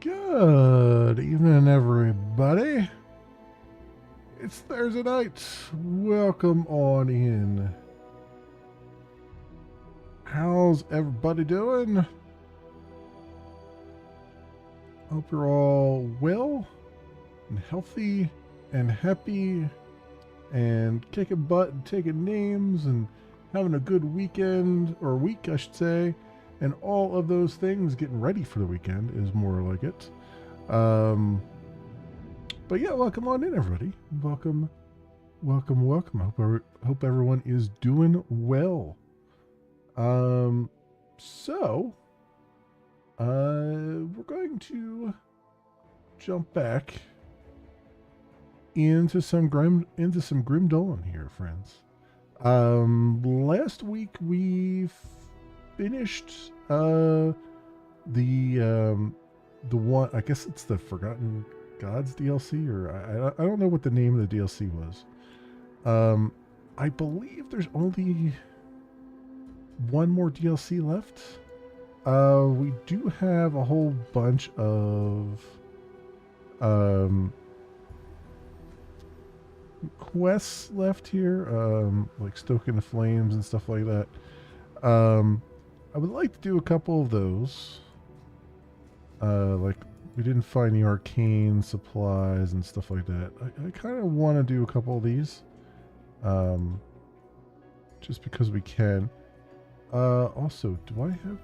Good evening, everybody. It's Thursday night. Welcome on in. How's everybody doing? Hope you're all well and healthy and happy and kicking butt and taking names and having a good weekend, or week, I should say, and all of those things. Getting ready for the weekend is more like it. But yeah, welcome on in, everybody. Welcome. Hope everyone is doing well. So we're going to jump back into some Grim Dawn here, friends. Last week we finished the one, I guess it's the Forgotten Gods DLC, or I don't know what the name of the DLC was. I believe there's only one more DLC left. We do have a whole bunch of quests left here, like stoking the flames and stuff like that. I would like to do a couple of those. Like, we didn't find the arcane supplies and stuff like that. I kind of want to do a couple of these. Just because we can. Also, do I have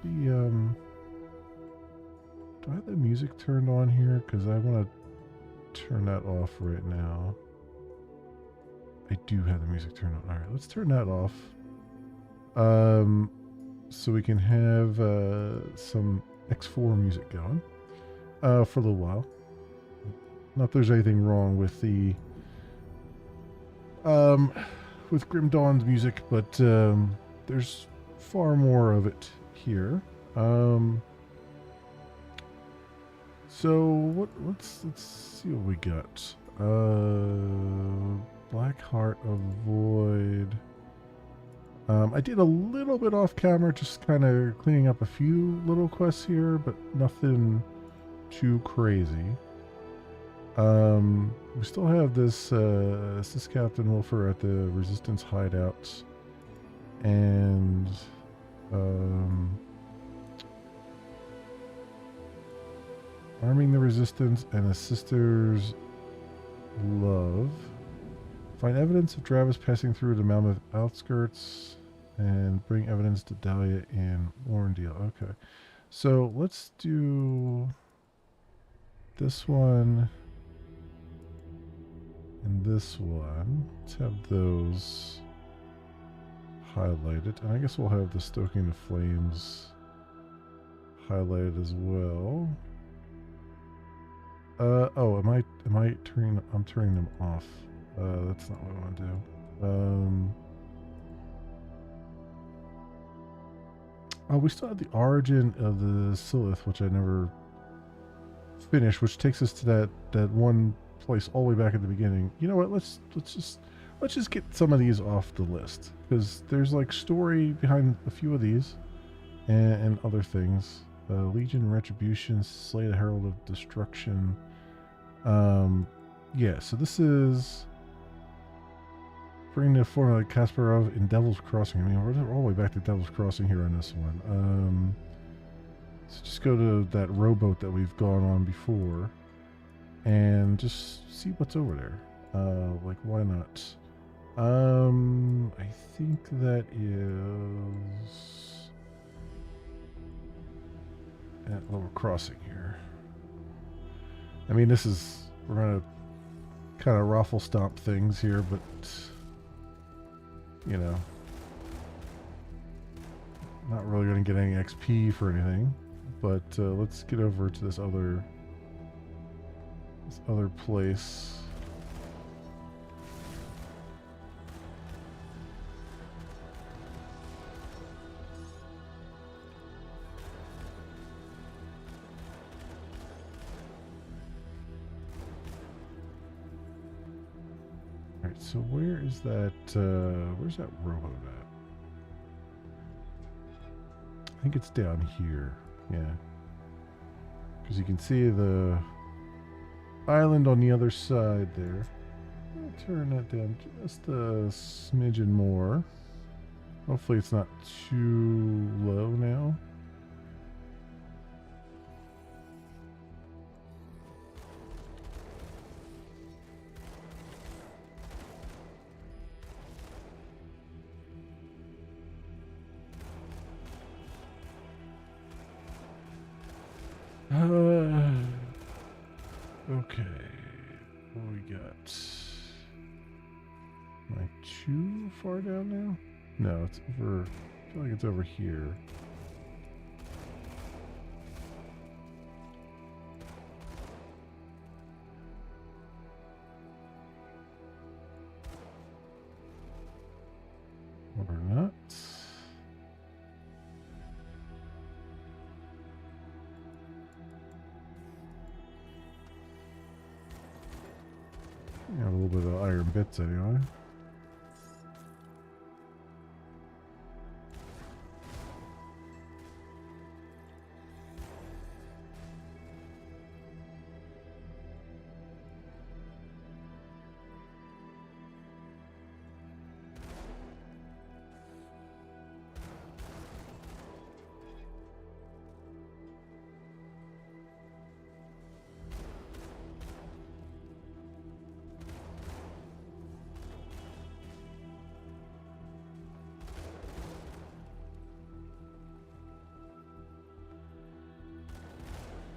the music turned on here? Because I want to turn that off right now. I do have the music turned on. Alright, let's turn that off. So we can have some X4 music going for a little while. Not that there's anything wrong with the with Grim Dawn's music, but there's far more of it here. So let's see what we got. Black Heart of Void. I did a little bit off camera, just kind of cleaning up a few little quests here, but nothing too crazy. We still have this assist Captain Wilfer at the Resistance hideouts, and arming the Resistance and a Sister's Love. Find evidence of Travis passing through the Mammoth outskirts and bring evidence to Dahlia in Warrendale. Okay, so let's do this one and this one. Let's have those highlighted, and I guess we'll have the Stoking the Flames highlighted as well. Oh, am I turning? I'm turning them off. That's not what I want to do. Oh, we still have the Origin of the Silith, which I never finished, which takes us to that one place all the way back at the beginning. You know what? Let's just get some of these off the list, because there's like story behind a few of these, and other things. Legion Retribution, Slay the Herald of Destruction. Yeah. So this is bring the formula Kasparov in Devil's Crossing. I mean, we're all the way back to Devil's Crossing here on this one. So just go to that rowboat that we've gone on before and just see what's over there. Like, why not? I think that is at Lower Crossing here. I mean, we're gonna kind of raffle stomp things here, but you know, not really going to get any XP for anything. But let's get over to this other place. Alright, so where is that, where's that rowboat at? I think it's down here, yeah. Because you can see the island on the other side there. I'll turn that down just a smidgen more. Hopefully it's not too low now. Okay. What we got? Am I too far down now? No, it's over. I feel like it's over here. Or not. Yeah, a little bit of iron bits anyway.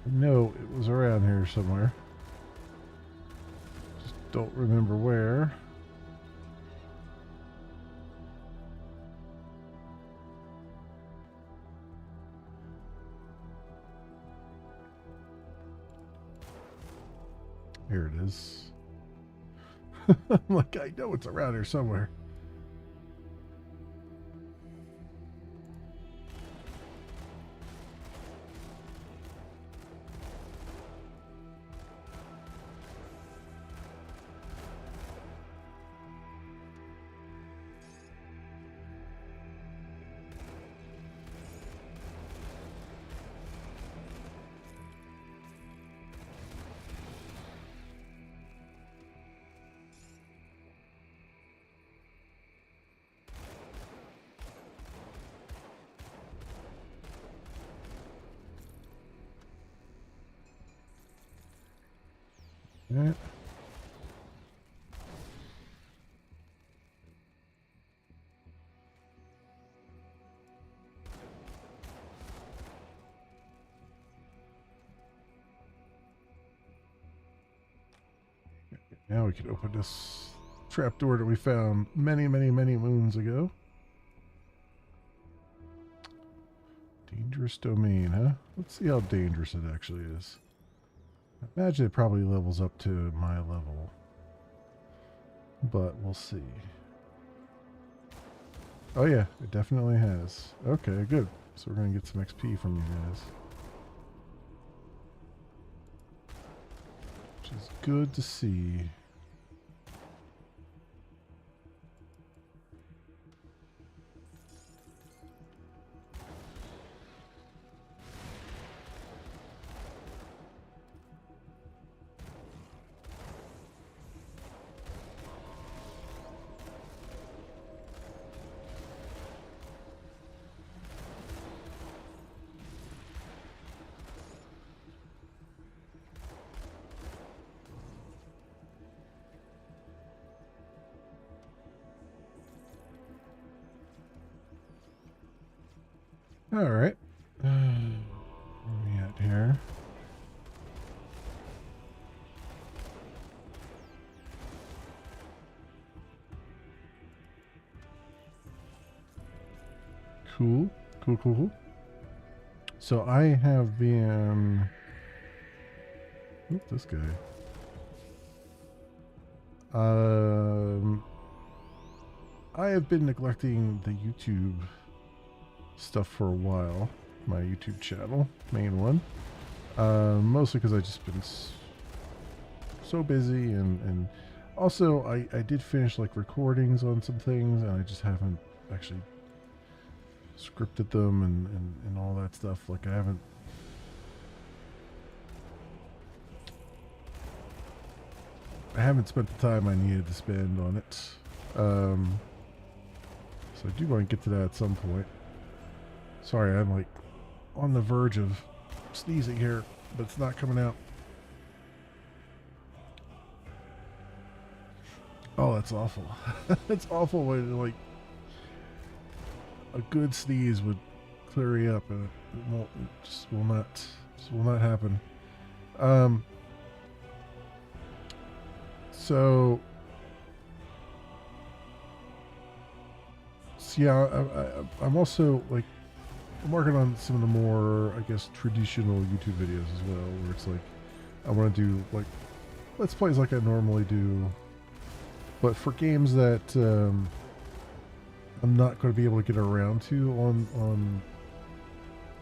No, it was around here somewhere. Just don't remember where. Here it is. I'm like, I know it's around here somewhere. Yeah. Now we can open this trapdoor that we found many, many, many moons ago. Dangerous domain, huh? Let's see how dangerous it actually is. I imagine it probably levels up to my level. But we'll see. Oh yeah, it definitely has. Okay, good. So we're going to get some XP from you guys. Which is good to see. All right. Where are we at here? Cool. Cool, cool, cool. So I have been... Oop, this guy. I have been neglecting the YouTube stuff for a while. My YouTube channel, main one. Mostly because I've just been so busy, and also I did finish like recordings on some things, and I just haven't actually scripted them and all that stuff. Like I haven't I haven't spent the time I needed to spend on it. So I do want to get to that at some point. Sorry, I'm like on the verge of sneezing here, but it's not coming out. Oh, that's awful. That's awful when like a good sneeze would clear you up, and it won't. It just will not. Just will not happen. So yeah, I'm also like I'm working on some of the more, I guess, traditional YouTube videos as well, where it's like I want to do like let's plays like I normally do, but for games that I'm not going to be able to get around to on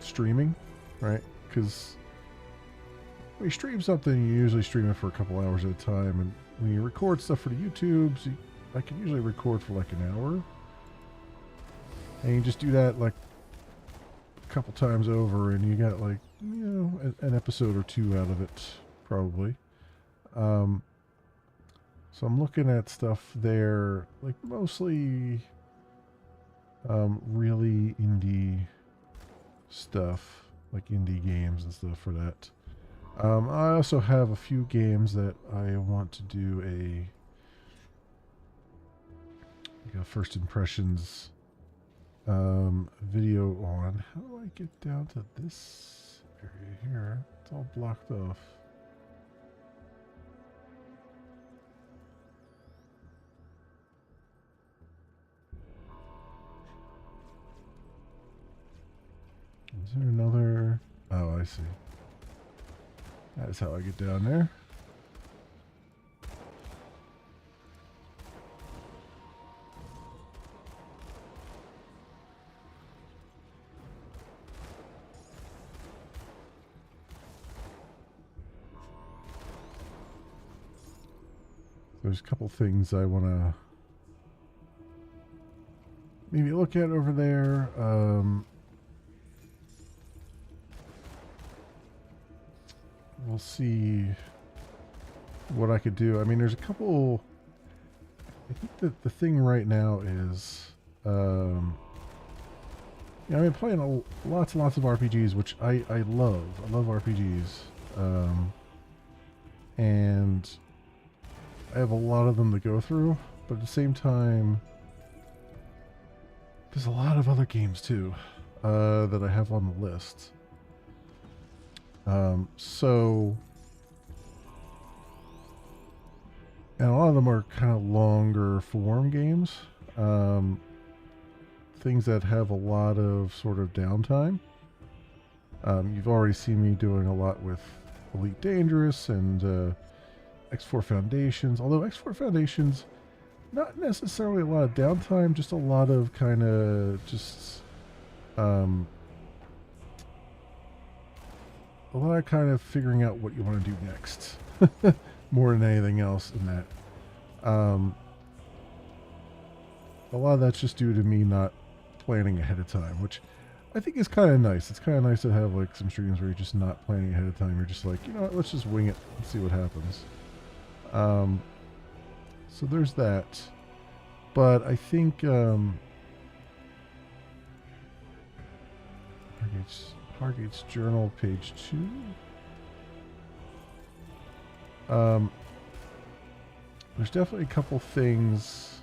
streaming, right? Because when you stream something, you usually stream it for a couple hours at a time, and when you record stuff for the YouTubes, I can usually record for like an hour, and you just do that like a couple times over, and you got like an episode or two out of it probably. So I'm looking at stuff there, like mostly really indie stuff, like indie games and stuff for that. I also have a few games that I want to do like a first impressions video on. How do I get down to this area here? It's all blocked off. Is there another? Oh, I see. That's how I get down there. There's a couple things I want to maybe look at over there. We'll see what I could do. I mean, there's a couple. I think that the thing right now is, I've been playing lots and lots of RPGs, which I love. I love RPGs, and I have a lot of them to go through. But at the same time, there's a lot of other games too that I have on the list. So, and a lot of them are kind of longer form games, things that have a lot of sort of downtime. You've already seen me doing a lot with Elite Dangerous and X4 Foundations, although X4 Foundations, not necessarily a lot of downtime, just a lot of kind of just a lot of kind of figuring out what you want to do next more than anything else in that. A lot of that's just due to me not planning ahead of time, which I think is kind of nice. It's kind of nice to have like some streams where you're just not planning ahead of time. You're just like, you know what, let's just wing it and see what happens. So there's that. But I think Hargate's Journal, page 2. There's definitely a couple things.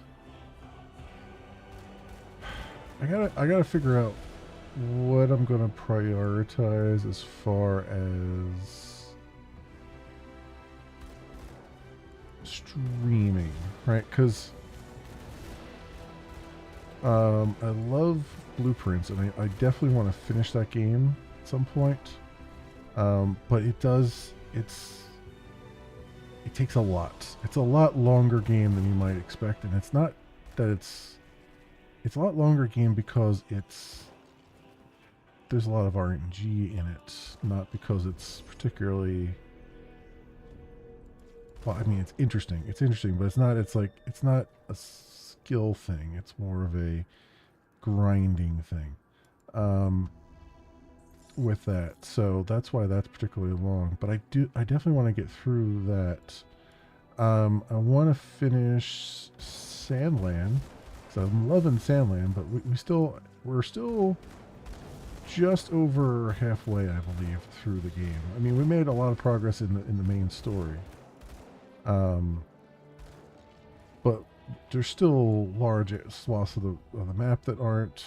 I gotta figure out what I'm gonna prioritize as far as streaming, right? Because I love Blueprints, and I definitely want to finish that game at some point. But it takes a lot. It's a lot longer game than you might expect, and it's not that it's a lot longer game because there's a lot of RNG in it, not because it's particularly. Well, I mean, it's interesting. It's interesting, but it's not a skill thing. It's more of a grinding thing with that. So that's why that's particularly long. But I definitely want to get through that I want to finish Sandland, so I'm loving Sandland, but we're still just over halfway, I believe, through the game. I mean, we made a lot of progress in the main story, um, but there's still large swaths of the map that aren't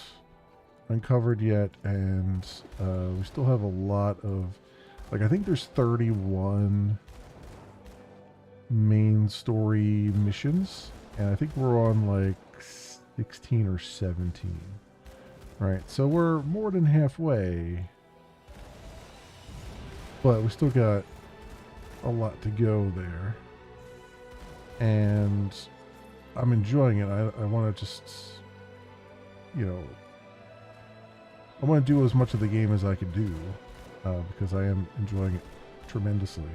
uncovered yet, and we still have a lot of, like, I think there's 31 main story missions, and I think we're on like 16 or 17. Right, so we're more than halfway, but we still got a lot to go there, and I'm enjoying it. I want to just, you know, I want to do as much of the game as I can do, because I am enjoying it tremendously.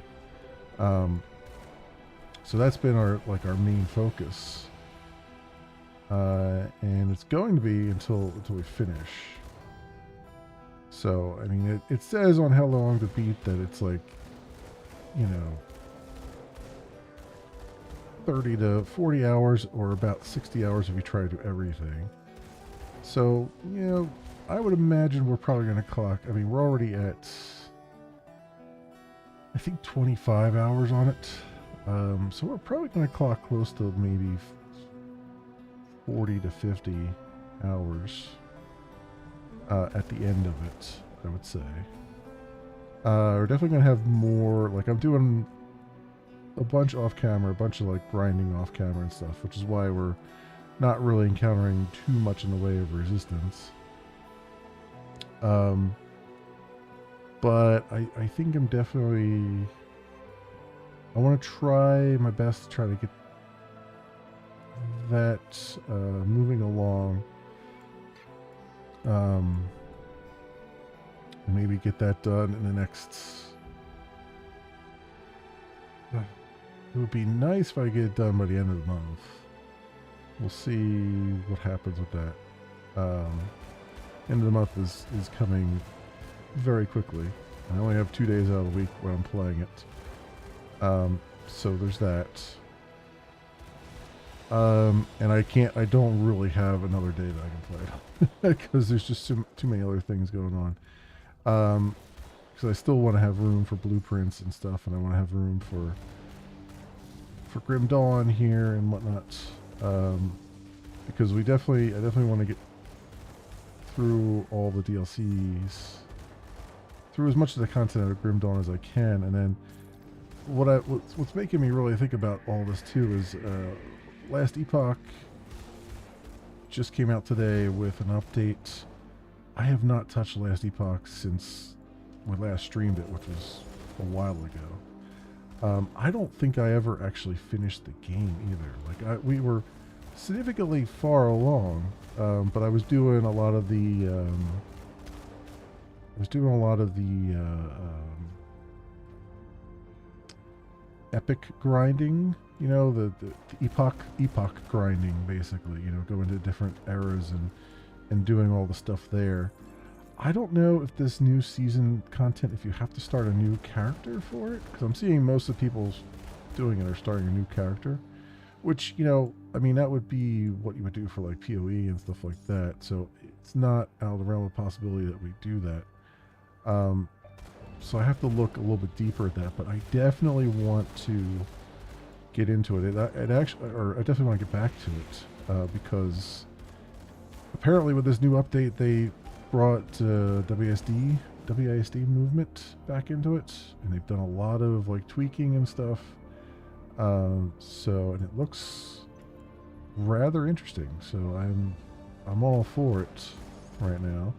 So that's been our main focus, and it's going to be until we finish. So I mean, it says on How Long to Beat that it's like, you know, 30 to 40 hours, or about 60 hours if you try to do everything. So, you know, I would imagine we're probably going to clock. I mean, we're already at, I think, 25 hours on it. So we're probably going to clock close to maybe 40 to 50 hours at the end of it, I would say. We're definitely going to have more, like, I'm doing a bunch off camera, a bunch of like grinding off camera and stuff, which is why we're not really encountering too much in the way of resistance. But I think I'm definitely, I want to try my best to try to get that moving along. Maybe get that done in the next. It would be nice if I get it done by the end of the month. We'll see what happens with that. End of the month is coming very quickly. I only have 2 days out of the week when I'm playing it. So there's that. And I don't really have another day that I can play it because there's just too many other things going on. Because I still want to have room for blueprints and stuff, and I want to have room for Grim Dawn here and whatnot. Because I definitely want to get through all the DLCs, through as much of the content of Grim Dawn as I can, and then what's making me really think about all this too is Last Epoch just came out today with an update. I have not touched Last Epoch since we last streamed it, which was a while ago. I don't think I ever actually finished the game either. Like we were significantly far along, but I was doing a lot of the epic grinding. You know, the epoch grinding, basically. You know, going to different eras and doing all the stuff there. I don't know if this new season content, if you have to start a new character for it, because I'm seeing most of the people doing it are starting a new character, which, you know, I mean, that would be what you would do for like PoE and stuff like that. So it's not out of the realm of possibility that we do that. So I have to look a little bit deeper at that, but I definitely want to get into it. I definitely want to get back to it because apparently with this new update they brought WASD movement back into it, and they've done a lot of like tweaking and stuff. So, and it looks rather interesting. So I'm all for it right now.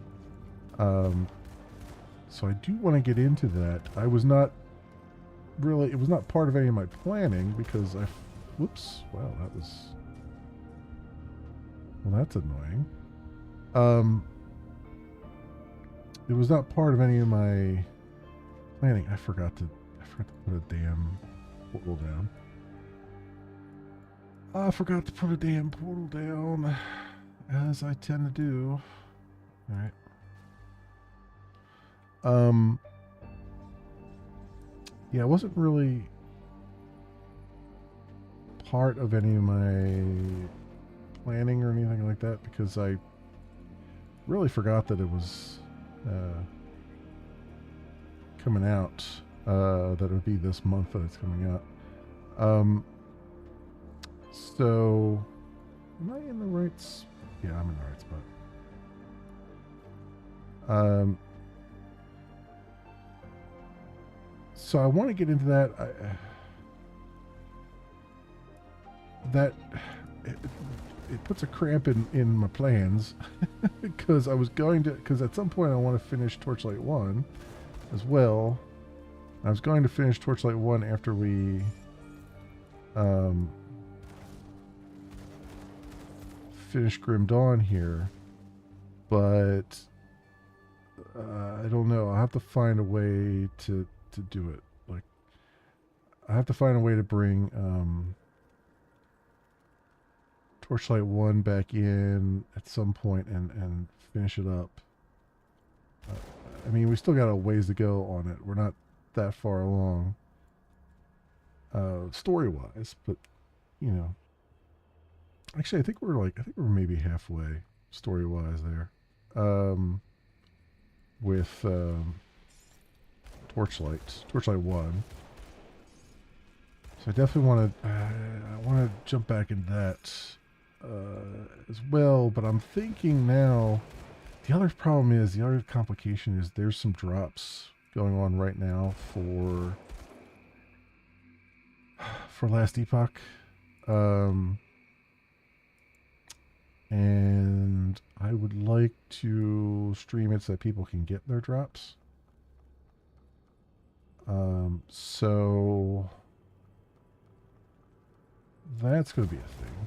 So I do want to get into that. It was not part of any of my planning because whoops, wow, well, that's annoying. It was not part of any of my planning. I forgot to put a damn portal down. I forgot to put a damn portal down, as I tend to do. All right. Yeah, I wasn't really part of any of my planning or anything like that because I really forgot that it was coming out. That it would be this month that it's coming out. So, am I in the right? Yeah, I'm in the right spot. So I want to get into that. It puts a cramp in my plans because I was going to, because at some point I want to finish Torchlight 1 as well. I was going to finish Torchlight 1 after we finish Grim Dawn here, but I don't know. I'll have to find a way to do it. Like, I have to find a way to bring Torchlight 1 back in at some point and finish it up. I mean, we still got a ways to go on it. We're not that far along story-wise, but you know, actually, I think we're maybe halfway story-wise there with Torchlight 1. So I definitely want to jump back into that as well, but I'm thinking now, the other complication is there's some drops going on right now for Last Epoch, and I would like to stream it so that people can get their drops. So that's going to be a thing.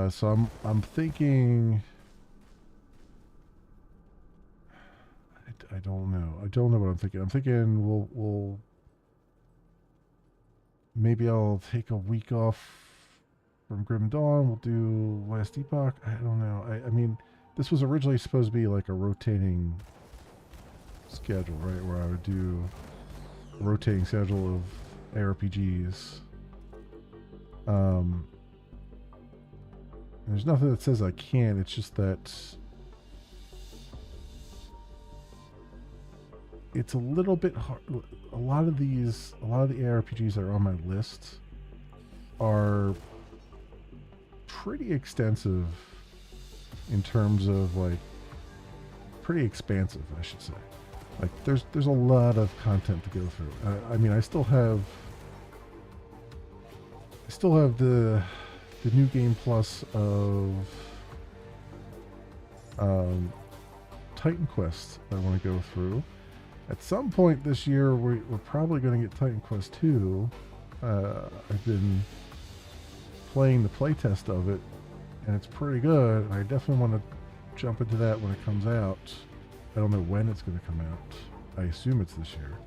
So I'm thinking. I don't know. I don't know what I'm thinking. I'm thinking we'll maybe I'll take a week off from Grim Dawn. We'll do Last Epoch. I don't know. I mean, this was originally supposed to be like a rotating schedule, right? Where I would do a rotating schedule of ARPGs. There's nothing that says I can't. It's just that it's a little bit hard. A lot of the ARPGs that are on my list are pretty extensive in terms of, like, pretty expansive, I should say. Like, there's a lot of content to go through. I mean, I still have the New Game Plus of Titan Quest that I want to go through. At some point this year, we're probably going to get Titan Quest 2. I've been playing the playtest of it, and it's pretty good. I definitely want to jump into that when it comes out. I don't know when it's going to come out. I assume it's this year,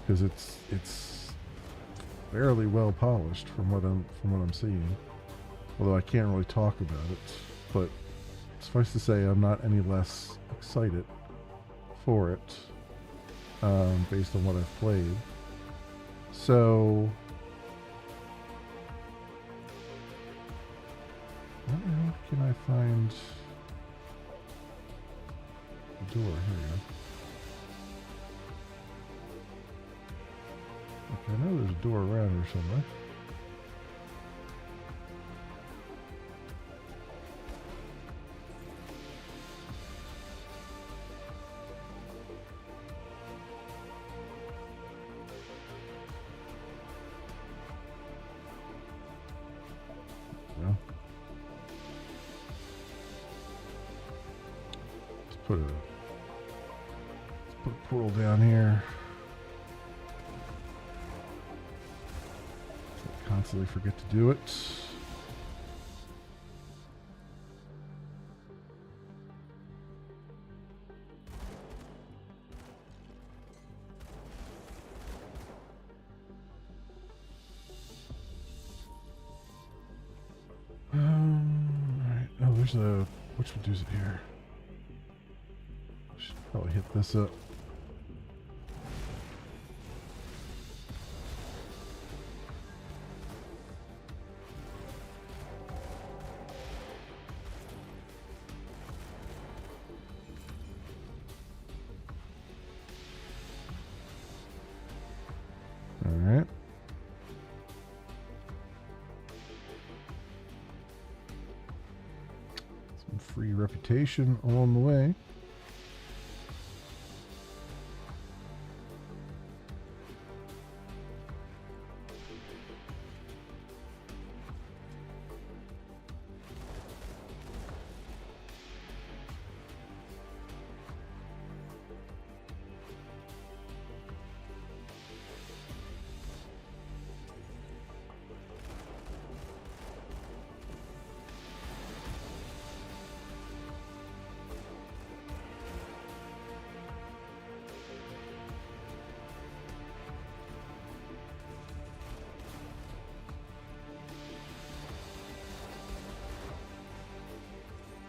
because it's fairly well polished from what I'm seeing. Although I can't really talk about it, but suffice to say, I'm not any less excited for it, based on what I've played. So, where can I find the door? Here we go. Okay, I know there's a door around here somewhere. Let's put a portal down here. I constantly forget to do it. Right. Oh, there's a, which one does it here? Should probably hit this up. free reputation along the way.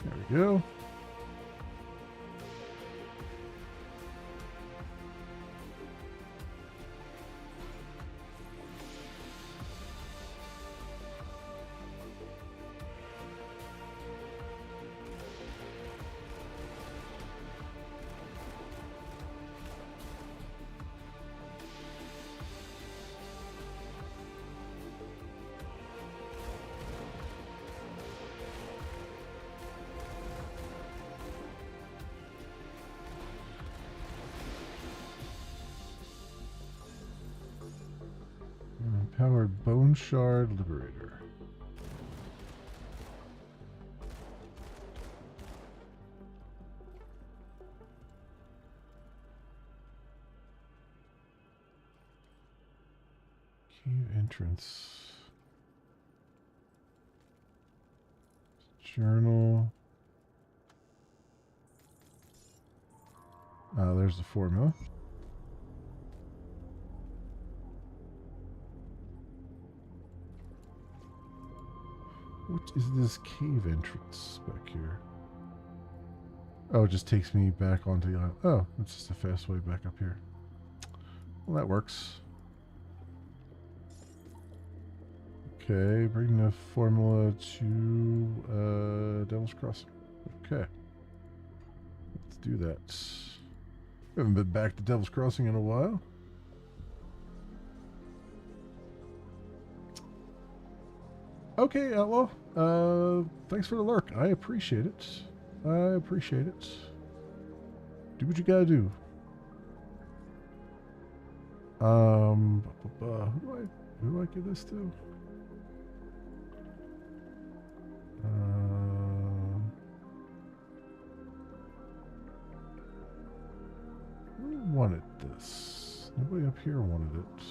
There we go. Powered Bone Shard Liberator. Cave entrance. Journal. There's the formula. What is this cave entrance back here? Oh, it just takes me back onto the island. Oh, it's just a fast way back up here. Well, that works. Okay, bring the formula to Devil's Crossing. Okay. Let's do that. We haven't been back to Devil's Crossing in a while. Okay, Outlaw. Thanks for the lurk. I appreciate it. I appreciate it. Do what you gotta do. Who do I give this to? Who wanted this? Nobody up here wanted it.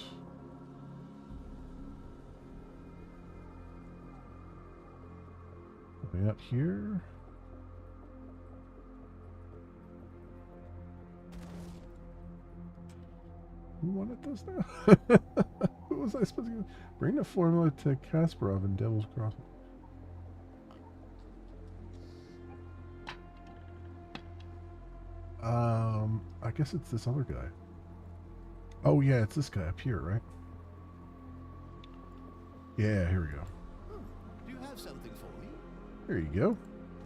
Nobody out here? Who wanted this now? Who was I supposed to bring the formula to Kasparov in Devil's Crossing? I guess it's this other guy. Oh yeah, it's this guy up here, right? Yeah, here we go. Do you have something for me? There you go.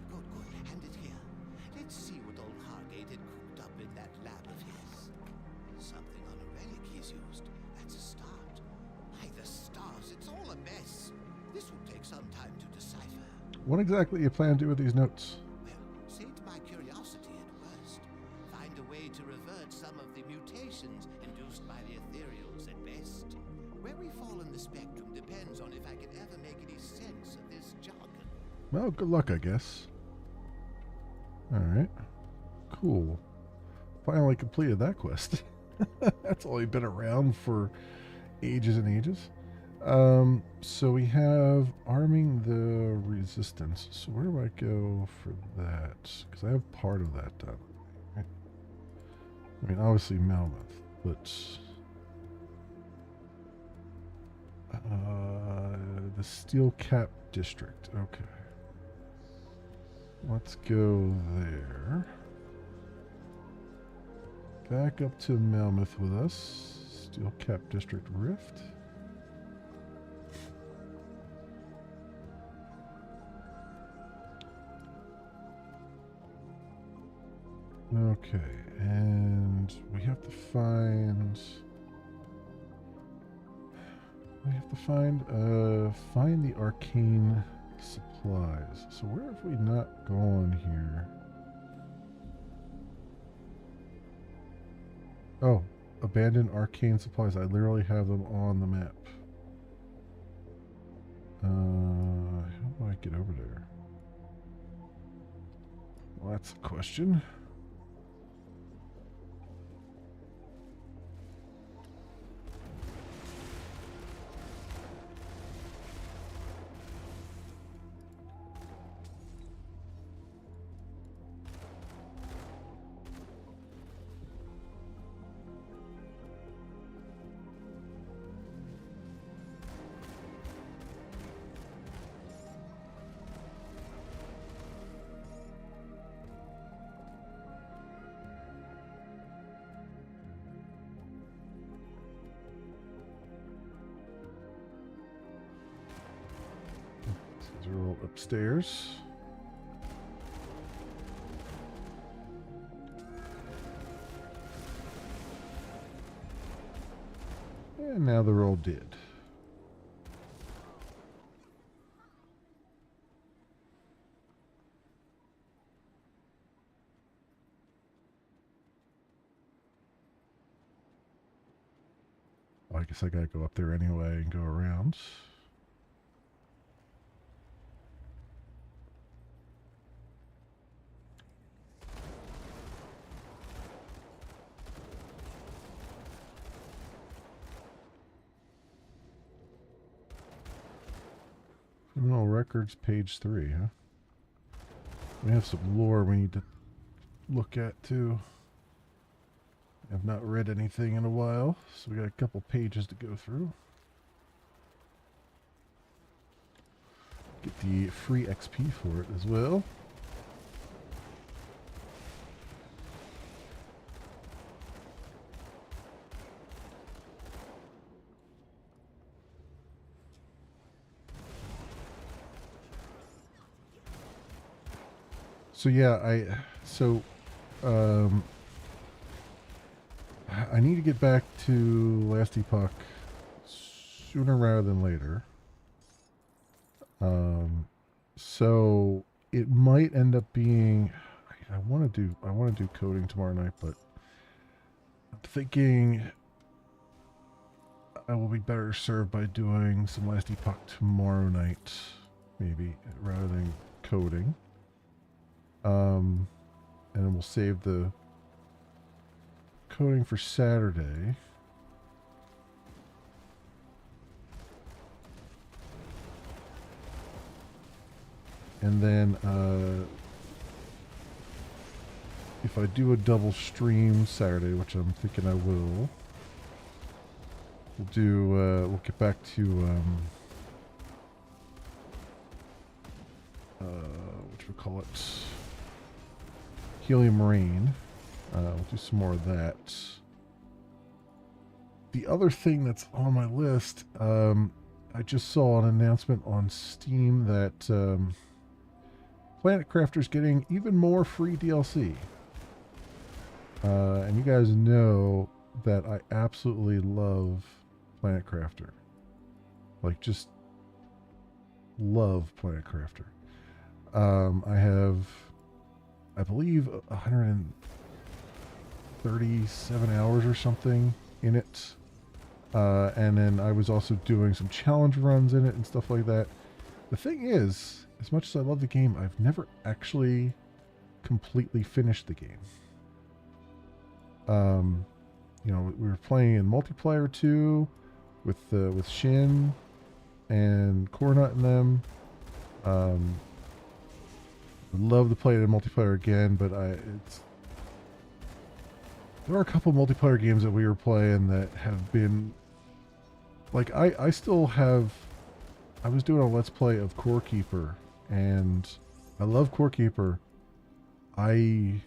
Good. Hand it here. Let's see what old Hargate had cooked up in that lab of his. Something on a relic he's used. That's a start. By the stars, it's all a mess. This will take some time to decipher. What exactly you plan to do with these notes? Well, sate my curiosity at worst. Find a way to revert some of the mutations induced by the ethereals at best. Where we fall in the spectrum depends on if I can ever make any sense of this jargon. Well, good luck, I guess. Alright. Cool. Finally completed that quest. That's only been around for ages and ages. So we have arming the resistance. So where do I go for that? Because I have part of that done. Right? I mean, obviously Melmoth, but the Steel Cap District. Okay. Let's go there. Back up to Melmoth with us. Steel Cap District Rift. Okay, and we have to find find the arcane supplies. So where have we not gone here? Oh, abandoned arcane supplies. I literally have them on the map. How do I get over there? Well, that's a question. These are all upstairs. And now they're all dead. Well, I guess I gotta go up there anyway and go around. Criminal records, page 3, huh? We have some lore we need to look at too. I've not read anything in a while, so we got a couple pages to go through. Get the free XP for it as well. So yeah, I need to get back to Last Epoch sooner rather than later. So it might end up being I want to do coding tomorrow night, but I'm thinking I will be better served by doing some Last Epoch tomorrow night, maybe, rather than coding. And then we'll save the coding for Saturday. And then if I do a double stream Saturday, which I'm thinking I will, we'll get back to whatchamacallit, Helium Rain. We'll do some more of that. The other thing that's on my list, I just saw an announcement on Steam that Planet Crafter's getting even more free DLC. And you guys know that I absolutely love Planet Crafter. Like, just love Planet Crafter. I have, I believe, 137 hours or something in it. And then I was also doing some challenge runs in it and stuff like that. The thing is, as much as I love the game, I've never actually completely finished the game. You know, we were playing in multiplayer too, with Shin and Cornut and them. Would love to play it in multiplayer again, but there are a couple multiplayer games that we were playing that have been, like, I still have, I was doing a Let's Play of Core Keeper, and I love Core Keeper. I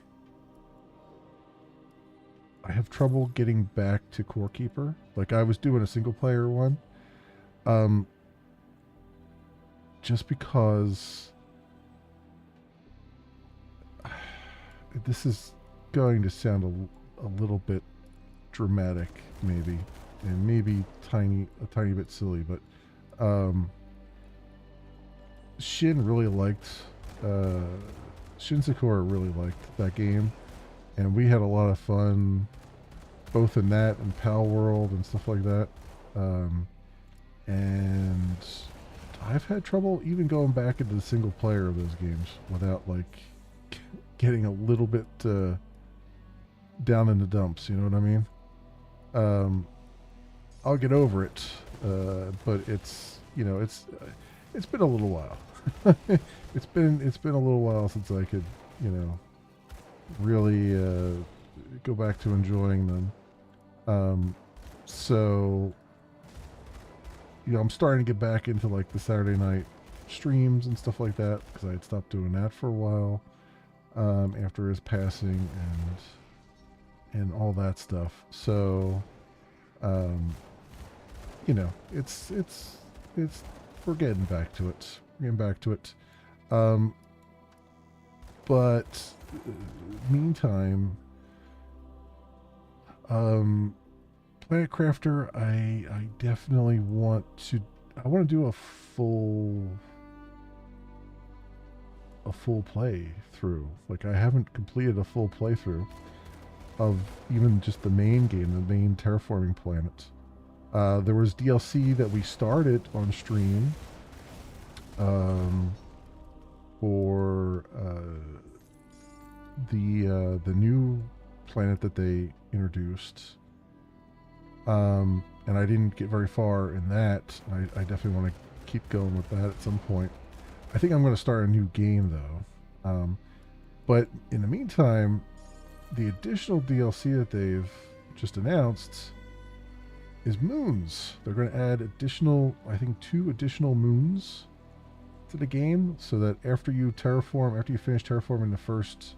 have trouble getting back to Core Keeper. Like, I was doing a single player one. Just because this is going to sound a little bit dramatic, maybe, and maybe a tiny bit silly, but Shin really liked, uh, Shin Sakura really liked that game, and we had a lot of fun both in that and Pal World and stuff like that. Um, and I've had trouble even going back into the single player of those games without like getting a little bit down in the dumps. You know what I mean? Um, I'll get over it, but it's been a little while. It's been a little while since I could you know really go back to enjoying them. Um, so I'm starting to get back into like the Saturday night streams and stuff like that because I had stopped doing that for a while after his passing and all that stuff. So um, it's we're getting back to it. Getting back to it. Um, but meantime, um, Planet Crafter, I definitely want to. I want to do a full play through. Like I haven't completed a full playthrough of even just the main game, the main terraforming planet. There was DLC that we started on stream um, for the new planet that they introduced. And I didn't get very far in that. I definitely want to keep going with that at some point. I think I'm going to start a new game though. But in the meantime, the additional DLC that they've just announced is moons. They're going to add additional, I think, 2 additional moons to the game, so that after you finish terraforming the first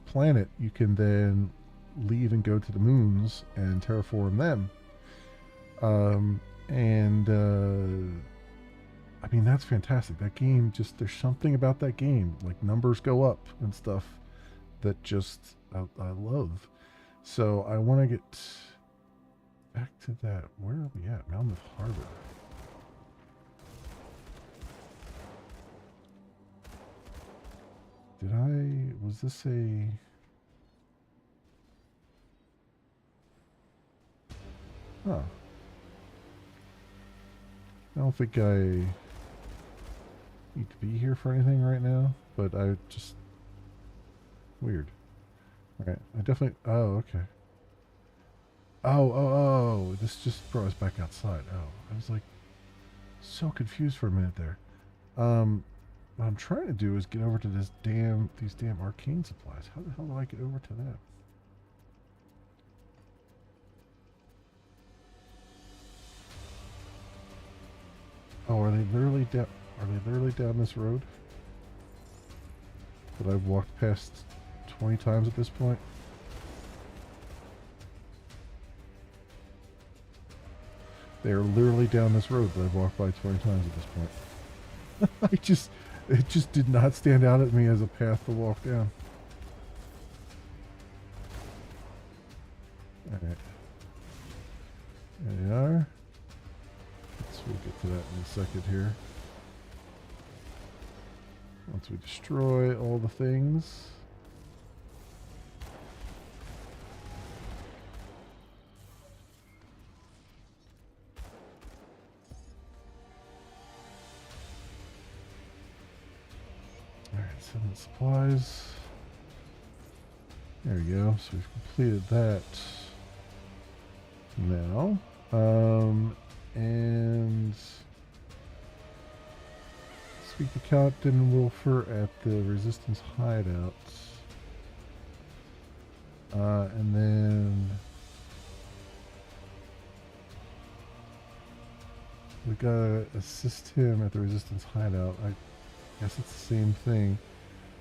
planet, you can then leave and go to the moons and terraform them. And I mean, that's fantastic. That game, just there's something about that game, like numbers go up and stuff, that just I love. So I want to get back to that. Where are we at? Monmouth Harbor. Was this a... Huh. I don't think I need to be here for anything right now, but I just... Weird. Alright, I definitely... Oh, okay. Oh, this just brought us back outside. Oh, I was like so confused for a minute there. What I'm trying to do is get over to these damn arcane supplies. How the hell do I get over to that? Oh, are they literally down? Are they literally down this road that I've walked past 20 times at this point? They are literally down this road that I've walked by 20 times at this point. It just did not stand out at me as a path to walk down. Alright. There they are. We'll get to that in a second here. Once we destroy all the things. Alright, 7 supplies. There we go. So we've completed that. Now, and speak to Captain Wilfer at the Resistance hideout. And then we gotta assist him at the Resistance hideout. I guess it's the same thing.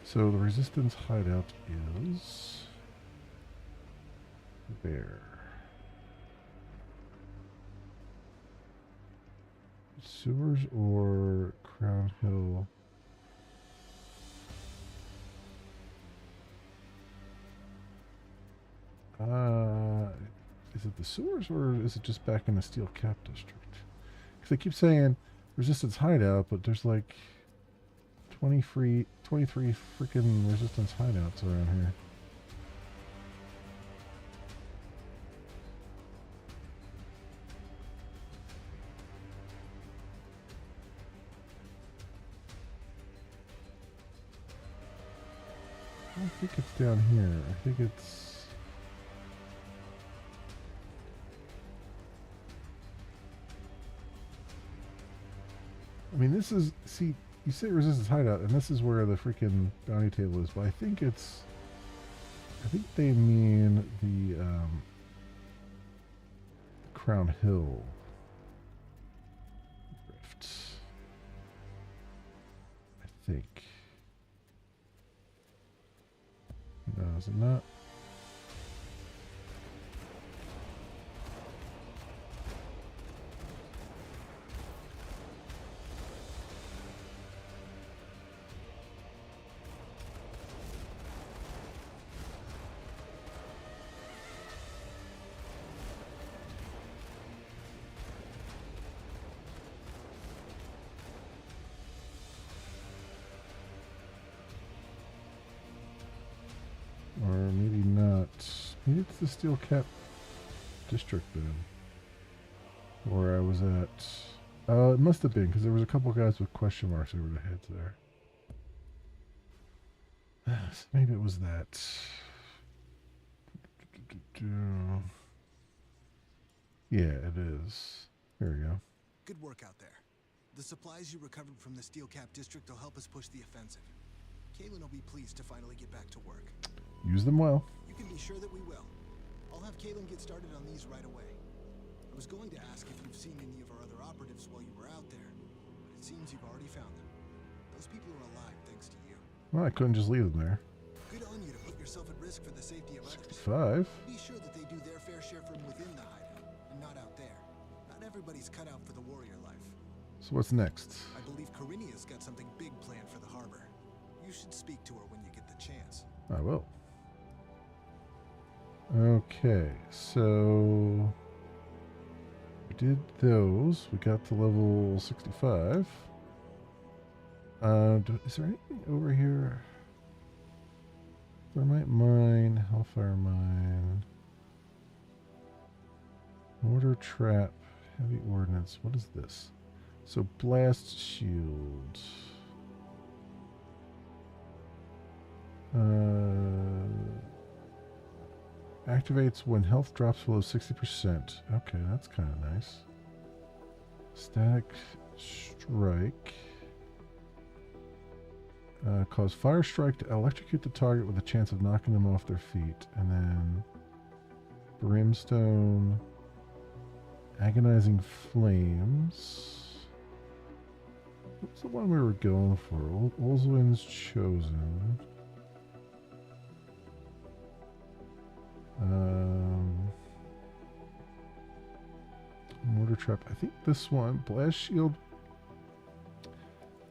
So the Resistance hideout is there. Sewers or Crown Hill? Is it the sewers or is it just back in the Steel Cap District? Because they keep saying resistance hideout, but there's like 23 freaking resistance hideouts around here. I don't think it's down here. I think it's... I mean, this is... See, you say resistance hideout, and this is where the freaking bounty table is, but I think it's... I think they mean the, Crown Hill Rift. I think. No, is it not? Or maybe not. Maybe it's the Steel Cap District then. Where I was at. It must have been, because there was a couple guys with question marks over their heads there. So maybe it was that. Yeah, it is. There we go. Good work out there. The supplies you recovered from the Steel Cap District will help us push the offensive. Kalen will be pleased to finally get back to work. Use them well. You can be sure that we will. I'll have Kalen get started on these right away. I was going to ask if you've seen any of our other operatives while you were out there, but it seems you've already found them. Those people are alive thanks to you. Well, I couldn't just leave them there. Good on you to put yourself at risk for the safety of others. 5. Be sure that they do their fair share from within the hideout, and not out there. Not everybody's cut out for the warrior life. So what's next? I believe Karinia's got something big planned for the harbor. You should speak to her when you get the chance. I will. Okay, so we did those. We got to level 65. Is there anything over here? Thermite mine, Hellfire mine, mortar trap, heavy ordnance. What is this? So blast shield. Activates when health drops below 60%. Okay, that's kind of nice. Static strike. Cause fire strike to electrocute the target with a chance of knocking them off their feet. And then brimstone. Agonizing flames. What's the one we were going for? Olzwin's Chosen. Mortar trap. I think this one, blast shield,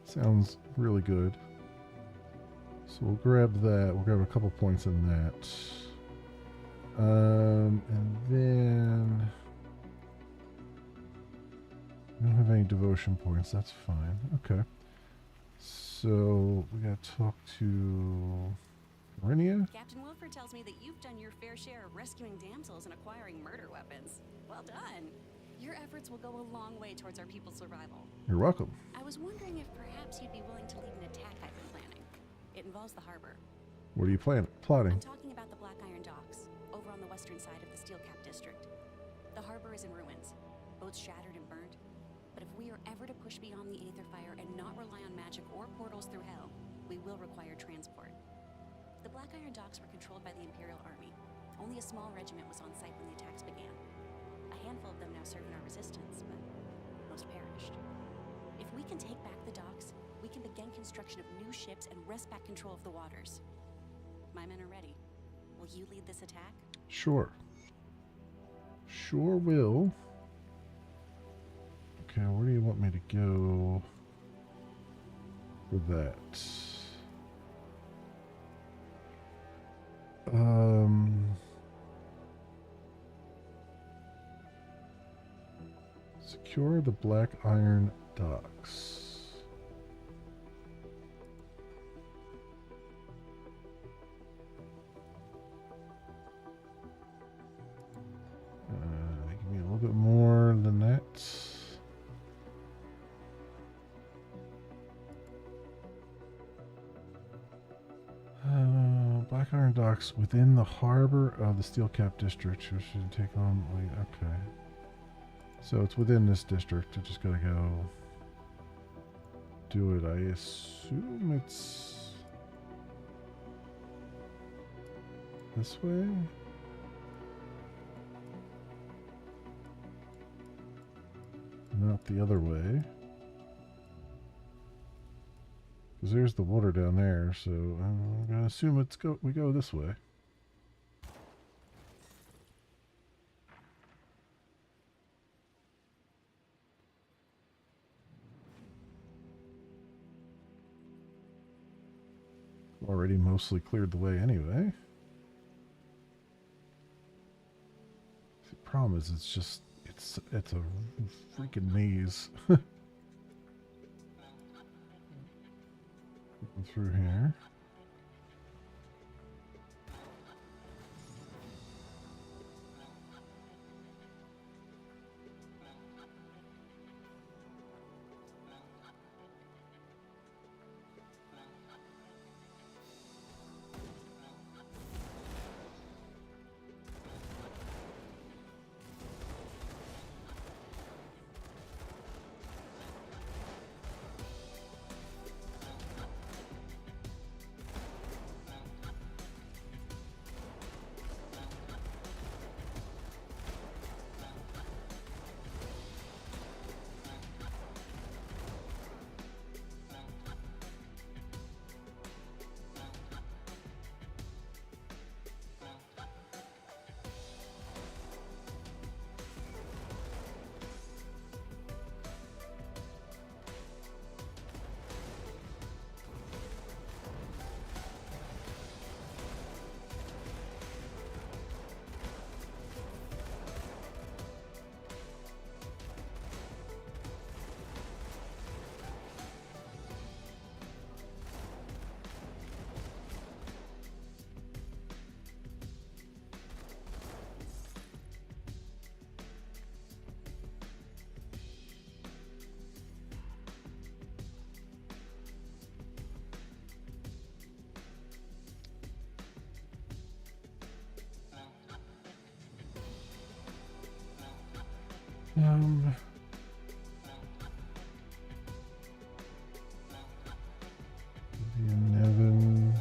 sounds really good. So we'll grab that. We'll grab a couple points in that. And then I don't have any devotion points. That's fine. Okay. So we gotta talk to Karinia. Captain Wilford tells me that you've done your fair share of rescuing damsels and acquiring murder weapons. Well done. Your efforts will go a long way towards our people's survival. You're welcome. I was wondering if perhaps you'd be willing to lead an attack I've been planning. It involves the harbor. What are you plotting? I'm talking about the Black Iron Docks, over on the western side of the Steel Cap District. The harbor is in ruins, boats shattered and burned. But if we are ever to push beyond the Aether Fire and not rely on magic or portals through hell, we will require transport. The Black Iron Docks were controlled by the Imperial Army. Only a small regiment was on site when the attacks began. A handful of them now serve in our resistance, but most perished. If we can take back the docks, we can begin construction of new ships and wrest back control of the waters. My men are ready. Will you lead this attack? Sure. Sure will. Okay, where do you want me to go for that? Secure the Black Iron Docks. Give me a little bit more than that. Black Iron Docks within the harbor of the Steel Cap District. Which should take on. Wait, okay. So it's within this district. I just gotta go do it. I assume it's this way. Not the other way. Because there's the water down there, so I'm gonna assume we go this way. Already mostly cleared the way anyway. The problem is it's a freaking maze. Through here. Nevin.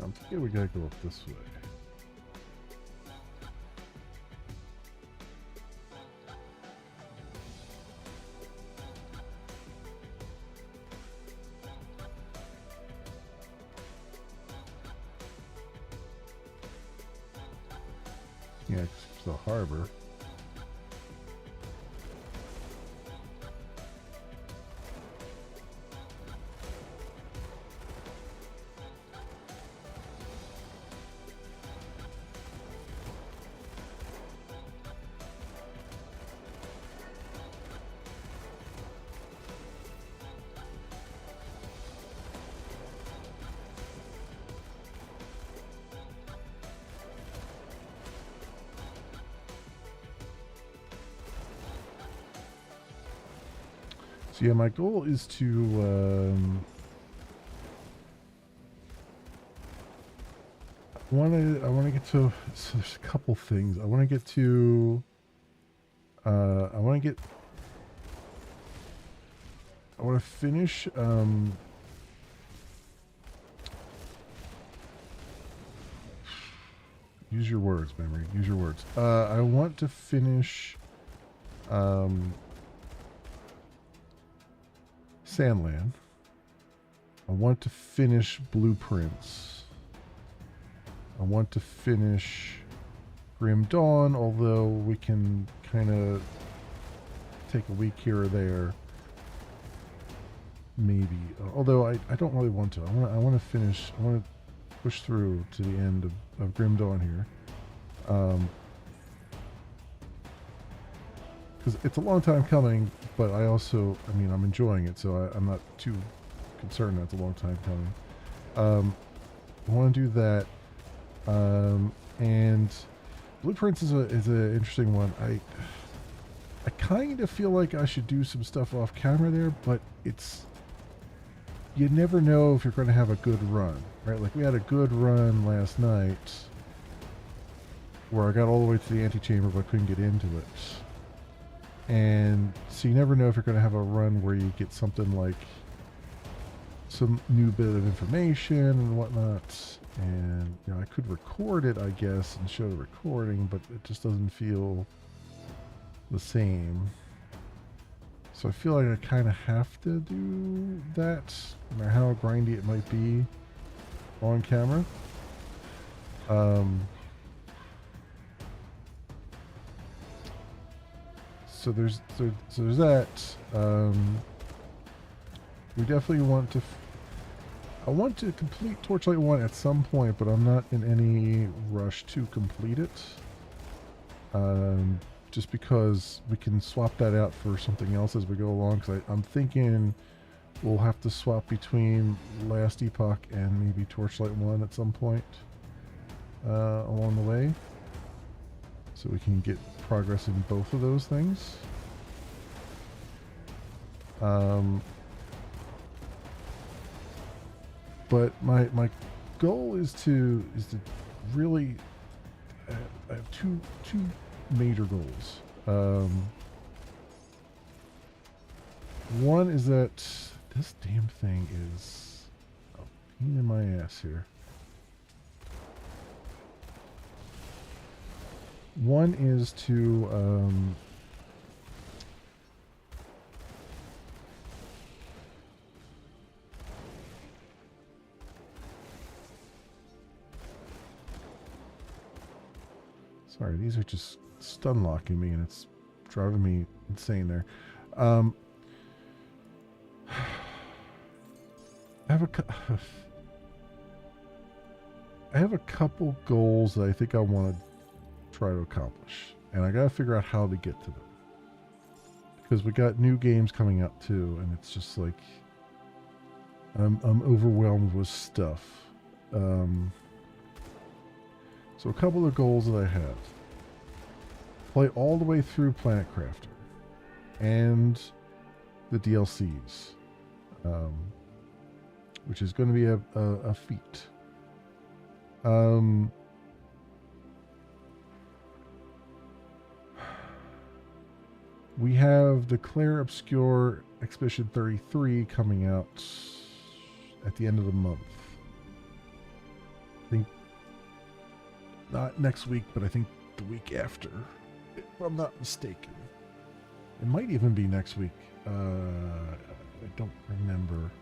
I'm thinking we gotta go up this way. Yeah, it's the harbor. So yeah, my goal is to I want to get to. So there's a couple things I want to get to. I want to finish. Use your words, memory. Use your words. I want to finish. Sandland. I want to finish Blueprints. I want to finish Grim Dawn, although we can kind of take a week here or there. Maybe. Although I don't really want to. I want to finish. I want to push through to the end of Grim Dawn here. because it's a long time coming, but I also, I mean, I'm enjoying it, so I'm not too concerned that it's a long time coming. I want to do that, and Blueprints is an interesting one. I kind of feel like I should do some stuff off camera there, but you never know if you're going to have a good run, right? Like we had a good run last night where I got all the way to the antechamber but couldn't get into it. And so you never know if you're going to have a run where you get something like some new bit of information and whatnot. And, you know, I could record it, I guess, and show the recording, but it just doesn't feel the same. So I feel like I kind of have to do that, no matter how grindy it might be on camera. So there's that. We definitely want to. I want to complete Torchlight 1 at some point, but I'm not in any rush to complete it. Just because we can swap that out for something else as we go along. Because I'm thinking we'll have to swap between Last Epoch and maybe Torchlight 1 at some point along the way. So we can get progress in both of those things. But my goal is to really I have two major goals. One is that this damn thing is a pain in my ass here. One is to sorry, these are just stun locking me and it's driving me insane there. I have a couple goals that I think I want to try to accomplish, and I gotta figure out how to get to them, because we got new games coming out too, and it's just like I'm overwhelmed with stuff. So a couple of goals that I have: play all the way through Planet Crafter and the DLCs, which is going to be a feat. We have the Clair Obscure Expedition 33 coming out at the end of the month. I think not next week, but I think the week after, if I'm not mistaken. It might even be next week. I don't remember.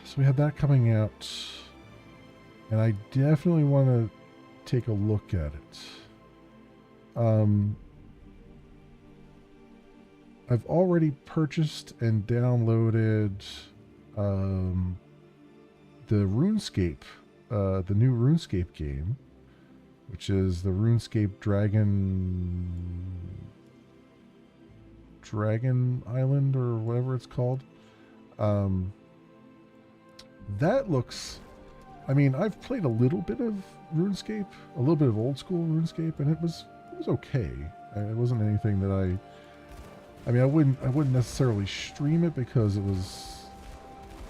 So we have that coming out, and I definitely want to take a look at it. I've already purchased and downloaded the RuneScape, the new RuneScape game, which is the RuneScape Dragon Island or whatever it's called. That looks, I mean, I've played a little bit of RuneScape, a little bit of old school RuneScape, and it was okay. It wasn't anything that I mean, I wouldn't necessarily stream it because it was,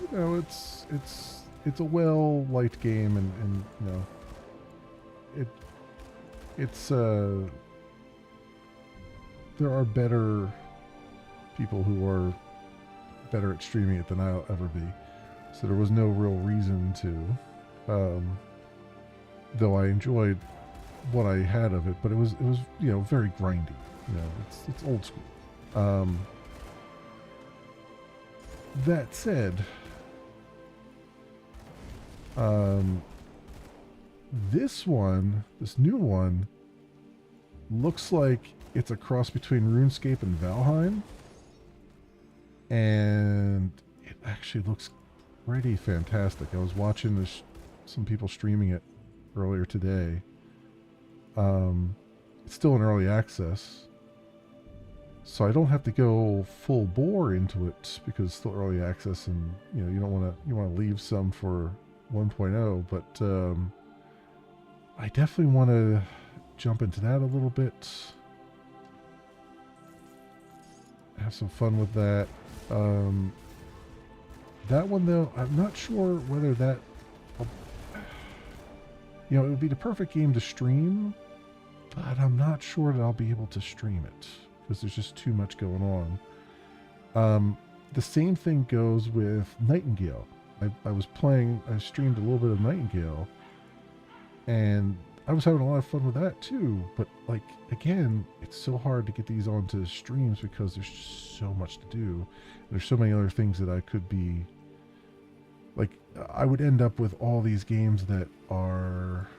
you know, it's a well-liked game, and you know, it's there are better people who are better at streaming it than I'll ever be. So there was no real reason to, though I enjoyed what I had of it, but it was you know, very grindy. You know, it's old school. That said, this new one looks like it's a cross between RuneScape and Valheim, and it actually looks pretty fantastic. I was watching some people streaming it earlier today. It's still in early access, So I don't have to go full bore into it because it's still early access, and you know you want to leave some for 1.0. But I definitely want to jump into that a little bit, have some fun with that. That one though, I'm not sure whether that, you know, it would be the perfect game to stream, but I'm not sure that I'll be able to stream it because there's just too much going on. The same thing goes with Nightingale. I streamed a little bit of Nightingale, and I was having a lot of fun with that too. But like, again, it's so hard to get these onto streams because there's just so much to do. There's so many other things that I could be, like, I would end up with all these games that are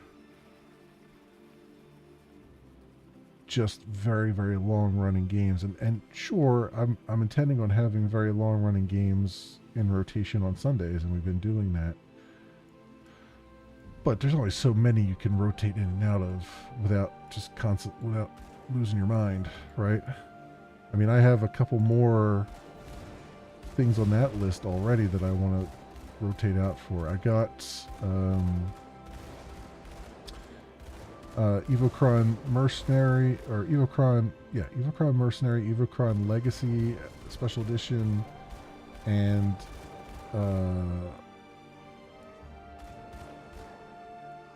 just very, very long running games. And sure, I'm intending on having very long running games in rotation on Sundays, and we've been doing that. But there's only so many you can rotate in and out of without losing your mind, right? I mean, I have a couple more things on that list already that I want to rotate out for. I got Evocron Mercenary, or Evocron Mercenary, Evocron Legacy Special Edition, and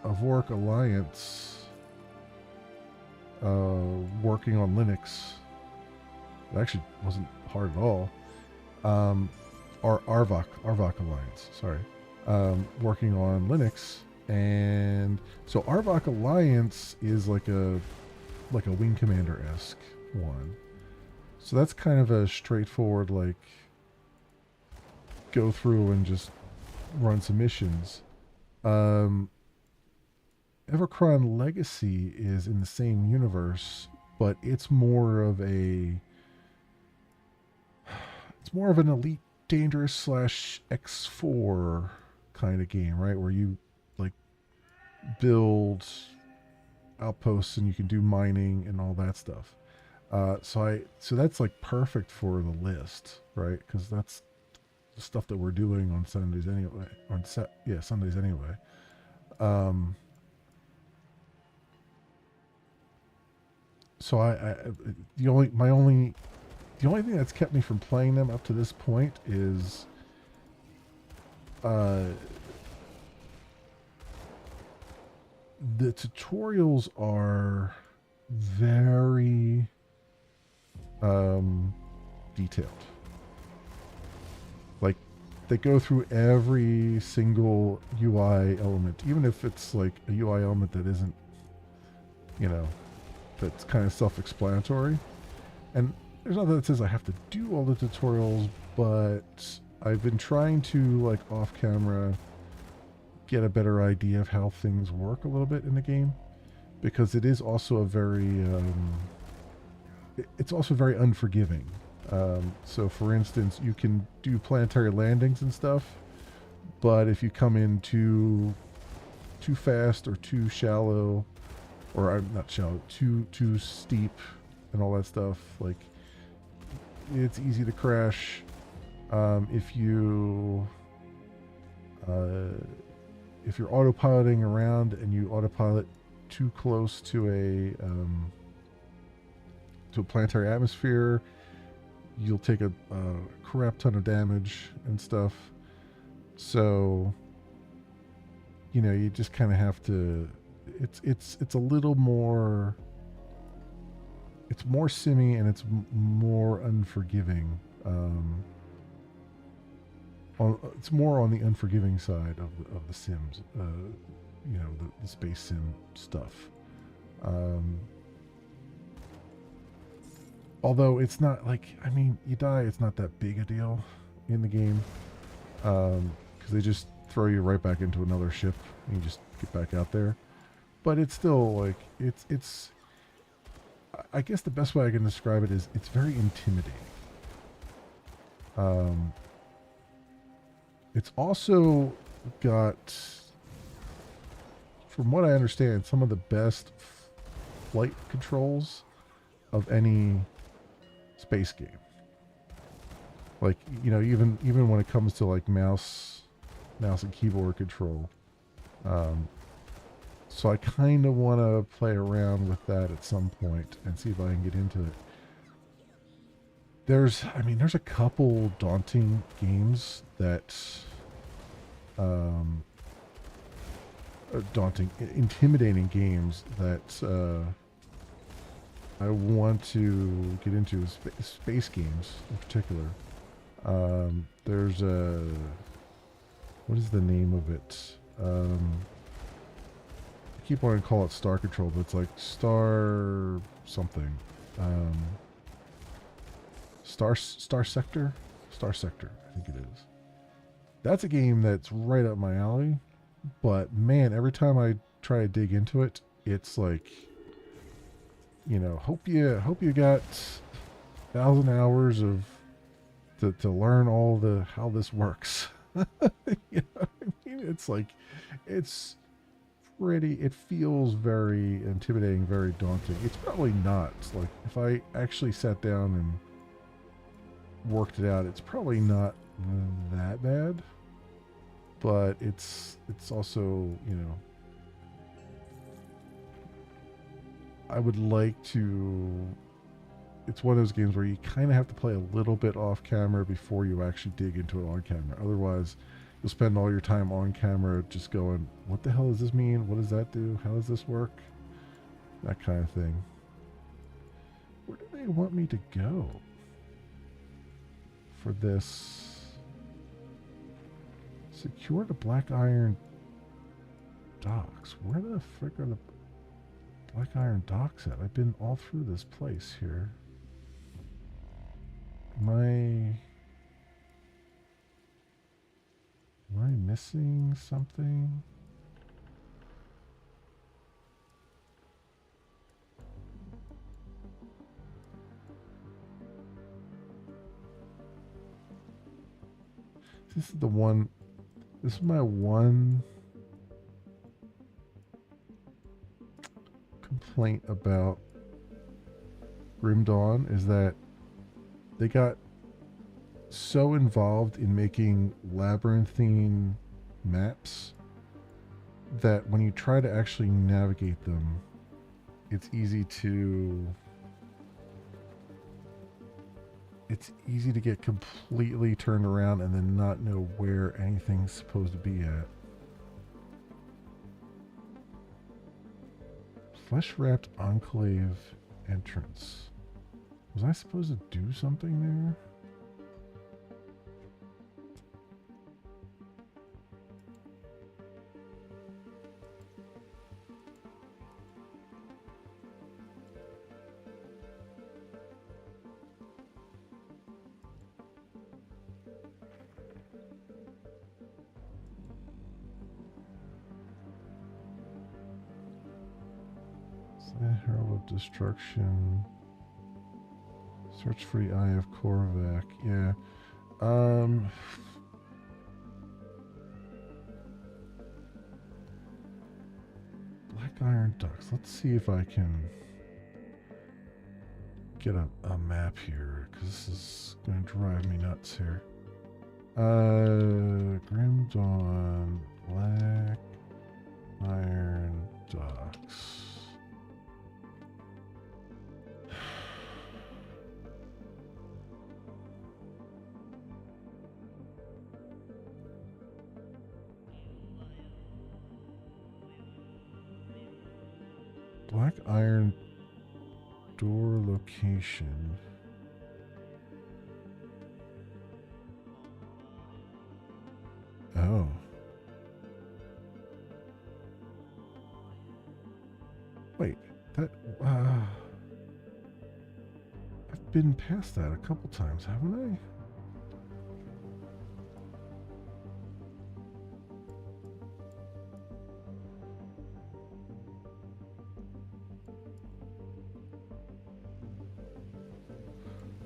Avoric Alliance working on Linux. It actually wasn't hard at all. Or Arvok Alliance, sorry. Working on Linux. And so Arvok Alliance is like a Wing Commander-esque one. So that's kind of a straightforward, like, go through and just run some missions. Evercron Legacy is in the same universe, but it's more of an Elite Dangerous / X4 kind of game, right? Where you like build outposts and you can do mining and all that stuff. So that's like perfect for the list, right? Because that's the stuff that we're doing on Sundays anyway. Sundays anyway. So the only thing that's kept me from playing them up to this point is the tutorials are very detailed. Like, they go through every single UI element, even if it's like a UI element that isn't, that's kind of self-explanatory. And there's nothing that says I have to do all the tutorials, but I've been trying to, like, off camera, get a better idea of how things work a little bit in the game, because it is also a very it's also very unforgiving. So for instance, you can do planetary landings and stuff, but if you come in too fast or too shallow, or not shallow, too steep and all that stuff, like, it's easy to crash. If you're autopiloting around and you autopilot too close to a planetary atmosphere, you'll take a crap ton of damage and stuff. So, you just kind of have to. It's a little more. It's more simmy and it's more unforgiving. It's more on the unforgiving side of the Sims. The space sim stuff. Although it's not like, you die, it's not that big a deal in the game, because they just throw you right back into another ship and you just get back out there. But it's still like, it's I guess the best way I can describe it is it's very intimidating. It's also got, from what I understand, some of the best flight controls of any space game. Like, you know, even when it comes to like mouse and keyboard control. So I kind of want to play around with that at some point and see if I can get into it. There's a couple daunting games that, intimidating games that I want to get into, space games in particular. There's what is the name of it? I keep wanting to call it Star Control, but it's like Star something. Star Sector? Star Sector, I think it is. That's a game that's right up my alley, but man, every time I try to dig into it, it's like, you know, hope you got 1,000 hours of to learn all the how this works. You know what I mean? It's like, it's pretty, it feels very intimidating, very daunting. It's probably not. It's like, if I actually sat down and worked it out, it's probably not that bad, but it's also, you know, I would like to, it's one of those games where you kind of have to play a little bit off camera before you actually dig into it on camera. Otherwise, you'll spend all your time on camera just going, what the hell does this mean? What does that do? How does this work? That kind of thing. Where do they want me to go for this? Secure the Black Iron Docks. Where the frick are the Black Iron Docks at? I've been all through this place here. Am I missing something? This is the one. This is my one complaint about Grim Dawn, is that they got so involved in making labyrinthine maps that when you try to actually navigate them, it's easy to get completely turned around and then not know where anything's supposed to be at. Flesh-wrapped enclave entrance. Was I supposed to do something there? Herald of Destruction. Search for the Eye of Korvac. Yeah. Black Iron Ducks. Let's see if I can get a map here, because this is going to drive me nuts here. Grim Dawn, Black Iron Docks. Black Iron door location. Oh. Wait, that, I've been past that a couple times, haven't I?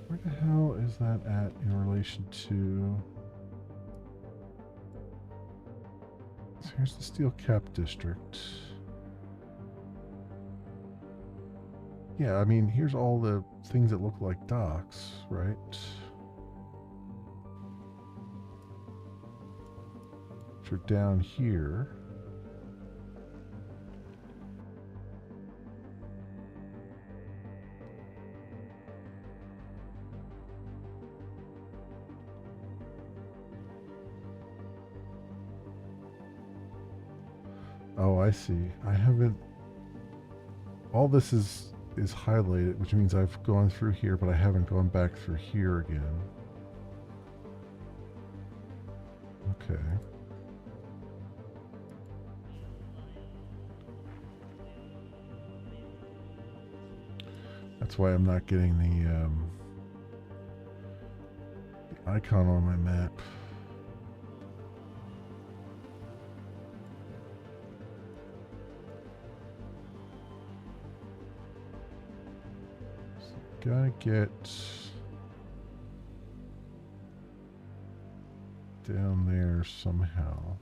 Where the hell is that at in relation to... So here's the Steel Cap District. Yeah, I mean, here's all the things that look like docks, right? Which are down here. Oh, I see. I haven't. All this is highlighted, which means I've gone through here, but I haven't gone back through here again. Okay. That's why I'm not getting the icon on my map. Gotta get down there somehow.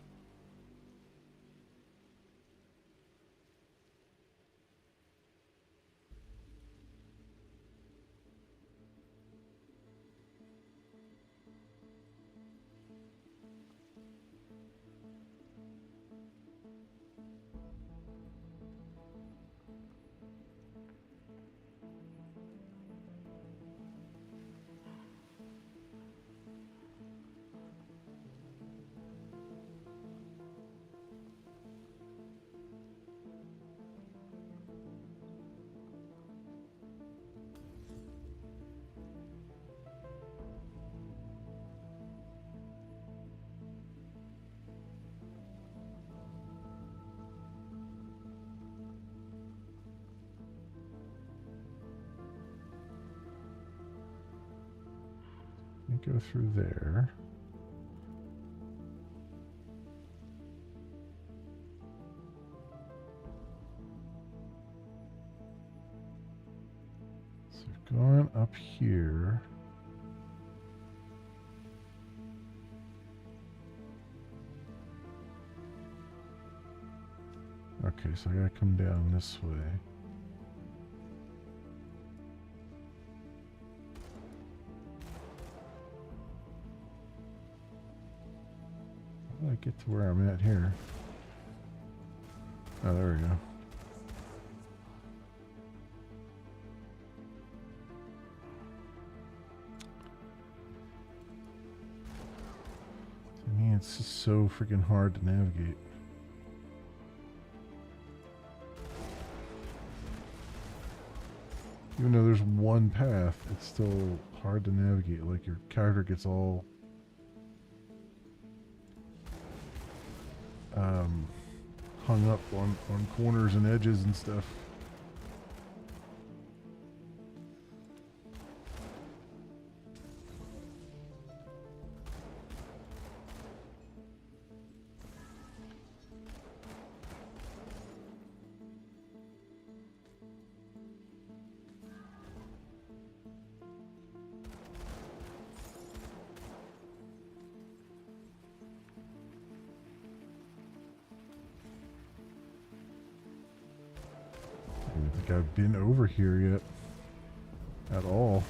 Go through there. So going up here. Okay, so I gotta come down this way. How do I get to where I'm at here? Oh, there we go. To me, it's just so freaking hard to navigate. Even though there's one path, it's still hard to navigate. Like your character gets all hung up on corners and edges and stuff. I don't think I've been over here yet at all.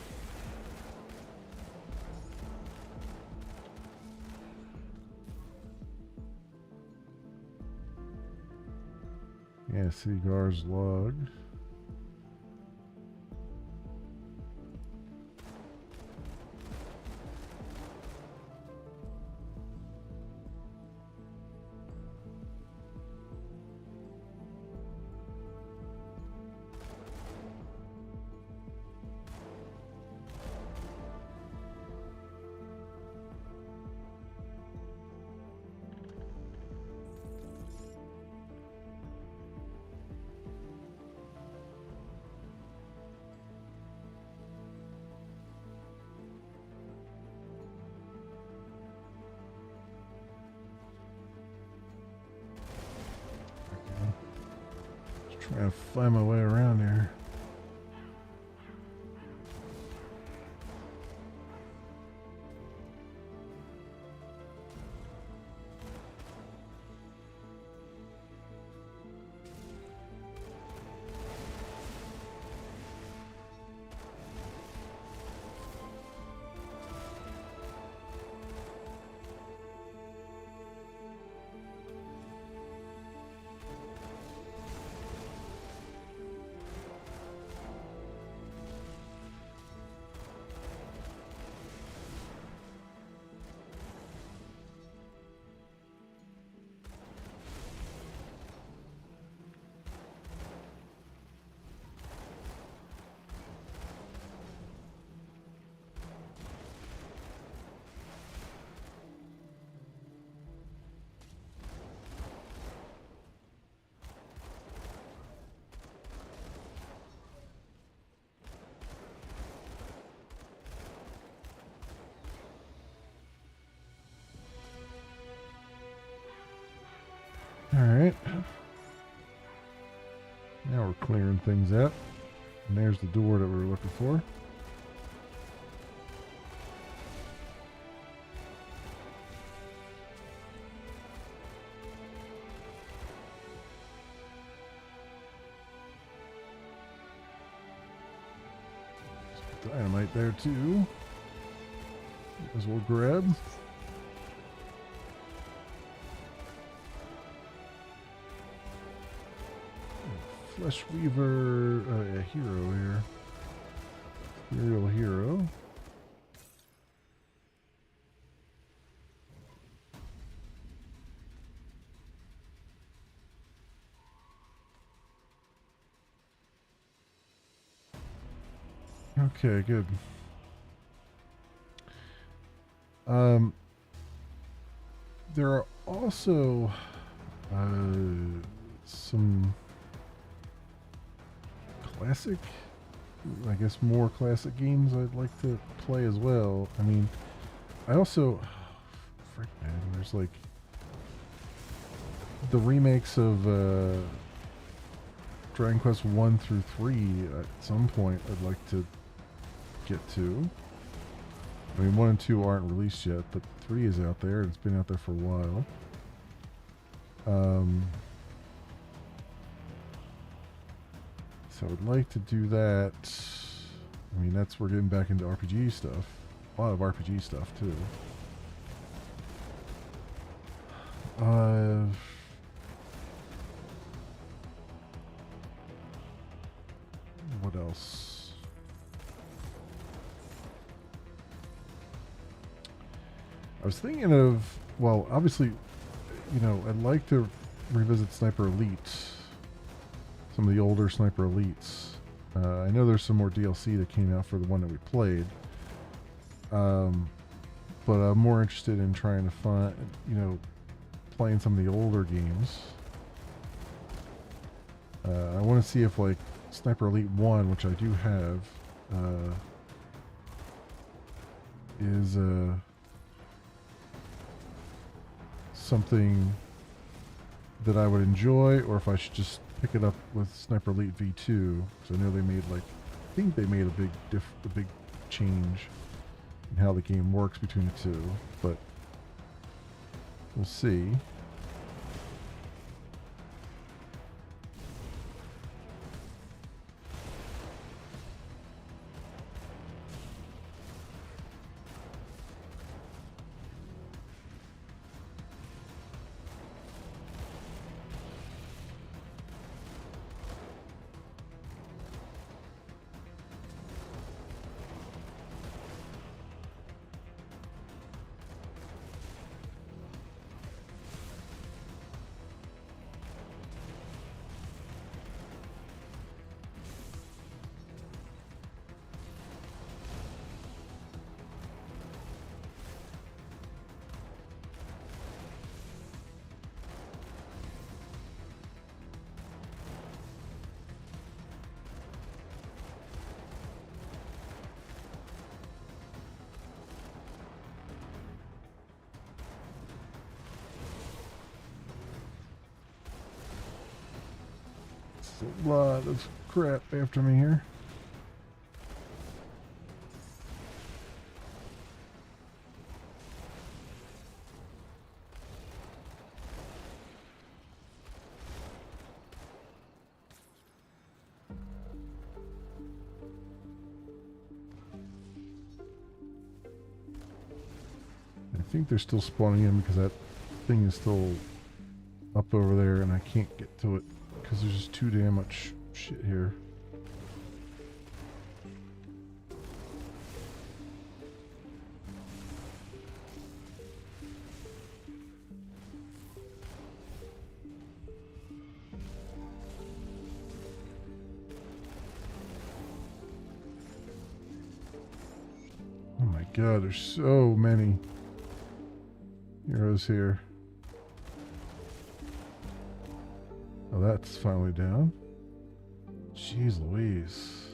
Yeah, Cigar's log. Trying to find my way around here. Alright. Now we're clearing things out. And there's the door that we were looking for. Some dynamite there too. As well grab. Flesh Weaver, a hero here. Serial hero. Okay, good. There are also some classic, I guess more classic games I'd like to play as well. I mean, I also, frick man, there's like the remakes of Dragon Quest 1 through 3 at some point I'd like to get to. I mean, 1 and 2 aren't released yet, but 3 is out there, and it's been out there for a while. So I'd like to do that. I mean, we're getting back into RPG stuff. A lot of RPG stuff, too. What else? I was thinking of, well, obviously, you know, I'd like to revisit Sniper Elite. Some of the older Sniper Elites. I know there's some more DLC that came out for the one that we played. But I'm more interested in trying to find, you know, playing some of the older games. I want to see if, like, Sniper Elite 1, which I do have, is something that I would enjoy, or if I should just pick it up with Sniper Elite V2, because I know they made, like, I think they made a big change in how the game works between the two, but we'll see. A lot of crap after me here. I think they're still spawning in because that thing is still up over there and I can't get to it because there's just too damn much shit here. Oh my god, there's so many heroes here. Oh, that's finally down. Jeez Louise.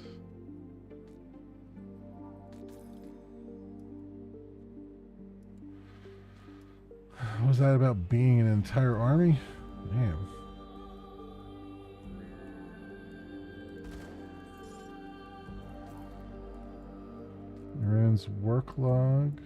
What was that about being an entire army? Damn. Rand's work log.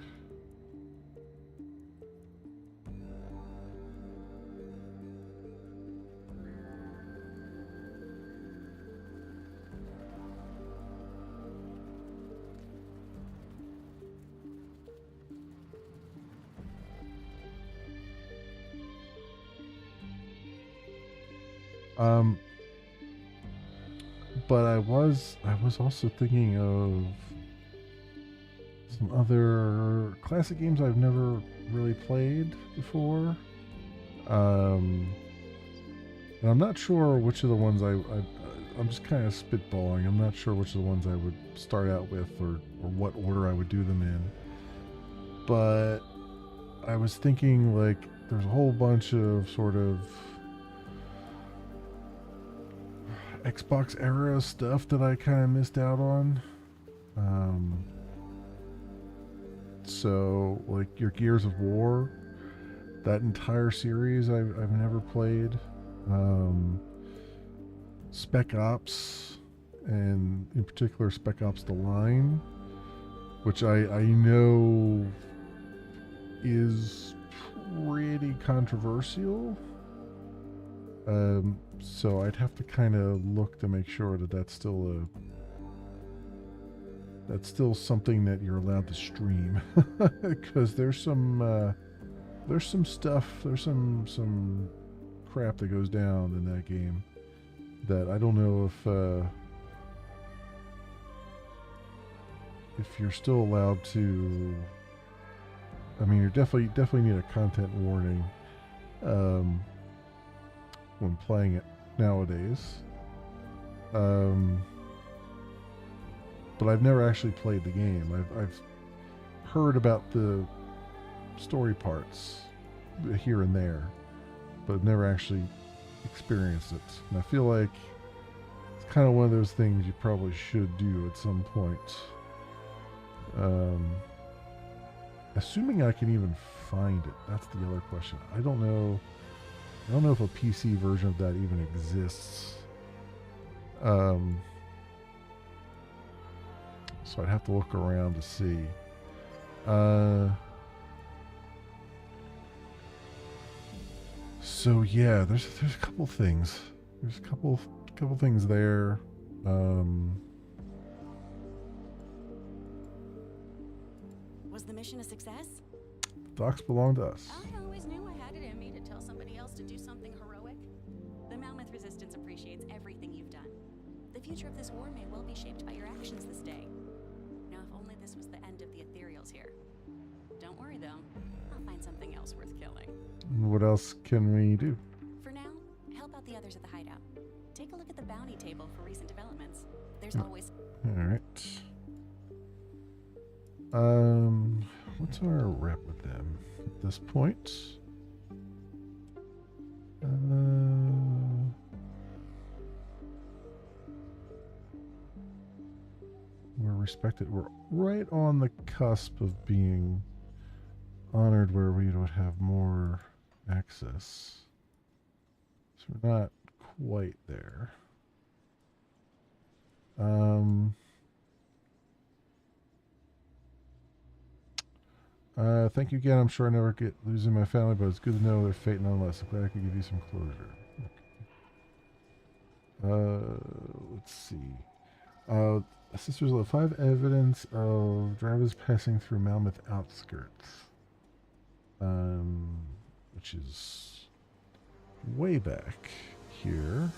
But I was also thinking of some other classic games I've never really played before. And I'm not sure which of the ones I'm just kind of spitballing. I'm not sure which of the ones I would start out with or what order I would do them in. But I was thinking, like, there's a whole bunch of sort of Xbox era stuff that I kind of missed out on. So, like, your Gears of War, that entire series I've never played. Spec Ops, and in particular Spec Ops The Line, which I know is pretty controversial. So I'd have to kind of look to make sure that that's still something that you're allowed to stream, because there's some stuff, there's some crap that goes down in that game that I don't know if you're still allowed to. I mean, you definitely need a content warning when playing it nowadays. But I've never actually played the game. I've heard about the story parts here and there, but never actually experienced it. And I feel like it's kind of one of those things you probably should do at some point. Assuming I can even find it. That's the other question. I don't know if a PC version of that even exists. So I'd have to look around to see. So yeah, there's a couple things. There's a couple things there. Was the mission a success? Docs belong to us. I always knew I had it in me to tell somebody else to do something heroic. The Mammoth Resistance appreciates everything you've done. The future of this war may well be shaped by your actions this day. Now, if only this was the end of the Ethereals here. Don't worry, though. I'll find something else worth killing. What else can we do? For now, help out the others at the hideout. Take a look at the bounty table for recent developments. There's always... Alright. What's our rep with them at this point? We're respected. We're right on the cusp of being honored where we would have more access. So we're not quite there. Thank you again. I'm sure I never get losing my family, but it's good to know their fate nonetheless. I'm glad I could give you some closure. Okay. Let's see. Sisters of 5 evidence of drivers passing through Mammoth outskirts. Which is way back here.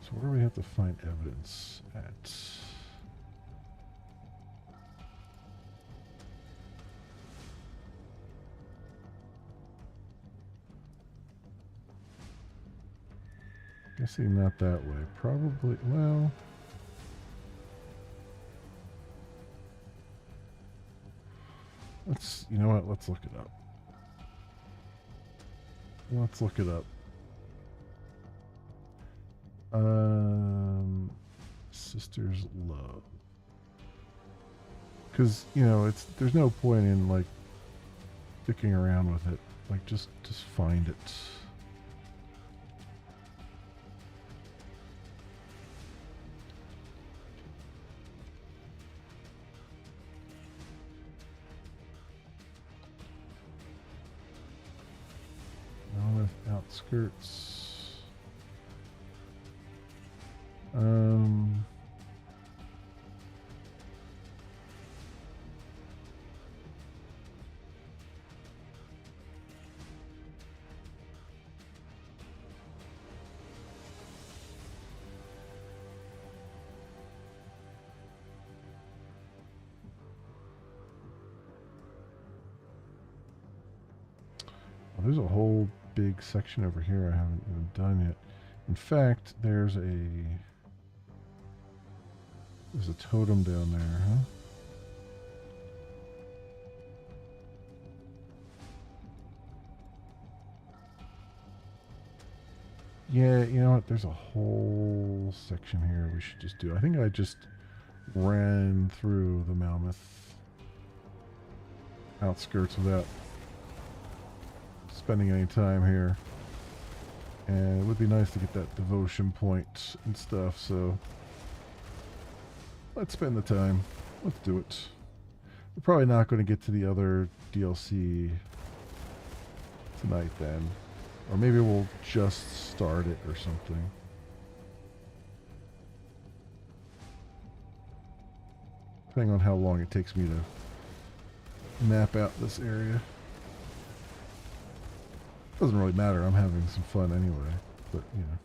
So where do we have to find evidence at? Guessing not that way. Probably, well... You know what? Let's look it up. Let's look it up. Sister's Love. Because, you know, there's no point in, like, sticking around with it. Like, just find it. Monmouth outskirts. There's a whole big section over here I haven't even done yet. In fact, there's a totem down there, huh? Yeah, you know what? There's a whole section here we should just do. I think I just ran through the Malmouth outskirts without spending any time here. And it would be nice to get that devotion point and stuff, so let's spend the time. Let's do it. We're probably not going to get to the other DLC tonight then. Or maybe we'll just start it or something. Depending on how long it takes me to map out this area. Doesn't really matter, I'm having some fun anyway, but you know.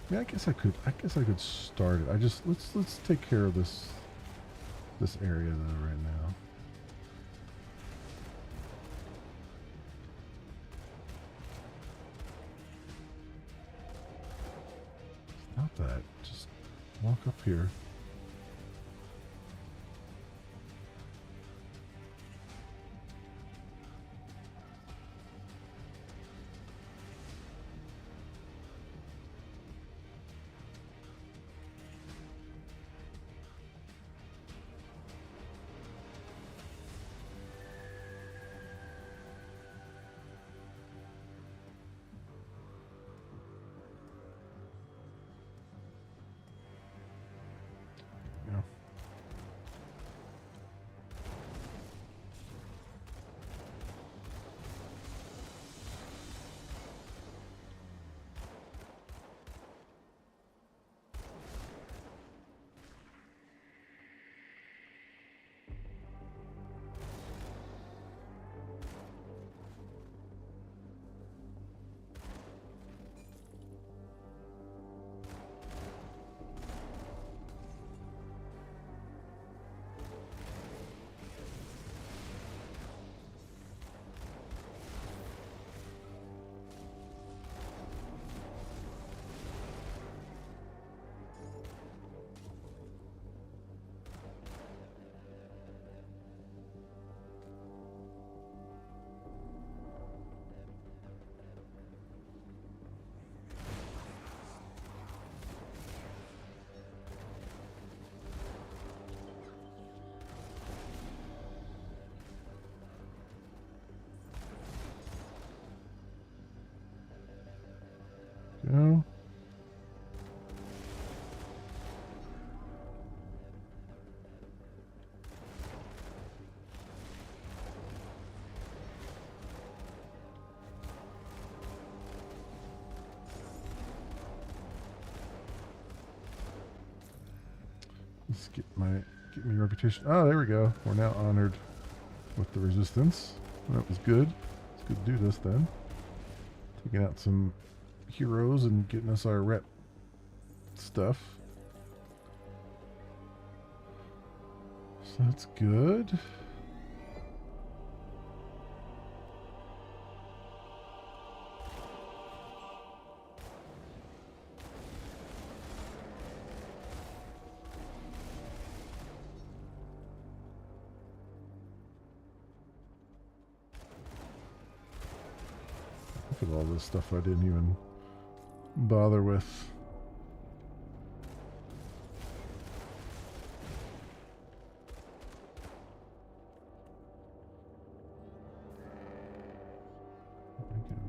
I mean, I guess I could start it. Let's take care of this area though right now. It's not that. Just walk up here. Go. Let's get me reputation. Oh, there we go. We're now honored with the resistance. That was good. It's good to do this then. Taking out some heroes and getting us our rep stuff. So that's good. Look at all this stuff I didn't even bother with.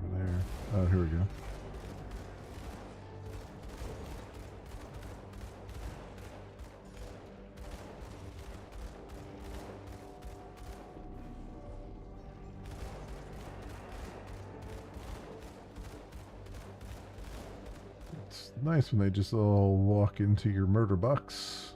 Over there. Oh, here we go. It's nice when they just all walk into your murder box.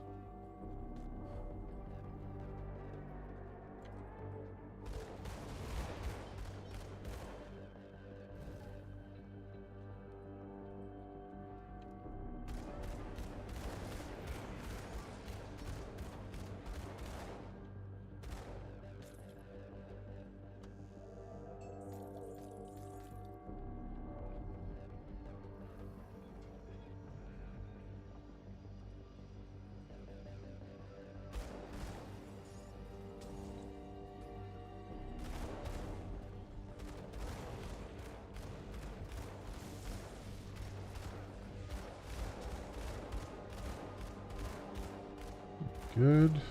Good.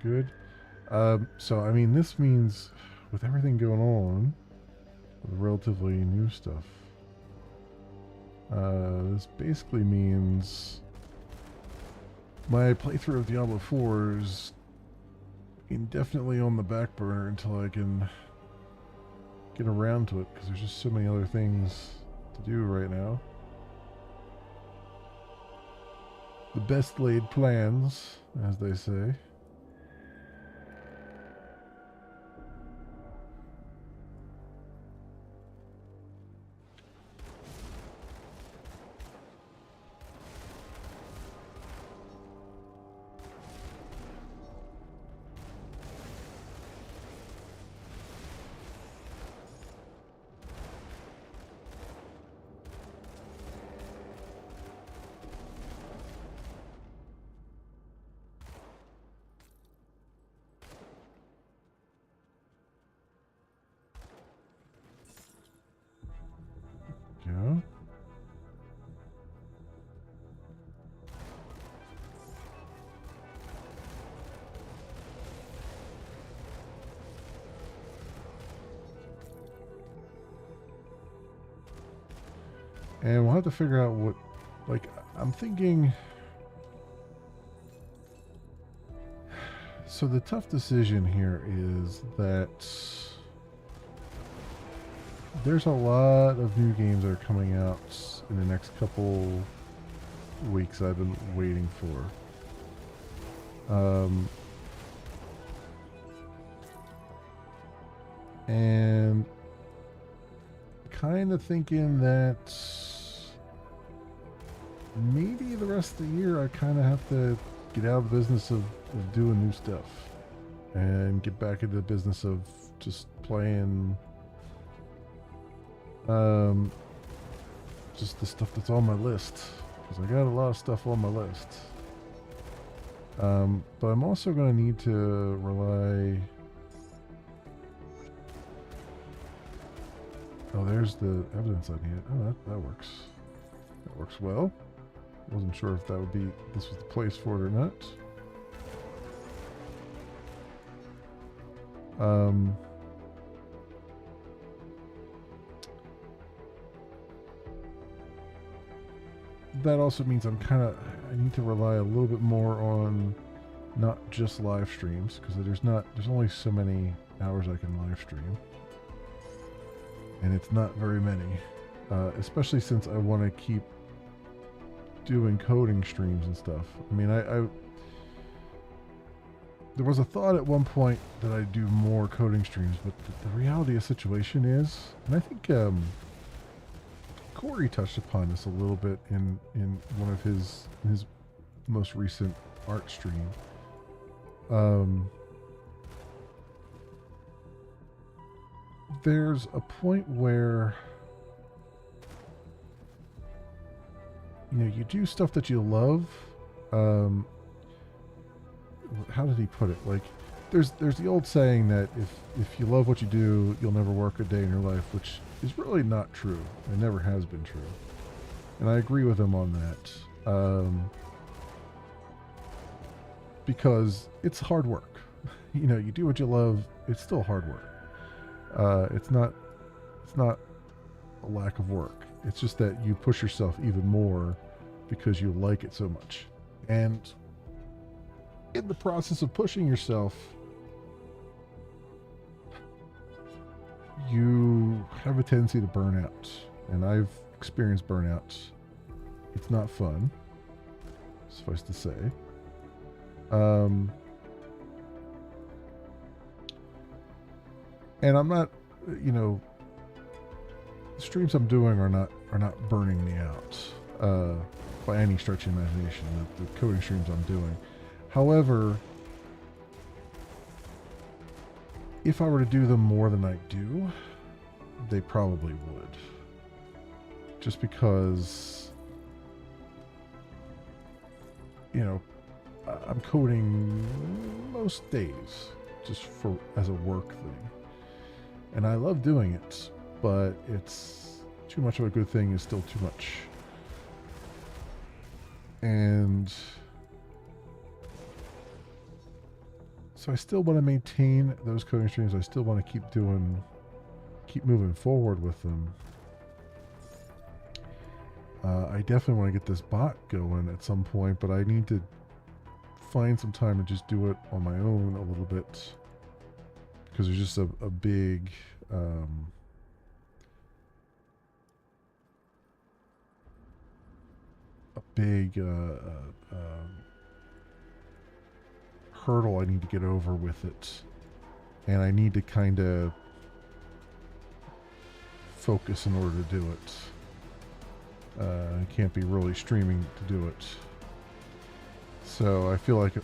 Good. So, I mean, this means with everything going on, with relatively new stuff, this basically means my playthrough of Diablo 4 is indefinitely on the back burner until I can get around to it, because there's just so many other things to do right now. The best laid plans, as they say. Yeah. And we'll have to figure out what, like, I'm thinking. So the tough decision here is that there's a lot of new games that are coming out in the next couple weeks I've been waiting for. And kind of thinking that maybe the rest of the year I kind of have to get out of the business of doing new stuff and get back into the business of just playing just the stuff that's on my list, because I got a lot of stuff on my list. But I'm also going to need to rely. Oh, there's the evidence I need. Oh, that works. That works well. Wasn't sure if that would be, this was the place for it or not. That also means I need to rely a little bit more on not just live streams, because there's only so many hours I can live stream. And it's not very many. Especially since I want to keep doing coding streams and stuff. I mean, there was a thought at one point that I'd do more coding streams, but the reality of the situation is, and I think Corey touched upon this a little bit in one of his most recent art stream. There's a point where, you know, you do stuff that you love. How did he put it? Like, there's the old saying that if you love what you do, you'll never work a day in your life, which is really not true. It never has been true, and I agree with him on that. Because it's hard work. You know, you do what you love. It's still hard work. It's not a lack of work. It's just that you push yourself even more because you like it so much. And in the process of pushing yourself, you have a tendency to burn out. And I've experienced burnout. It's not fun, suffice to say. And I'm not, you know, the streams I'm doing are not burning me out by any stretch of imagination. The coding streams I'm doing. However, if I were to do them more than I do, they probably would. Just because, you know, I'm coding most days just for as a work thing, and I love doing it, but it's too much of a good thing is still too much. And so I still want to maintain those coding streams. I still want to keep moving forward with them. I definitely want to get this bot going at some point, but I need to find some time to just do it on my own a little bit, because there's just a big hurdle I need to get over with it, and I need to kind of focus in order to do it. I can't be really streaming to do it. So I feel like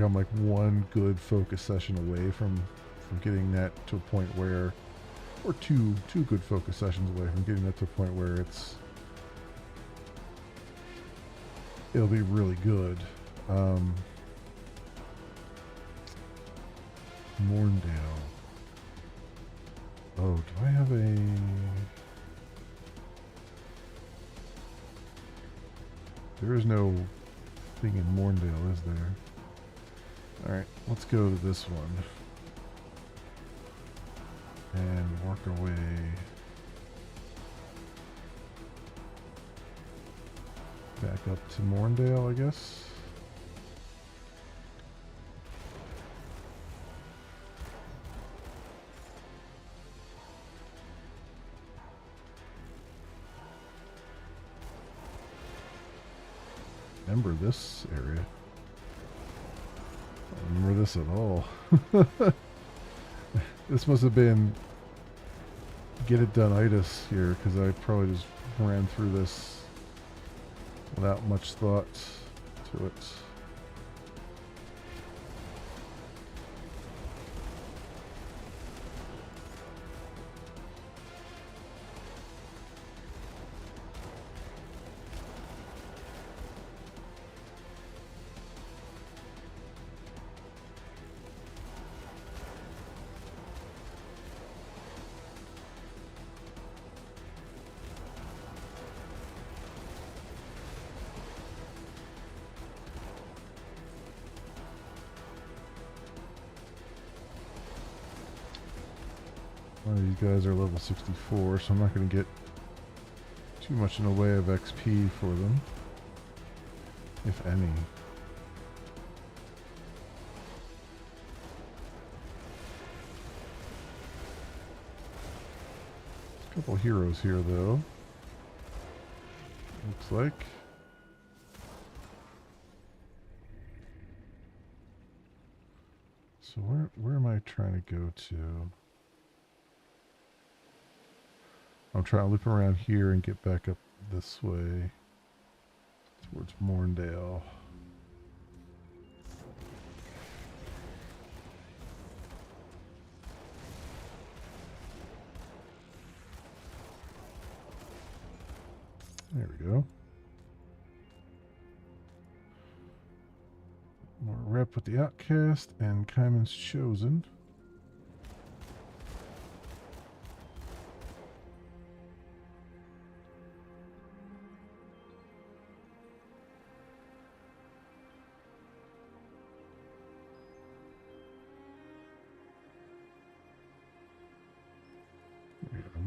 I'm like one good focus session away from getting that to a point where, or two good focus sessions away from getting that to a point where it'll be really good. Morndale. Oh, do I have a... There is no thing in Morndale, is there? Alright, let's go to this one. And work our way... back up to Morndale, I guess. Remember this area. I don't remember this at all. This must have been get it done itis here, because I probably just ran through this without much thought to it. One of these guys are level 64, so I'm not going to get too much in the way of XP for them, if any. A couple heroes here, though. Looks like. So where am I trying to go to? I'm trying to loop around here and get back up this way towards Morndale. There we go. More rep put the Outcast and Kaiman's Chosen.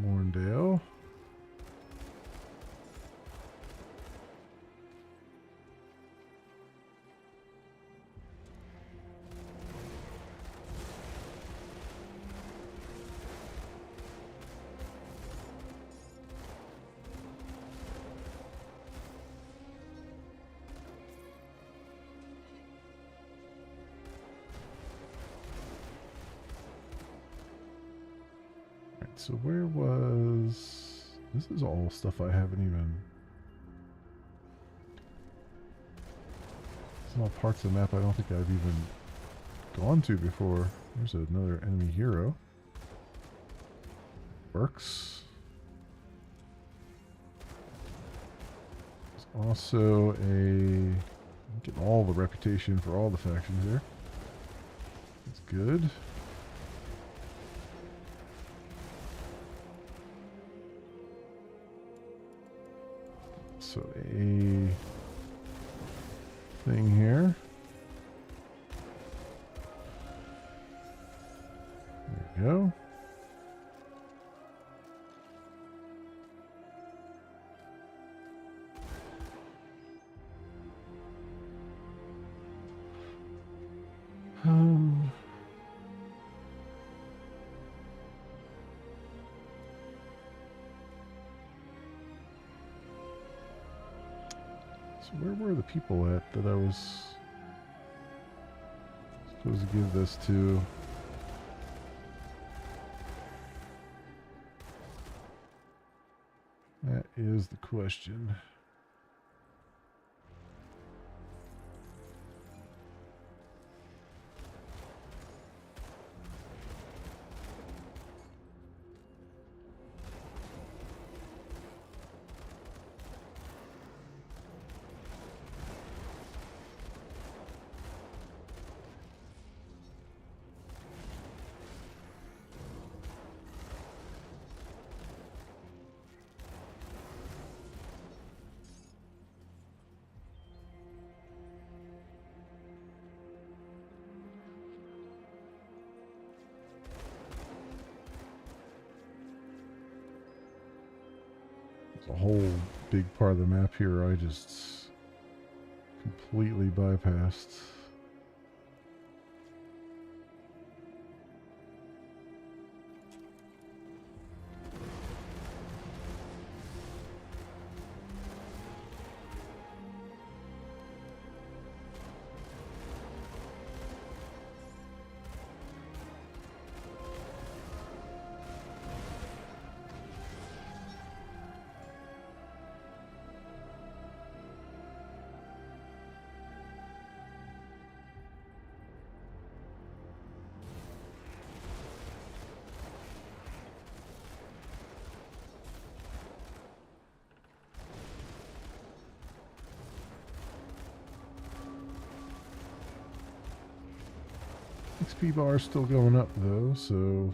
Morndale. So where was... This is all stuff I haven't even... It's all parts of the map I don't think I've even gone to before. There's another enemy hero. Works. There's also a... Getting all the reputation for all the factions here. That's good. So a thing here. There we go. So where were the people at that I was supposed to give this to? That is the question. A whole big part of the map here I just completely bypassed. XP bar is still going up though, so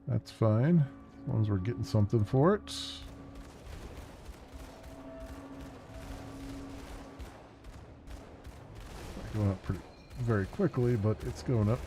that's fine as long as we're getting something for it. Not going up pretty very quickly, but it's going up.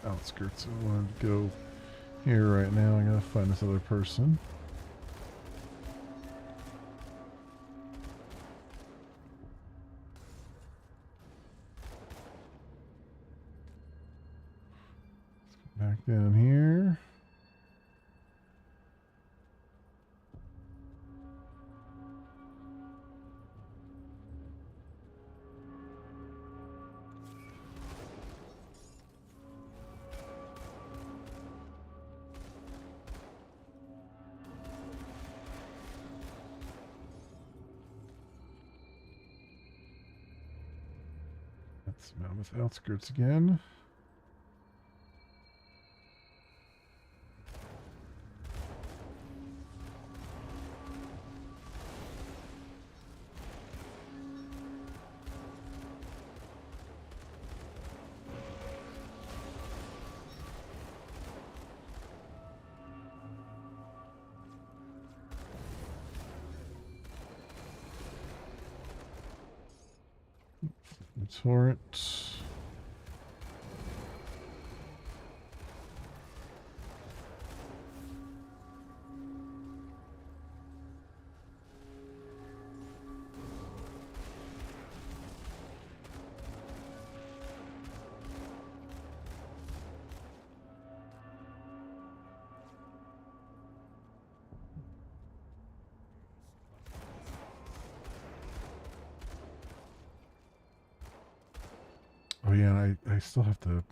Outskirts. I wanted to go here right now. I gotta find this other person. down here. That's Mammoth Outskirts again. The torrent. Oh yeah, and I still have to.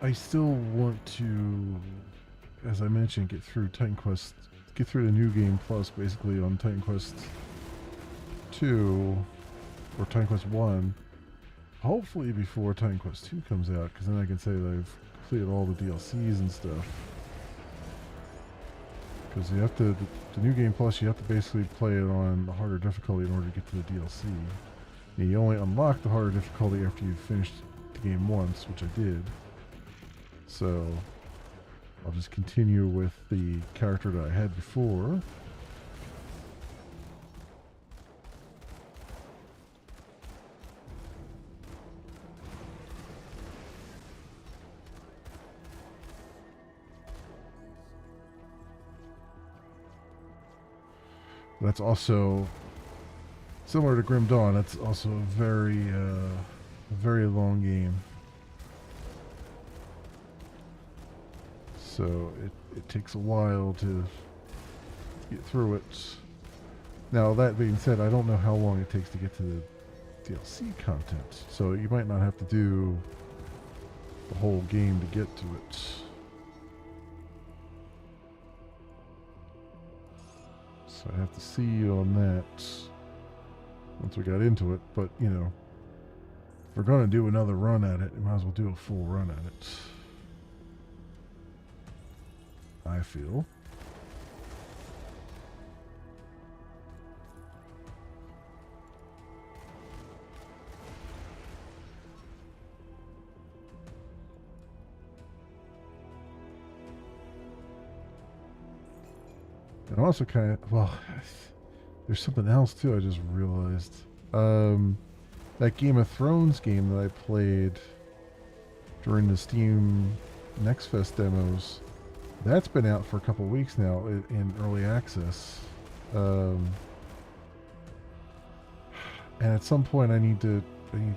I still want to, as I mentioned, get through Titan Quest, get through the New Game Plus basically on Titan Quest 2 or Titan Quest 1. Hopefully before Titan Quest 2 comes out, because then I can say that I've completed all the DLCs and stuff. Because you have to, the New Game Plus, you have to basically play it on the harder difficulty in order to get to the DLC. And you only unlock the harder difficulty after you've finished the game once, which I did. So, I'll just continue with the character that I had before. That's also similar to Grim Dawn. That's also a very long game. So it takes a while to get through it. Now that being said, I don't know how long it takes to get to the DLC content. So you might not have to do the whole game to get to it. So I have to see you on that once we got into it. But, you know, if we're going to do another run at it, we might as well do a full run at it. I feel. And also kind of, well, there's something else too I just realized. That Game of Thrones game that I played during the Steam Next Fest demos, that's been out for a couple weeks now in early access. And at some point I need to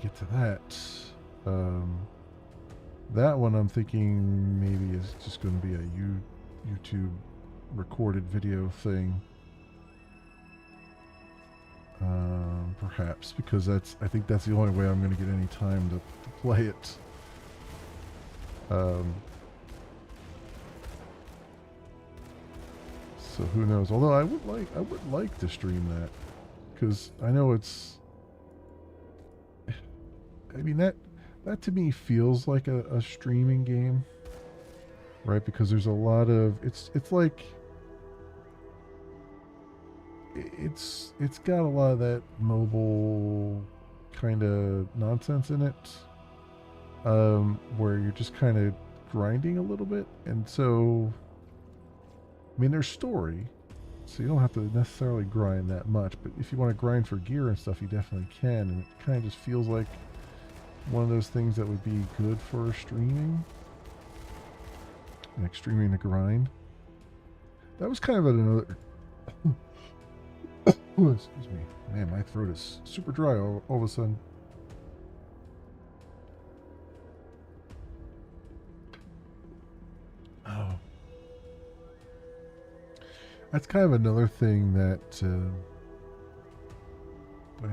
get to that. That one I'm thinking maybe is just going to be a YouTube recorded video thing. Perhaps, because I think that's the only way I'm going to get any time to play it. So who knows? Although I would like to stream that, because I know it's. I mean that to me feels like a streaming game, right? Because there's a lot of it's like. It's got a lot of that mobile kind of nonsense in it, where you're just kind of grinding a little bit, and so I mean there's story, so you don't have to necessarily grind that much, but if you want to grind for gear and stuff, you definitely can, and it kind of just feels like one of those things that would be good for streaming, like streaming the grind. That was kind of another. Ooh, excuse me. Man, my throat is super dry all of a sudden. That's kind of another thing that I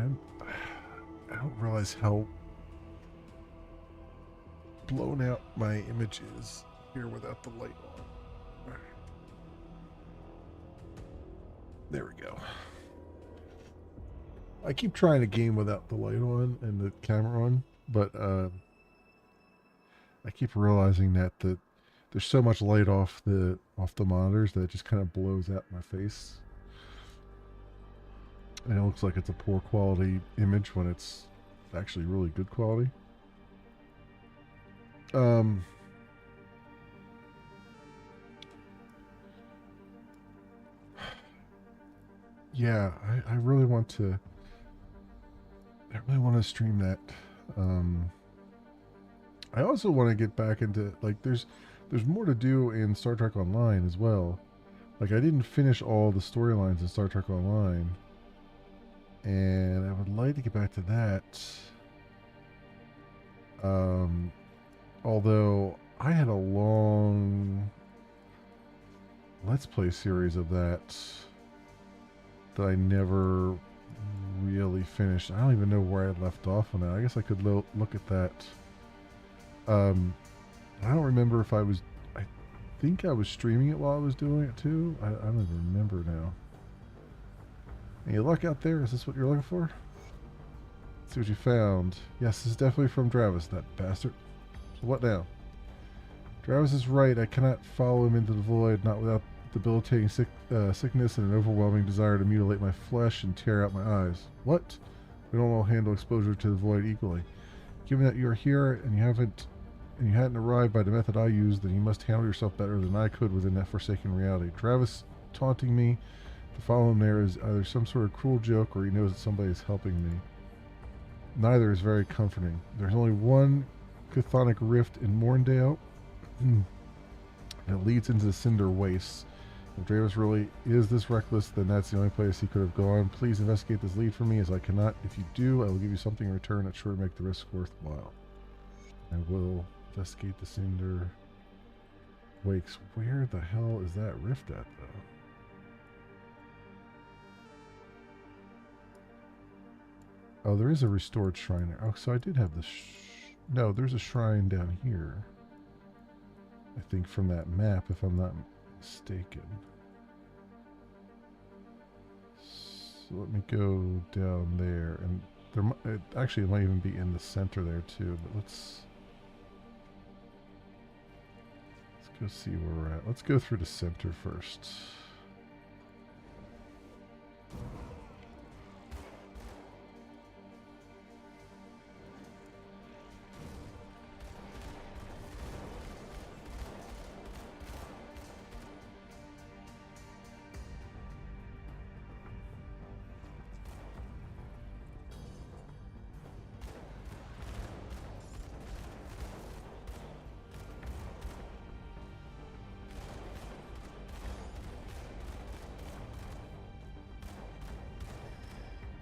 don't realize how blown out my image is here without the light on. There we go. I keep trying to game without the light on and the camera on, but I keep realizing that there's so much light off the monitors that it just kind of blows out my face. And it looks like it's a poor quality image when it's actually really good quality. Yeah, I really want to. I really want to stream that. I also want to get back into, like, there's more to do in Star Trek Online as well. Like, I didn't finish all the storylines in Star Trek Online, and I would like to get back to that. Although I had a long Let's Play series of that I never really finished. I don't even know where I left off on that. I guess I could look at that. I don't remember if I think I was streaming it while I was doing it too. I don't even remember now. Any luck out there? Is this what you're looking for? Let's see what you found. Yes, this is definitely from Travis, that bastard. So what now? Travis is right. I cannot follow him into the void, not without debilitating sickness and an overwhelming desire to mutilate my flesh and tear out my eyes. What? We don't all handle exposure to the void equally. Given that you are here and you hadn't arrived by the method I used, then you must handle yourself better than I could within that forsaken reality. Travis taunting me to follow him there is either some sort of cruel joke or he knows that somebody is helping me. Neither is very comforting. There's only one chthonic rift in Morndale, and it leads into the Cinder Wastes. If Travis really is this reckless, then that's the only place he could have gone. Please investigate this lead for me, as I cannot. If you do, I will give you something in return that's sure to make the risk worthwhile. I will investigate the Cinder Wakes. Where the hell is that rift at, though? Oh, there is a restored shrine there. Oh, so I did have the... No, there's a shrine down here. I think from that map, if I'm not mistaken. So let me go down there. And there, actually, it might even be in the center there, too. But let's go see where we're at. Let's go through the center first.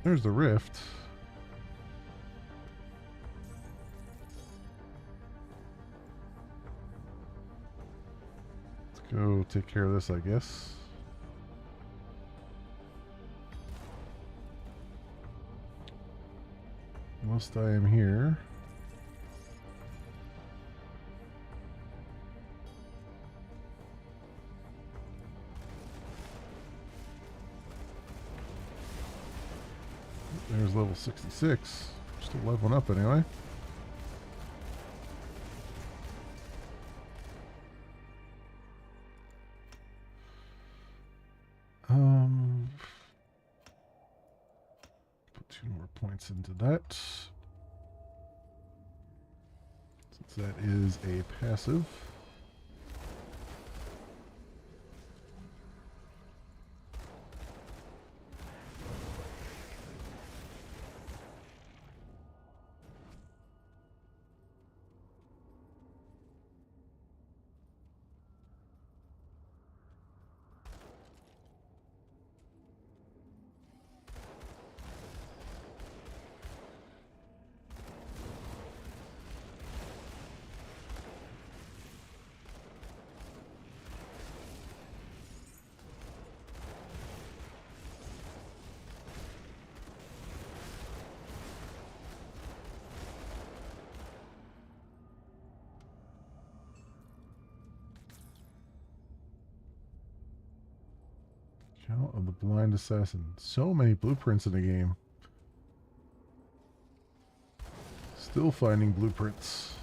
There's the rift. Let's go take care of this, I guess. Whilst I am here. There's level 66. Still leveling up anyway. Put 2 more points into that. Since that is a passive. Account of the Blind Assassin. So many blueprints in the game. Still finding blueprints.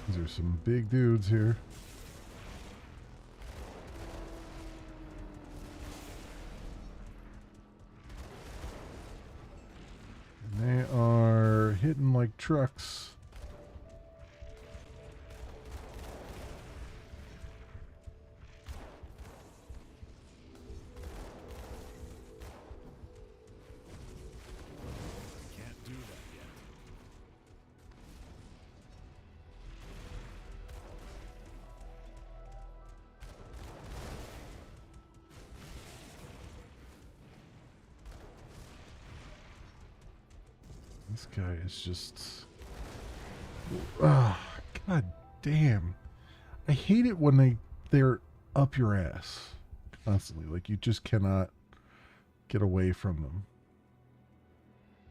These are some big dudes here. And they are hitting like trucks. Can't do that yet. This guy is just... Ah, god damn. I hate it when they're up your ass constantly. Like, you just cannot get away from them.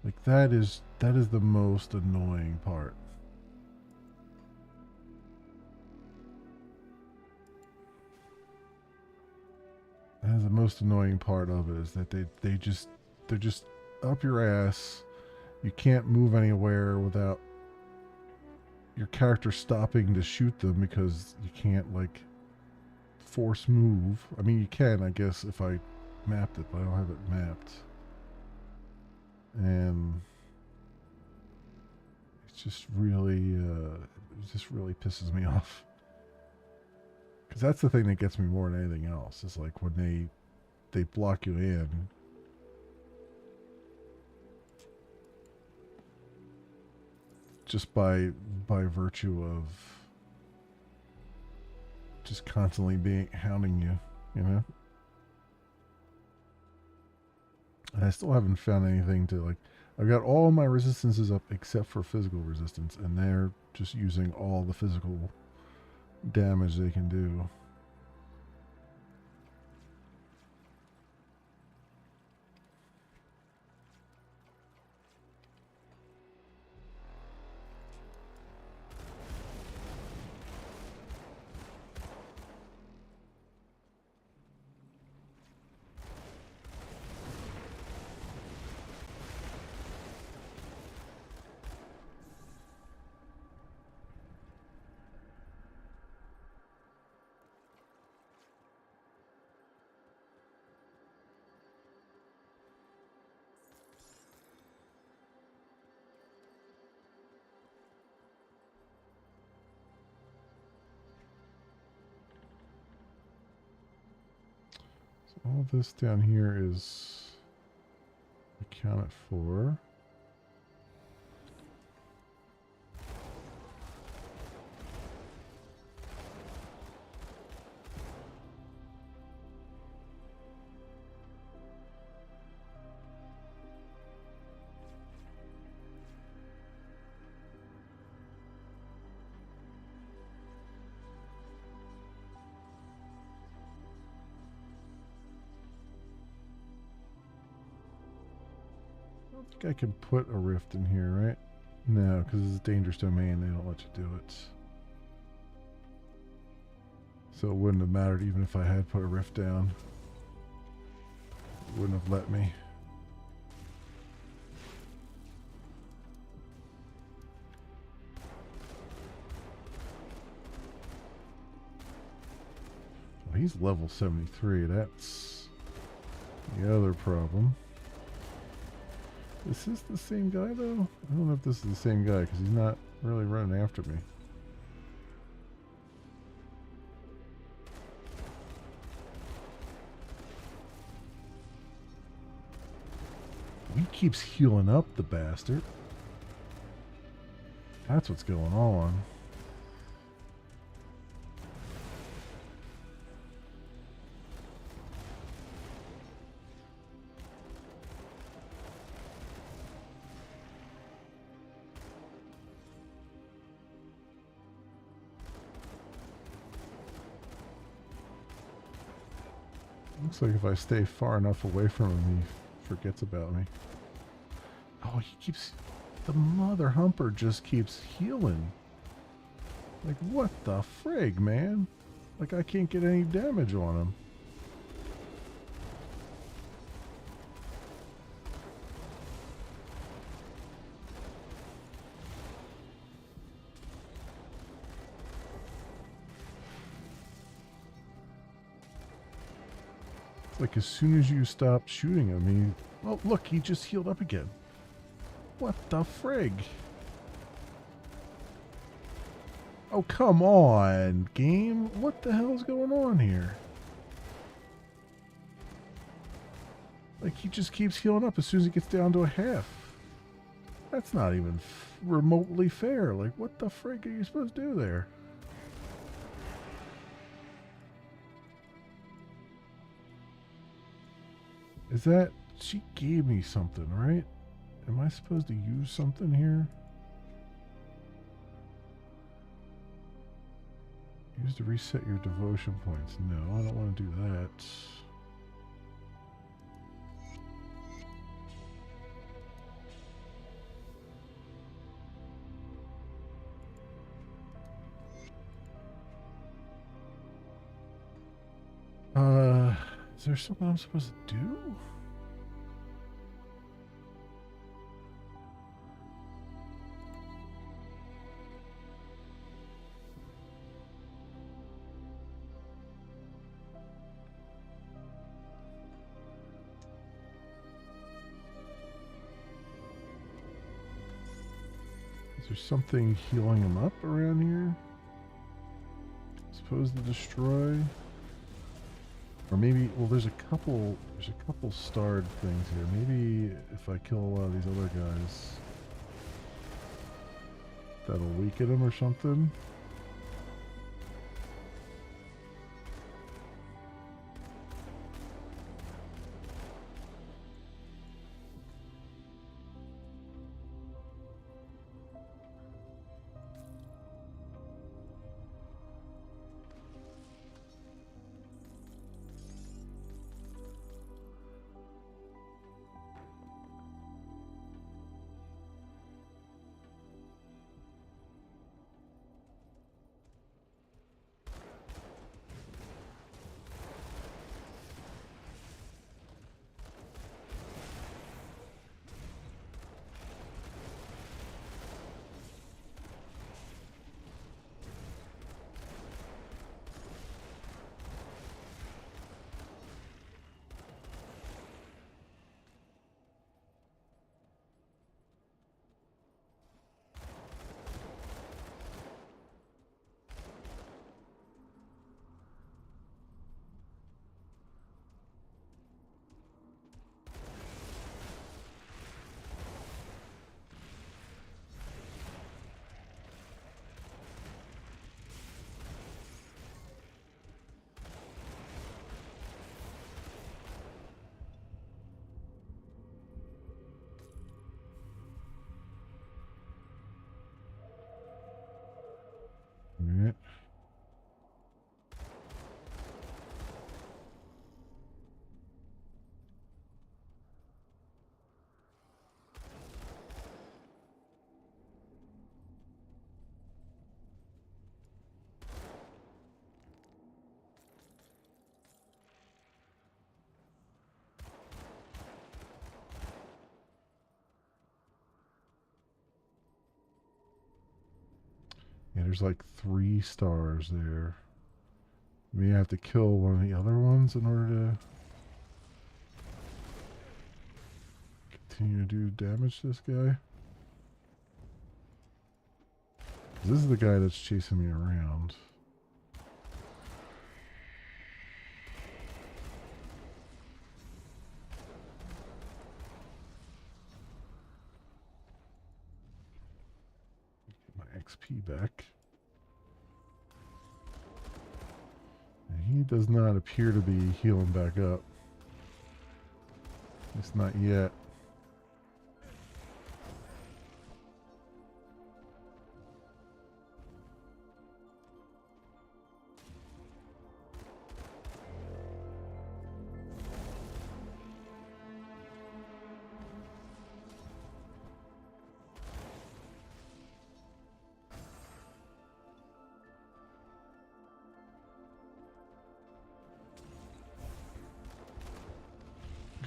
Like, that is the most annoying part. That is the most annoying part of it, is that they're just up your ass. You can't move anywhere without your character stopping to shoot them because you can't, like, force move. I mean, you can, I guess, if I mapped it, but I don't have it mapped. And it's just really, it just really pisses me off. Because that's the thing that gets me more than anything else. Is like when they block you in. Just by virtue of just constantly hounding you, you know? And I still haven't found anything to, like, I've got all my resistances up except for physical resistance, and they're just using all the physical damage they can do. All this down here is accounted for. I don't think I can put a rift in here, right? No, because it's a dangerous domain. They don't let you do it. So it wouldn't have mattered even if I had put a rift down. It wouldn't have let me. Well, he's level 73. That's the other problem. Is this the same guy, though? I don't know if this is the same guy, because he's not really running after me. He keeps healing up, the bastard. That's what's going on. Looks like if I stay far enough away from him, he forgets about me. Oh, he keeps... The mother humper just keeps healing. Like, what the frig, man? Like, I can't get any damage on him. It's like as soon as you stop shooting him, he... Oh, look, he just healed up again. What the frig? Oh, come on, game. What the hell is going on here? Like, he just keeps healing up as soon as he gets down to a half. That's not even remotely fair. Like, what the frig are you supposed to do there? Is that... She gave me something, right? Am I supposed to use something here? Use to reset your devotion points. No, I don't want to do that. Is there something I'm supposed to do? Is there something healing him up around here? Supposed to destroy? Or maybe, well, there's a couple starred things here. Maybe if I kill a lot of these other guys, that'll weaken him or something. Alright. Yeah, there's like 3 stars there. Maybe I have to kill one of the other ones in order to continue to do damage to this guy. This is the guy that's chasing me around. Get my XP back. And he does not appear to be healing back up. At least not yet.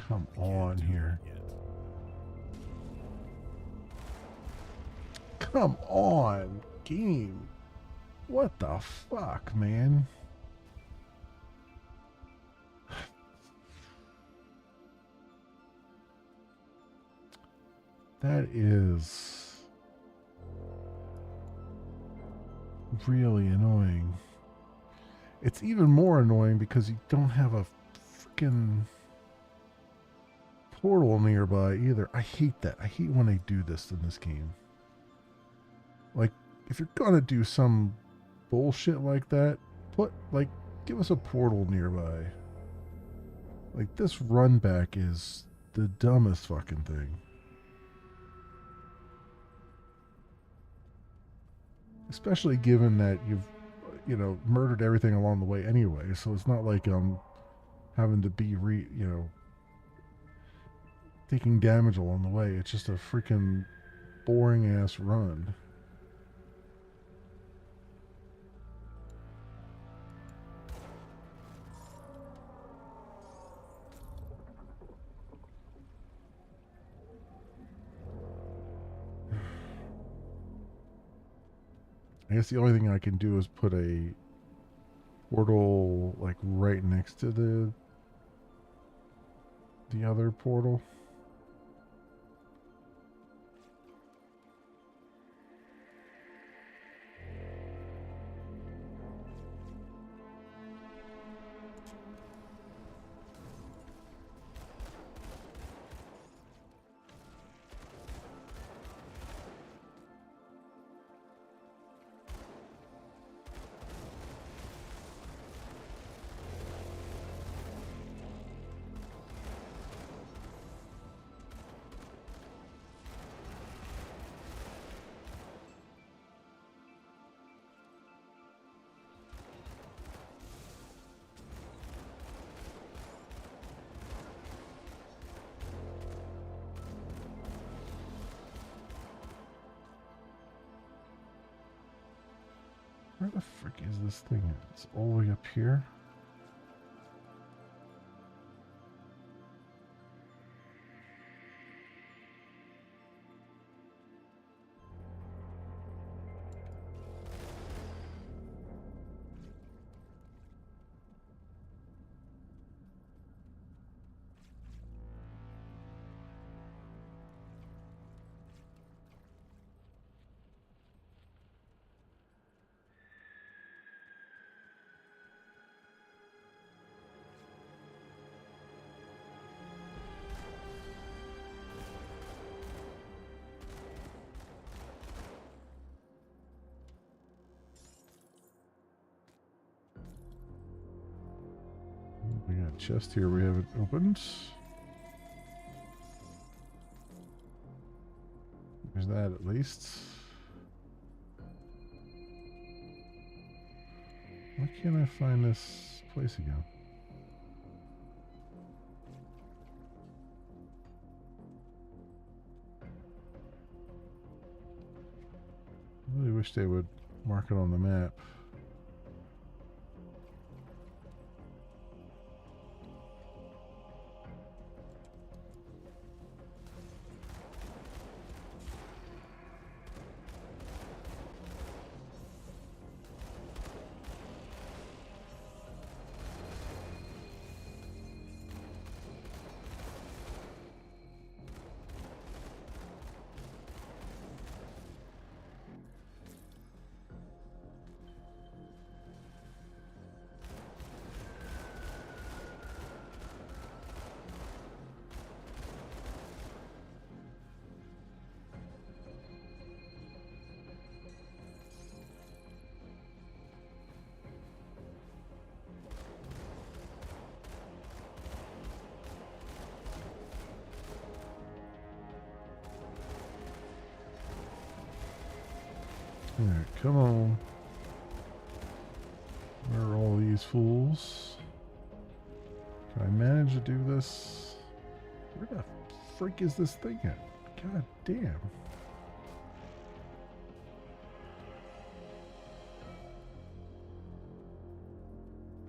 Come on here. Come on, game. What the fuck, man? That is really annoying. It's even more annoying because you don't have a freaking portal nearby either. I hate that. I hate when they do this in this game. Like, if you're gonna do some bullshit like that, give us a portal nearby. Like, this run back is the dumbest fucking thing. Especially given that you've, murdered everything along the way anyway, so it's not like I'm having to be taking damage along the way. It's just a freaking boring ass run. I guess the only thing I can do is put a portal like right next to the other portal. Where the frick is this thing? It's all the way up here. We got a chest here we haven't opened. There's that at least. Why can't I find this place again? I really wish they would mark it on the map. Alright, come on. Where are all these fools? Can I manage to do this? Where the freak is this thing at? God damn.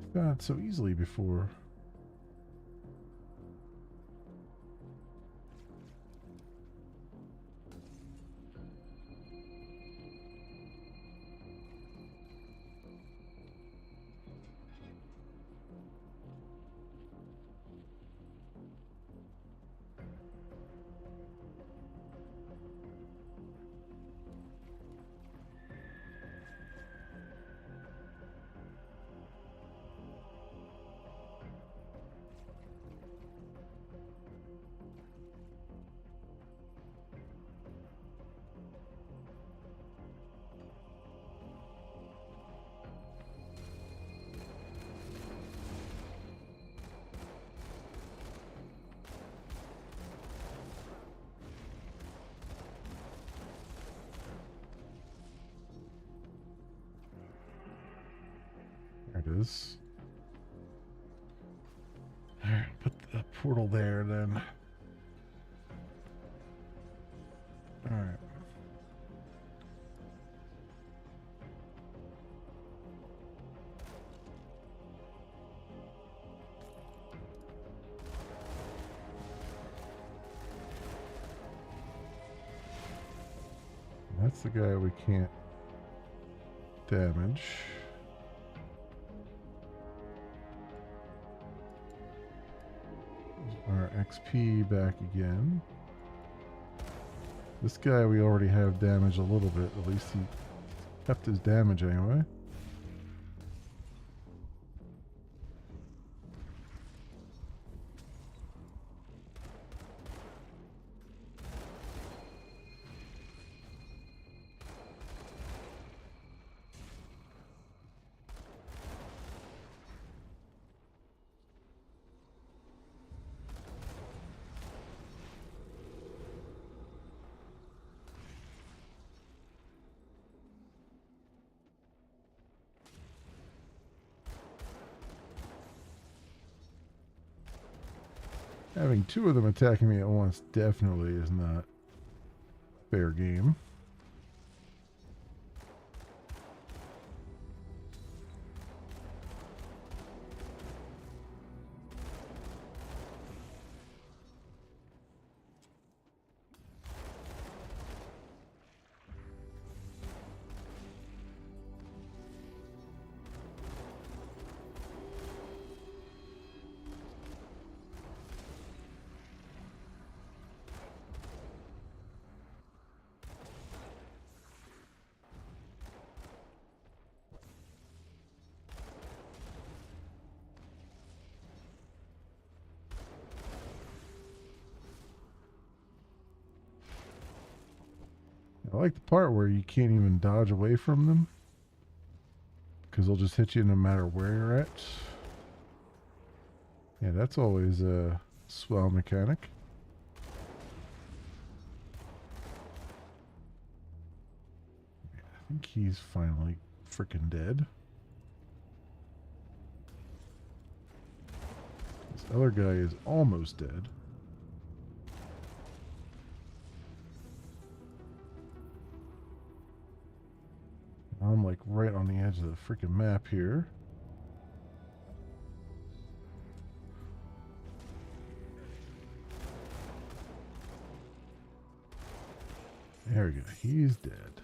I found it so easily before. There it is. Alright, put the portal there then. Alright. That's the guy we can't damage. Our XP back again. This guy we already have damage a little bit. At least he kept his damage anyway. Having two of them attacking me at once definitely is not fair game. I like the part where you can't even dodge away from them, because they'll just hit you no matter where you're at. Yeah, that's always a swell mechanic. Yeah, I think he's finally freaking dead. This other guy is almost dead. I'm like right on the edge of the freaking map here. There we go. He's dead.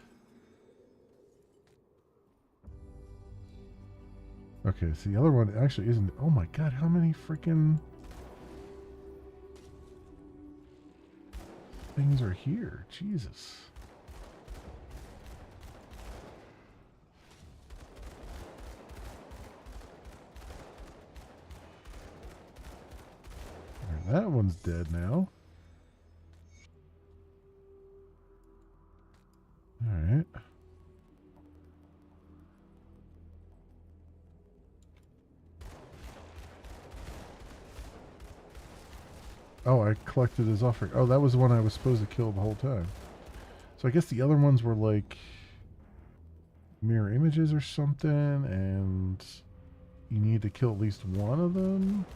Okay, so the other one actually isn't. Oh my god, how many freaking things are here? Jesus. That one's dead now. Alright. Oh, I collected his offering. Oh, that was the one I was supposed to kill the whole time. So I guess the other ones were like mirror images or something, and you need to kill at least one of them?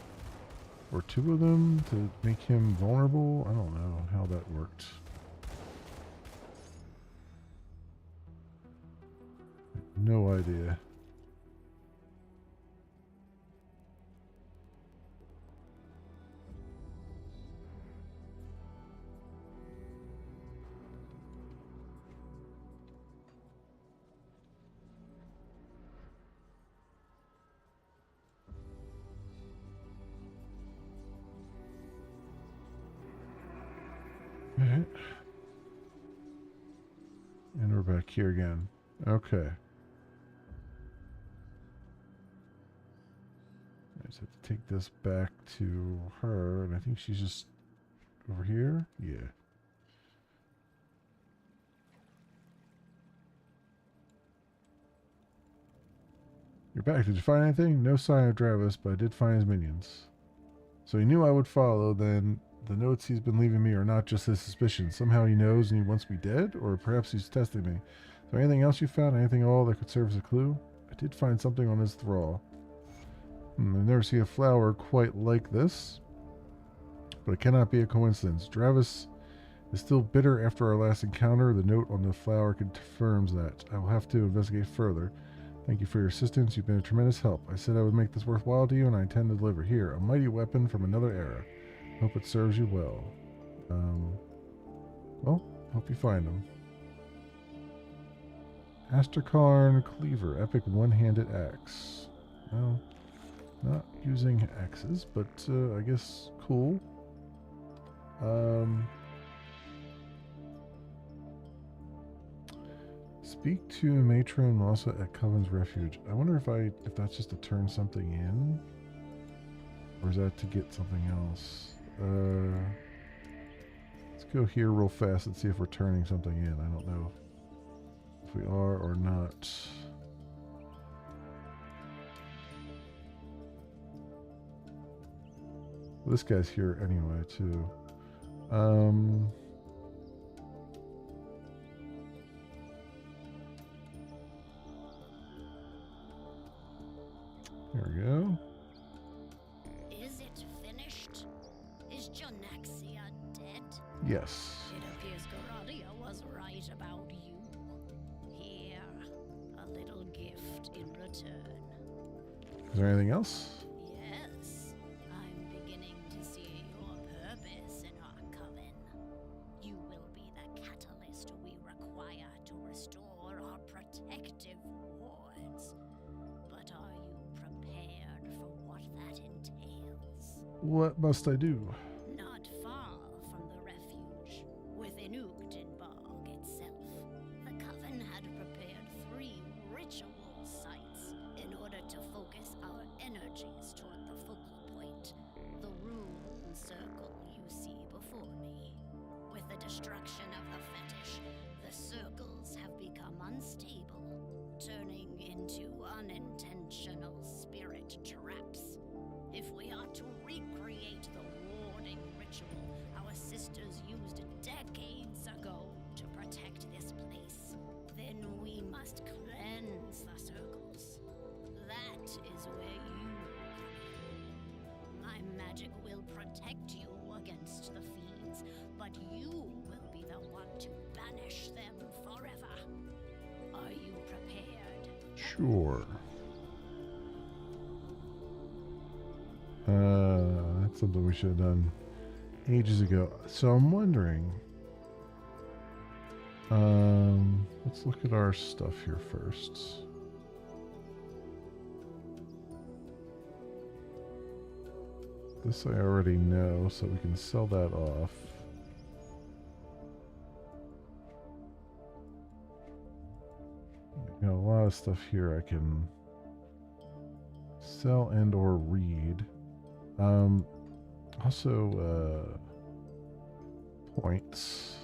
Or two of them to make him vulnerable? I don't know how that worked. No idea. Alright. And we're back here again. Okay. I just have to take this back to her, and I think she's just over here. Yeah. You're back. Did you find anything? No sign of Dravis, but I did find his minions. So he knew I would follow, then the notes he's been leaving me are not just his suspicions. Somehow he knows and he wants me dead, or perhaps he's testing me. Is there anything else you found? Anything at all that could serve as a clue? I did find something on his thrall. I never see a flower quite like this, but it cannot be a coincidence. Dravis is still bitter after our last encounter. The note on the flower confirms that. I will have to investigate further. Thank you for your assistance. You've been a tremendous help. I said I would make this worthwhile to you, and I intend to deliver. Here, a mighty weapon from another era. Hope it serves you well. Well, hope you find them. Astrakarn Cleaver, epic one-handed axe. Well, not using axes, but I guess cool. Speak to Matron Mossa at Coven's Refuge. I wonder if that's just to turn something in, or is that to get something else? Let's go here real fast and see if we're turning something in. I don't know if we are or not. This guy's here anyway, too. There we go. Is it finished? Is Jonaxia dead? Yes. It appears Garadia was right about you. Here, a little gift in return. Is there anything else? Yes, I'm beginning to see your purpose in our coven. You will be the catalyst we require to restore our protective wards. But are you prepared for what that entails? What must I do? Not far from the refuge, within Ugdenburg itself, the Coven had prepared 3 ritual sites in order to focus our energies toward the focal point, the rune circle you see before me. With the destruction of the fetish, the circles have become unstable, turning into unintentional spirit traps. If we are to recreate the warding ritual our sisters used decades ago to protect this place, then we must cleanse the circles. That is where you come in. My magic will protect you against the fiends, but you will be the one to banish them forever. Are you prepared? Sure. That's something we should have done ages ago. So I'm wondering, let's look at our stuff here first. This I already know, so we can sell that off. Got a lot of stuff here I can sell and or read. Also, points.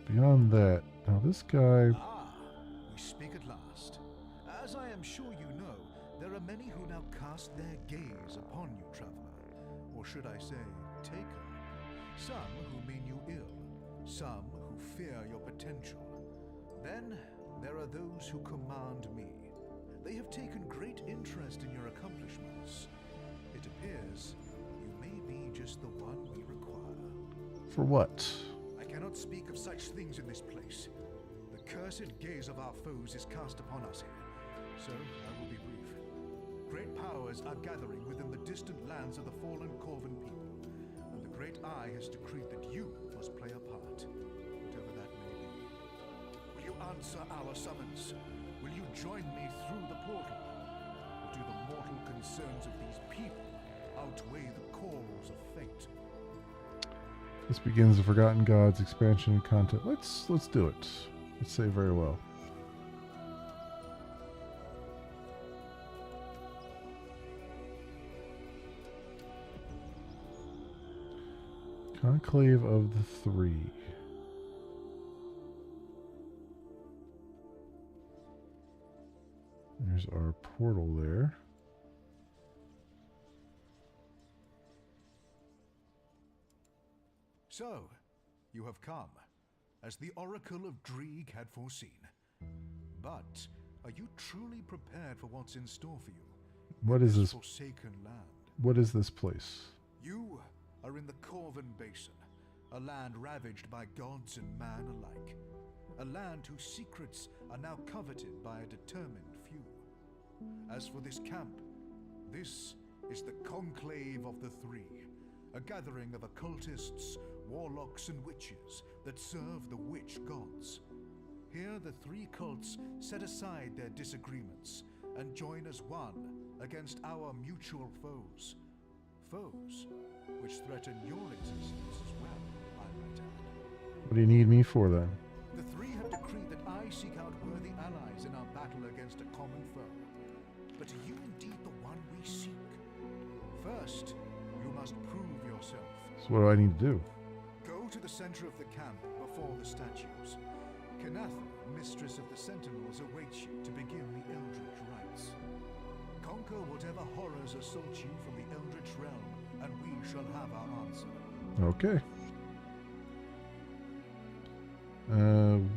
Beyond that, now this guy, Ah, we speak at last. As I am sure you know, there are many who now cast their gaze upon you, traveler. Or should I say, taker. Some who mean you ill, some who fear your potential. Then there are those who command me. They have taken great interest in your accomplishments. It appears you may be just the one we require. for what? I cannot speak of such things in this place. The cursed gaze of our foes is cast upon us here, so I will be brief. Great powers are gathering within the distant lands of the fallen Corvin people, and the Great Eye has decreed that you must play a part, whatever that may be. Will you answer our summons? Will you join me through the portal? Or do the mortal concerns of these people outweigh the calls of fate? This begins the Forgotten Gods expansion content. Let's do it. Let's say very well. Conclave of the Three. There's our portal there. So, you have come, as the Oracle of Dreeg had foreseen. But are you truly prepared for what's in store for you? What is this? Forsaken land. What is this place? You are in the Corvin Basin, a land ravaged by gods and man alike. A land whose secrets are now coveted by a determined few. As for this camp, this is the Conclave of the Three, a gathering of occultists, warlocks, and witches that serve the witch gods. Here, the three cults set aside their disagreements and join as one against our mutual foes. Foes which threaten your existence as well, I might add. What do you need me for then? The three have decreed that I seek out worthy allies in our battle against a common foe. But are you indeed the one we seek? First, you must prove yourself. So what do I need to do? Go to the center of the camp before the statues. Kanatha, mistress of the Sentinels, awaits you to begin the Eldritch rites. Conquer whatever horrors assault you from the Eldritch realm, and we shall have our answer. Okay.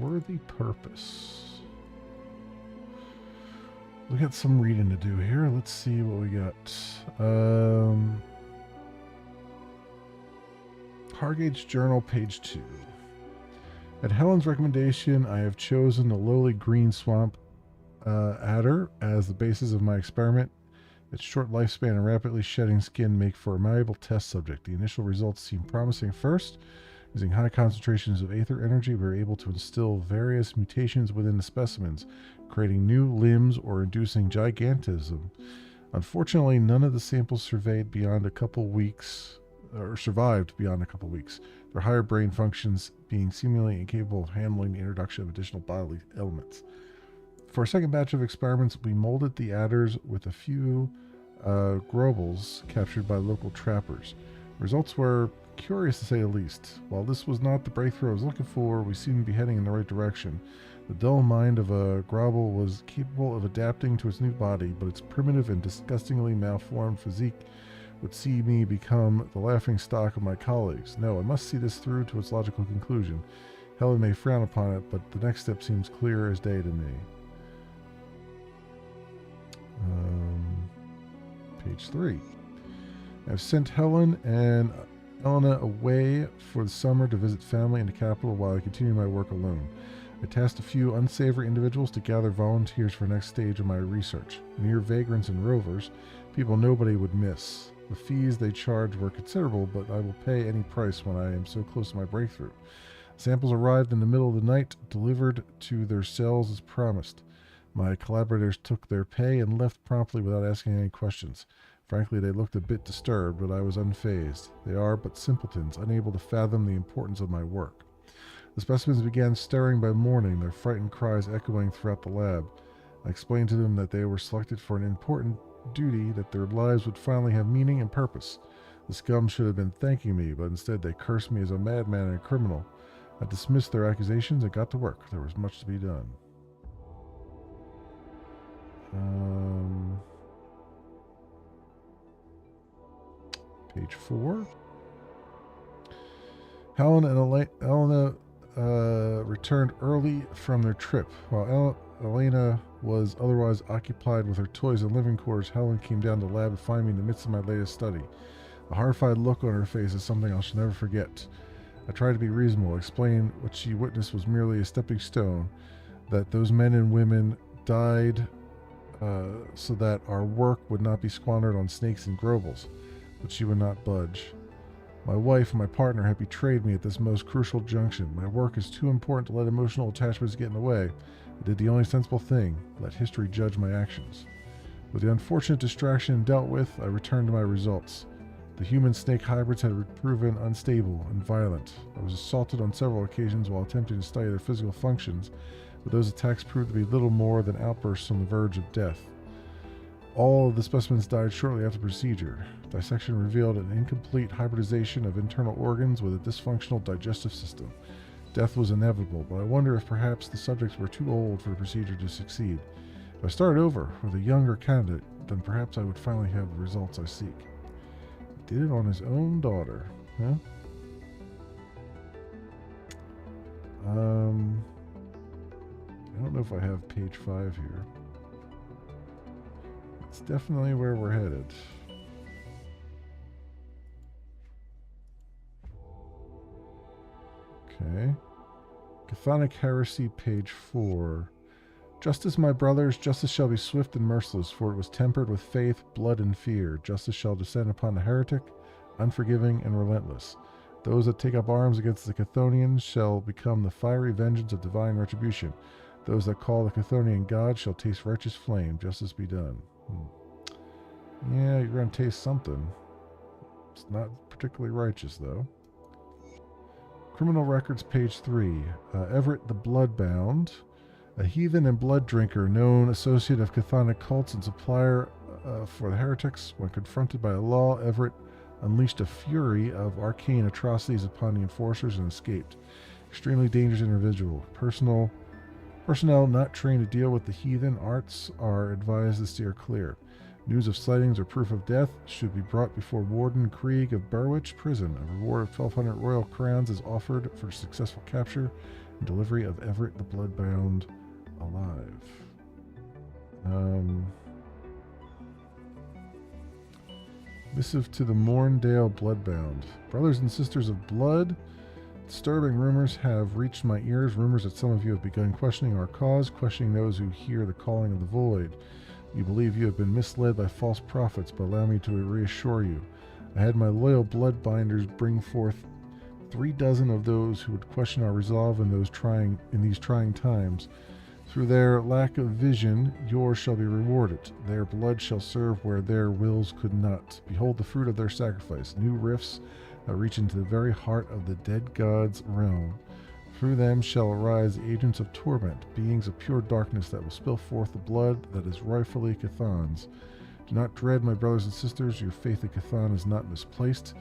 Worthy purpose. We got some reading to do here. Let's see what we got. Hargate's Journal, page 2. At Helen's recommendation, I have chosen the lowly green swamp adder as the basis of my experiment. Its short lifespan and rapidly shedding skin make for a malleable test subject. The initial results seem promising. First, using high concentrations of aether energy, we were able to instill various mutations within the specimens, creating new limbs or inducing gigantism. Unfortunately, none of the samples survived beyond a couple weeks. Their higher brain functions being seemingly incapable of handling the introduction of additional bodily elements. For a second batch of experiments, we molded the adders with a few grobles captured by local trappers. Results were curious to say the least. While this was not the breakthrough I was looking for, we seemed to be heading in the right direction. The dull mind of a groble was capable of adapting to its new body, but its primitive and disgustingly malformed physique would see me become the laughing stock of my colleagues. No, I must see this through to its logical conclusion. Helen may frown upon it, but the next step seems clear as day to me. Page 3. I've sent Helen and Elena away for the summer to visit family in the capital while I continue my work alone. I tasked a few unsavory individuals to gather volunteers for the next stage of my research. Mere vagrants and rovers, people nobody would miss. The fees they charge were considerable, but I will pay any price when I am so close to my breakthrough. Samples arrived in the middle of the night, delivered to their cells as promised. My collaborators took their pay and left promptly without asking any questions. Frankly, they looked a bit disturbed, but I was unfazed. They are but simpletons, unable to fathom the importance of my work. The specimens began stirring by morning, their frightened cries echoing throughout the lab. I explained to them that they were selected for an important duty, that their lives would finally have meaning and purpose. The scum should have been thanking me, but instead they cursed me as a madman and a criminal. I dismissed their accusations and got to work. There was much to be done. Page 4. Helen and Elena returned early from their trip. While Elena was otherwise occupied with her toys and living quarters, Helen came down to the lab to find me in the midst of my latest study. A horrified look on her face is something I shall never forget. I tried to be reasonable, explain what she witnessed was merely a stepping stone, that those men and women died so that our work would not be squandered on snakes and grobles, but she would not budge. My wife and my partner had betrayed me at this most crucial junction. My work is too important to let emotional attachments get in the way. I did the only sensible thing, let history judge my actions. With the unfortunate distraction dealt with, I returned to my results. The human-snake hybrids had proven unstable and violent. I was assaulted on several occasions while attempting to study their physical functions, but those attacks proved to be little more than outbursts on the verge of death. All of the specimens died shortly after the procedure. Dissection revealed an incomplete hybridization of internal organs with a dysfunctional digestive system. Death was inevitable, but I wonder if perhaps the subjects were too old for the procedure to succeed. If I started over with a younger candidate, then perhaps I would finally have the results I seek. He did it on his own daughter, huh? don't know if I have page 5 here. It's definitely where we're headed. Okay. Chthonic Heresy, page 4. Justice, my brothers, justice shall be swift and merciless, for it was tempered with faith, blood, and fear. Justice shall descend upon the heretic, unforgiving and relentless. Those that take up arms against the Chthonians shall become the fiery vengeance of divine retribution. Those that call the Chthonian God shall taste righteous flame. Justice be done. Yeah, you're going to taste something. It's not particularly righteous, though. Criminal Records, page 3. Everett the Bloodbound, a heathen and blood drinker, known associate of chthonic cults and supplier for the heretics. When confronted by the law, Everett unleashed a fury of arcane atrocities upon the enforcers and escaped. Extremely dangerous individual. Personnel not trained to deal with the heathen arts are advised to steer clear. News of sightings or proof of death should be brought before Warden Krieg of Berwich Prison. A reward of 1,200 royal crowns is offered for successful capture and delivery of Everett the Bloodbound alive. Missive to the Morndale Bloodbound. Brothers and sisters of blood, disturbing rumors have reached my ears. Rumors that some of you have begun questioning our cause, questioning those who hear the calling of the void. You believe you have been misled by false prophets, but allow me to reassure you. I had my loyal bloodbinders bring forth 36 of those who would question our resolve in these trying times. Through their lack of vision, yours shall be rewarded. Their blood shall serve where their wills could not. Behold the fruit of their sacrifice. New rifts that reach into the very heart of the dead god's realm. Through them shall arise agents of torment, beings of pure darkness that will spill forth the blood that is rightfully Chthon's. Do not dread, my brothers and sisters, your faith in Chthon is not misplaced.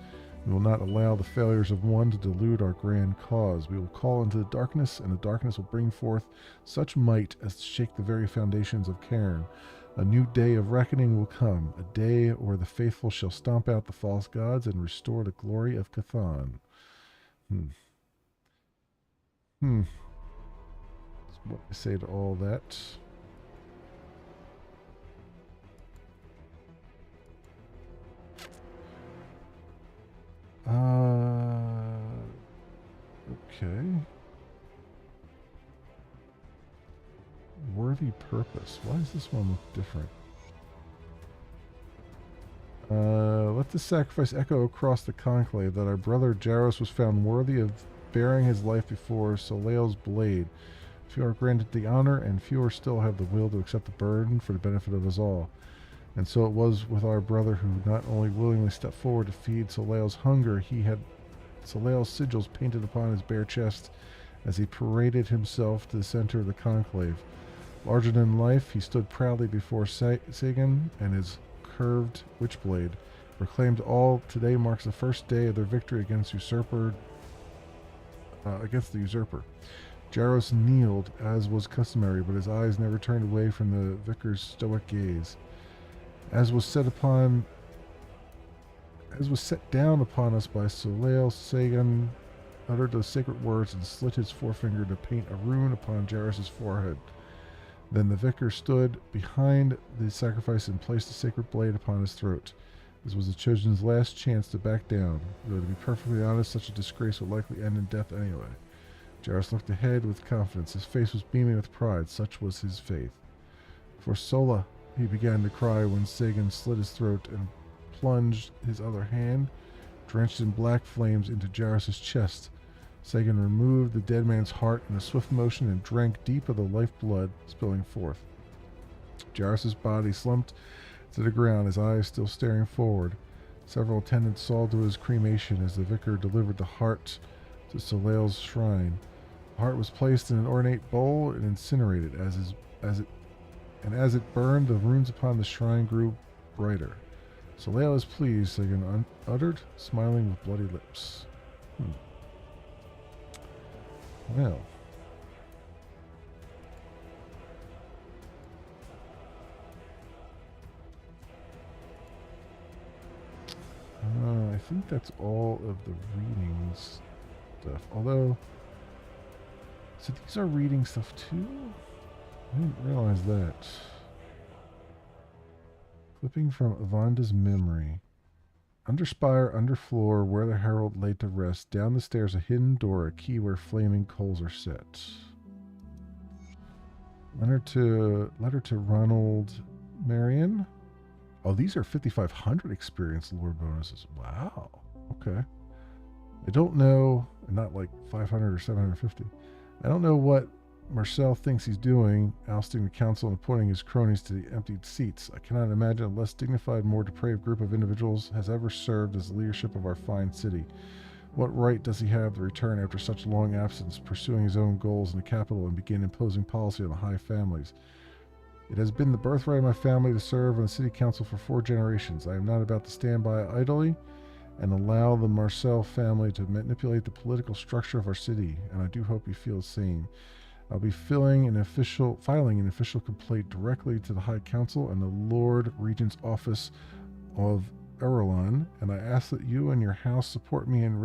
We will not allow the failures of one to delude our grand cause. We will call into the darkness, and the darkness will bring forth such might as to shake the very foundations of Cairn. A new day of reckoning will come, a day where the faithful shall stomp out the false gods and restore the glory of Chthon. That's what I say to all that. Okay. Worthy purpose. Why does this one look different? Let this sacrifice echo across the conclave that our brother Jaros was found worthy of bearing his life before Soleil's blade. Few are granted the honor, and fewer still have the will to accept the burden for the benefit of us all. And so it was with our brother, who not only willingly stepped forward to feed Soleil's hunger, he had Soleil's sigils painted upon his bare chest as he paraded himself to the center of the conclave. Larger than life, he stood proudly before Sagan and his curved witchblade, proclaimed all, today marks the first day of their victory against the usurper. Jaros kneeled, as was customary, but his eyes never turned away from the vicar's stoic gaze. As was set down upon us by Soleil, Sagan uttered those sacred words and slit his forefinger to paint a rune upon Jaros' forehead. Then the vicar stood behind the sacrifice and placed the sacred blade upon his throat. This was the chosen's last chance to back down. Though to be perfectly honest, such a disgrace would likely end in death anyway. Jaros looked ahead with confidence. His face was beaming with pride. Such was his faith. For Sola, he began to cry when Sagan slit his throat and plunged his other hand, drenched in black flames, into Jaros' chest. Sagan removed the dead man's heart in a swift motion and drank deep of the lifeblood spilling forth. Jaros' body slumped to the ground, his eyes still staring forward. Several attendants saw to his cremation as the vicar delivered the heart to Soleil's shrine. The heart was placed in an ornate bowl and incinerated. As it burned, the runes upon the shrine grew brighter. Soleil is pleased, Sagan uttered, smiling with bloody lips. Well. I think that's all of the readings stuff. Although, so these are reading stuff too? I didn't realize that. Clipping from Avanda's memory. Under spire, under floor, where the herald laid to rest. Down the stairs, a hidden door, a key where flaming coals are set. Letter to Ronald Marion. Oh, these are 5,500 experience lore bonuses. Wow. Okay. I don't know, not like 500 or 750. I don't know what Marcel thinks he's doing, ousting the council and appointing his cronies to the emptied seats. I cannot imagine a less dignified, more depraved group of individuals has ever served as the leadership of our fine city. What right does he have to return after such long absence, pursuing his own goals in the capital and begin imposing policy on the high families? It has been the birthright of my family to serve on the city council for 4 generations. I am not about to stand by idly and allow the Marcel family to manipulate the political structure of our city, and I do hope you feel the same. I'll be filing an official complaint directly to the High Council and the Lord Regent's office of Erelon, and I ask that you and your house support me in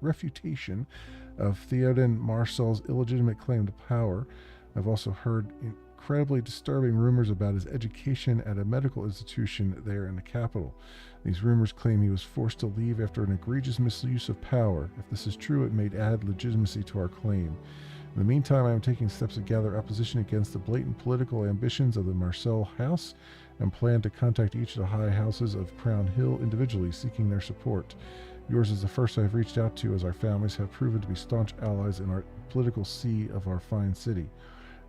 refutation of Theoden Marcel's illegitimate claim to power. I've also heard incredibly disturbing rumors about his education at a medical institution there in the capital. These rumors claim he was forced to leave after an egregious misuse of power. If this is true, it may add legitimacy to our claim. In the meantime, I am taking steps to gather opposition against the blatant political ambitions of the Marcel house and plan to contact each of the high houses of Crown Hill individually, seeking their support. Yours is the first I have reached out to, as our families have proven to be staunch allies in our political sea of our fine city.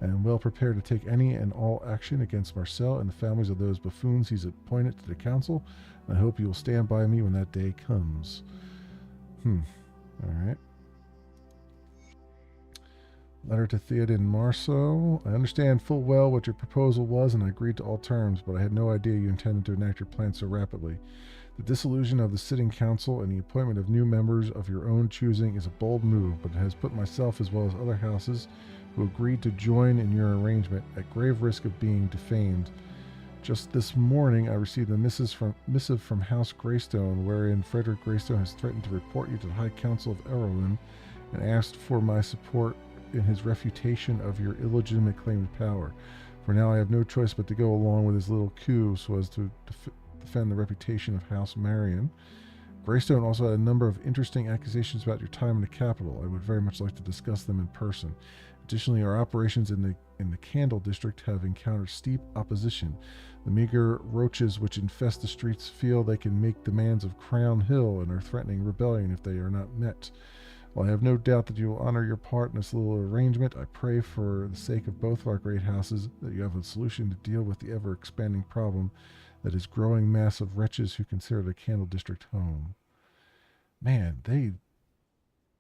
I am well prepared to take any and all action against Marcel and the families of those buffoons he's appointed to the council, and I hope you will stand by me when that day comes. Alright. Letter to Theoden Marceau. I understand full well what your proposal was, and I agreed to all terms, but I had no idea you intended to enact your plan so rapidly. The dissolution of the sitting council and the appointment of new members of your own choosing is a bold move, but it has put myself as well as other houses who agreed to join in your arrangement at grave risk of being defamed. Just this morning, I received a missive from House Greystone, wherein Frederick Greystone has threatened to report you to the High Council of Erelon and asked for my support in his refutation of your illegitimate claim to power. For now, I have no choice but to go along with his little coup so as to defend the reputation of House Marion. Greystone also had a number of interesting accusations about your time in the capital. I would very much like to discuss them in person. Additionally, our operations in the Candle District have encountered steep opposition. The meager roaches which infest the streets feel they can make demands of Crown Hill and are threatening rebellion if they are not met. While I have no doubt that you will honor your part in this little arrangement, I pray for the sake of both of our great houses that you have a solution to deal with the ever-expanding problem that is growing mass of wretches who consider the Candle District home. Man, they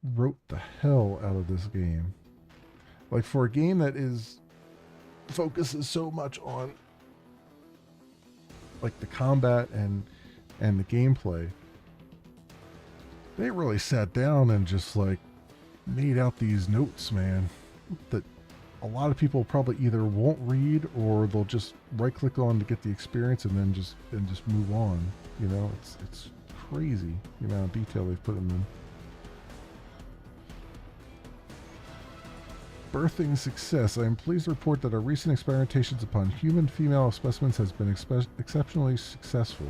wrote the hell out of this game. Like, for a game that focuses so much on like the combat and the gameplay, they really sat down and just like made out these notes, man, that a lot of people probably either won't read or they'll just right click on to get the experience and then just move on. You know, it's crazy the amount of detail they've put in them. Birthing success. I am pleased to report that our recent experimentations upon human female specimens has been exceptionally successful.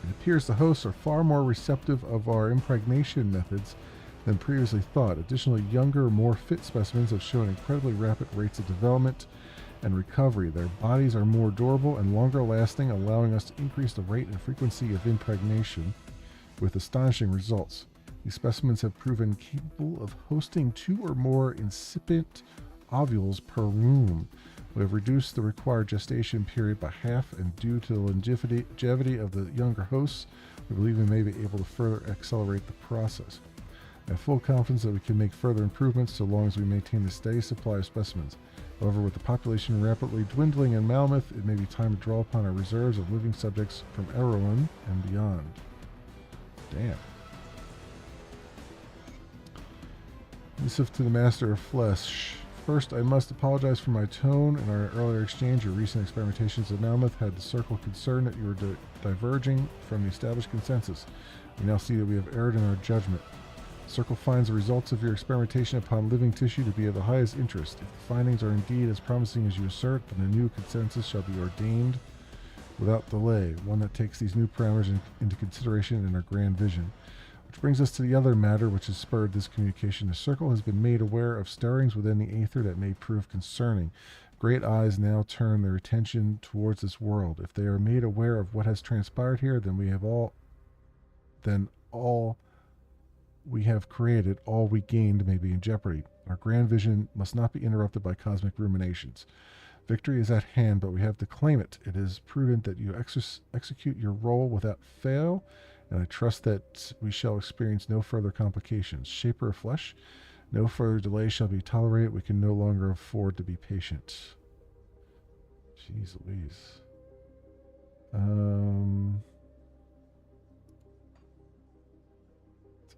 It appears the hosts are far more receptive of our impregnation methods than previously thought. Additionally, younger, more fit specimens have shown incredibly rapid rates of development and recovery. Their bodies are more durable and longer lasting, allowing us to increase the rate and frequency of impregnation with astonishing results. These specimens have proven capable of hosting 2 or more incipient ovules per womb. We have reduced the required gestation period by half, and due to the longevity of the younger hosts, we believe we may be able to further accelerate the process. I have full confidence that we can make further improvements so long as we maintain a steady supply of specimens. However, with the population rapidly dwindling in Malmouth, it may be time to draw upon our reserves of living subjects from Erelon and beyond. Damn. Missive to the Master of Flesh. First, I must apologize for my tone. In our earlier exchange, your recent experimentations at Malmouth had the Circle concerned that you were diverging from the established consensus. We now see that we have erred in our judgment. Circle finds the results of your experimentation upon living tissue to be of the highest interest. If the findings are indeed as promising as you assert, then a new consensus shall be ordained without delay, one that takes these new parameters into consideration in our grand vision. Which brings us to the other matter which has spurred this communication. The Circle has been made aware of stirrings within the Aether that may prove concerning. Great eyes now turn their attention towards this world. If they are made aware of what has transpired here, then all we have created, all we gained, may be in jeopardy. Our grand vision must not be interrupted by cosmic ruminations. Victory is at hand, but we have to claim it. It is prudent that you execute your role without fail, and I trust that we shall experience no further complications. Shaper of flesh, no further delay shall be tolerated. We can no longer afford to be patient. Jeez Louise.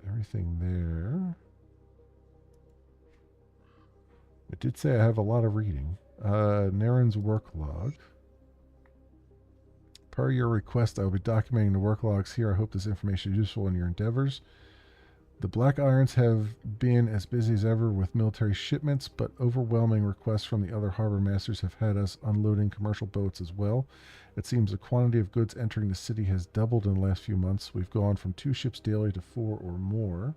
Everything there. I did say I have a lot of reading. Naren's work log. Per your request, I will be documenting the work logs here. I hope this information is useful in your endeavors. The Black Irons have been as busy as ever with military shipments, but overwhelming requests from the other harbor masters have had us unloading commercial boats as well. It seems the quantity of goods entering the city has doubled in the last few months. We've gone from 2 ships daily to 4 or more.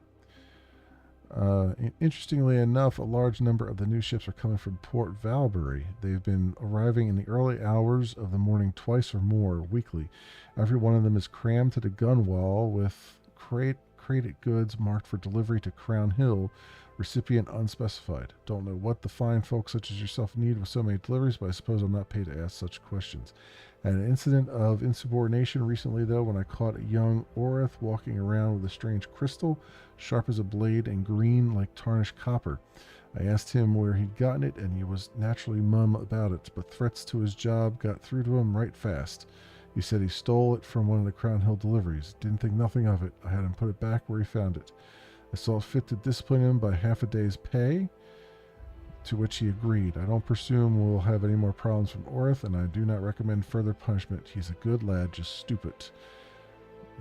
Interestingly enough, a large number of the new ships are coming from Port Valbury. They've been arriving in the early hours of the morning twice or more weekly. Every one of them is crammed to the gun wall with crated goods marked for delivery to Crown Hill, recipient unspecified. Don't know what the fine folks such as yourself need with so many deliveries, but I suppose I'm not paid to ask such questions. Had an incident of insubordination recently, though, when I caught a young Orith walking around with a strange crystal, sharp as a blade and green like tarnished copper. I asked him where he'd gotten it, and he was naturally mum about it, but threats to his job got through to him right fast. He said he stole it from one of the Crown Hill deliveries. Didn't think nothing of it. I had him put it back where he found it. I saw it fit to discipline him by half a day's pay, to which he agreed. I don't presume we'll have any more problems from Orith, and I do not recommend further punishment. He's a good lad, just stupid.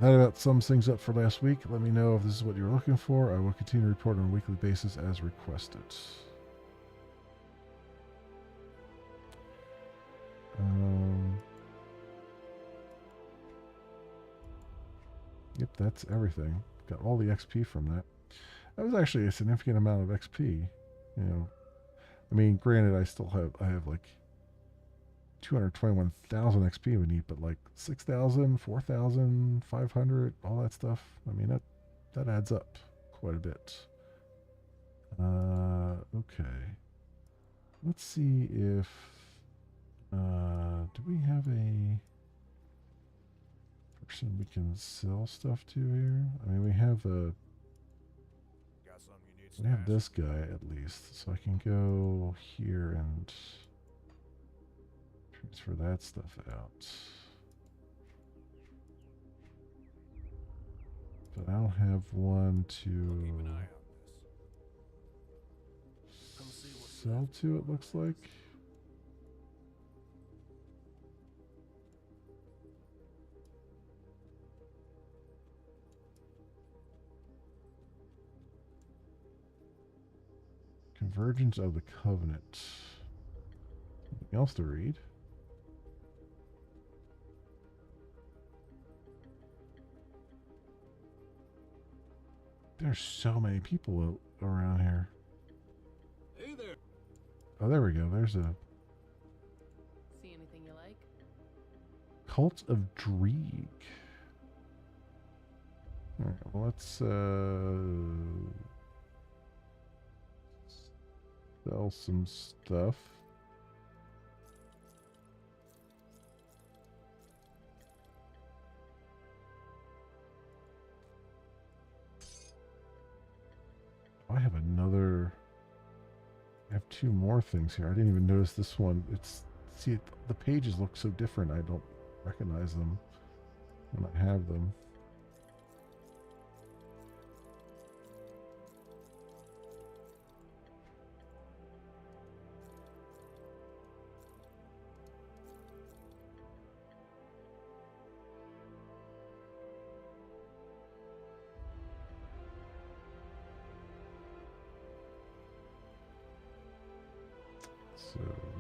That about sums things up for last week. Let me know if this is what you're looking for. I will continue to report on a weekly basis as requested. Yep, that's everything. Got all the XP from that. That was actually a significant amount of XP. You know, I mean, granted, I have like 221,000 XP we need, but like 6,000, 4,000, 500, all that stuff. I mean, that adds up quite a bit. Okay. Let's see if do we have a person we can sell stuff to here? I mean, we have this guy at least, so I can go here and transfer that stuff out. But I don't have one to sell to, it looks like. Convergence of the Covenant. Anything else to read? There's so many people around here. Hey there. Oh, there we go. There's a See anything you like? Cult of Dreeg. All right, well, let's sell some stuff. I have another. I have 2 more things here. I didn't even notice this one. The pages look so different. I don't recognize them when I have them.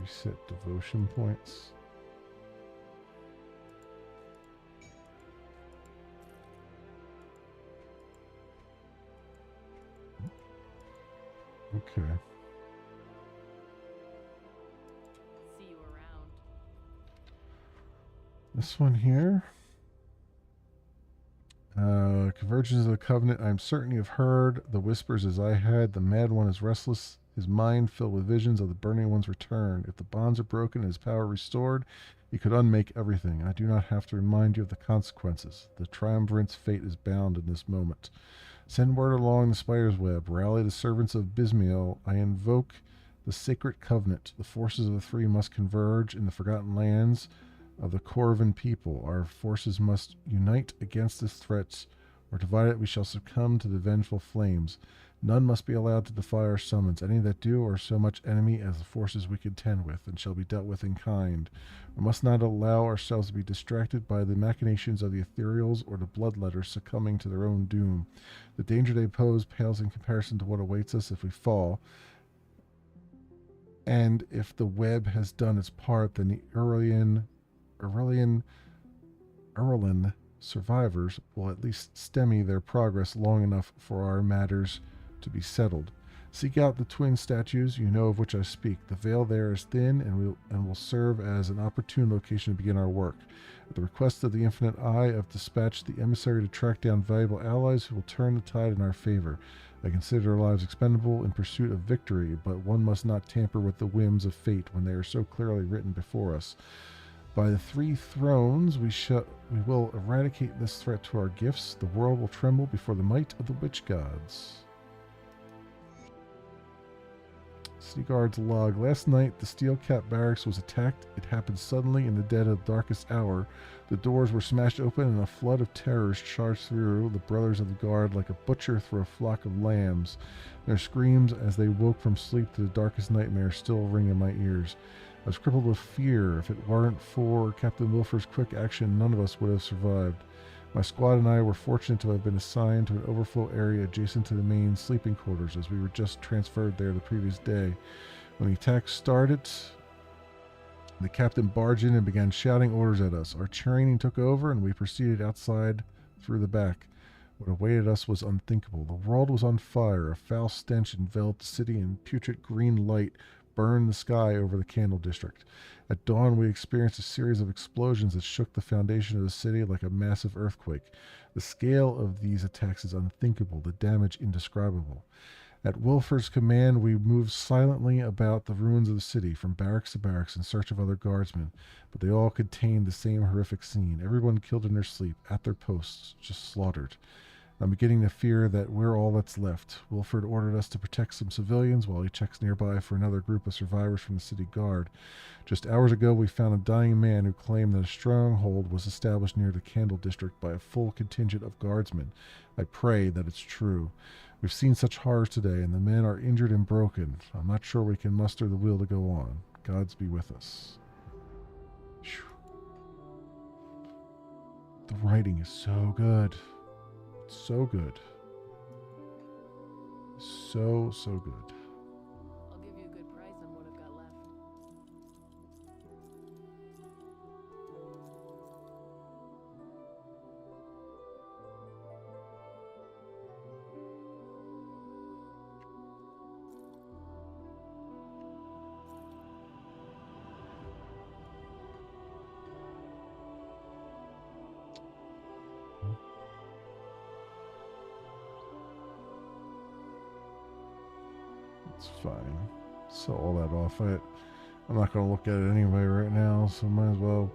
Reset devotion points. Okay. See you around. This one here. Convergence of the Covenant. I am certain you have heard the whispers as I had. The mad one is restless, his mind filled with visions of the burning one's return. If the bonds are broken and his power restored, he could unmake everything. I do not have to remind you of the consequences. The triumvirate fate is bound in this moment. Send word along the spider's web. Rally the servants of Bismael. I invoke the sacred covenant. The forces of the three must converge in the forgotten lands of the Corvin people. Our forces must unite against this threat, or divided we shall succumb to the vengeful flames. None must be allowed to defy our summons. Any that do are so much enemy as the forces we contend with, and shall be dealt with in kind. We must not allow ourselves to be distracted by the machinations of the ethereals or the bloodletters succumbing to their own doom. The danger they pose pales in comparison to what awaits us if we fall. And if the web has done its part, then the Aurelian survivors will at least stymie their progress long enough for our matters to be settled. Seek out the twin statues, you know of which I speak. The veil there is thin and will serve as an opportune location to begin our work. At the request of the Infinite Eye, I've dispatched the emissary to track down valuable allies who will turn the tide in our favor. I consider our lives expendable in pursuit of victory, but one must not tamper with the whims of fate when they are so clearly written before us. By the three thrones, we will eradicate this threat to our gifts. The world will tremble before the might of the witch gods. City Guard's log. Last night, the Steel Cap Barracks was attacked. It happened suddenly in the dead of the darkest hour. The doors were smashed open and a flood of terrors charged through the brothers of the guard like a butcher through a flock of lambs. Their screams as they woke from sleep to the darkest nightmare still ring in my ears. I was crippled with fear. If it weren't for Captain Wilfer's quick action, none of us would have survived. My squad and I were fortunate to have been assigned to an overflow area adjacent to the main sleeping quarters, as we were just transferred there the previous day. When the attack started, the captain barged in and began shouting orders at us. Our training took over, and we proceeded outside through the back. What awaited us was unthinkable. The world was on fire. A foul stench enveloped the city, and putrid green light burned the sky over the Candle District. At dawn, we experienced a series of explosions that shook the foundation of the city like a massive earthquake. The scale of these attacks is unthinkable, the damage indescribable. At Wilfer's command, we moved silently about the ruins of the city, from barracks to barracks, in search of other guardsmen, but they all contained the same horrific scene. Everyone killed in their sleep, at their posts, just slaughtered. I'm beginning to fear that we're all that's left. Wilford ordered us to protect some civilians while he checks nearby for another group of survivors from the city guard. Just hours ago, we found a dying man who claimed that a stronghold was established near the Candle District by a full contingent of guardsmen. I pray that it's true. We've seen such horrors today, and the men are injured and broken. I'm not sure we can muster the will to go on. Gods be with us. Whew. The writing is so good. So good. So good. I'll give you a good price on what I've got left. It's fine. Sell all that off. I'm not going to look at it anyway right now, so might as well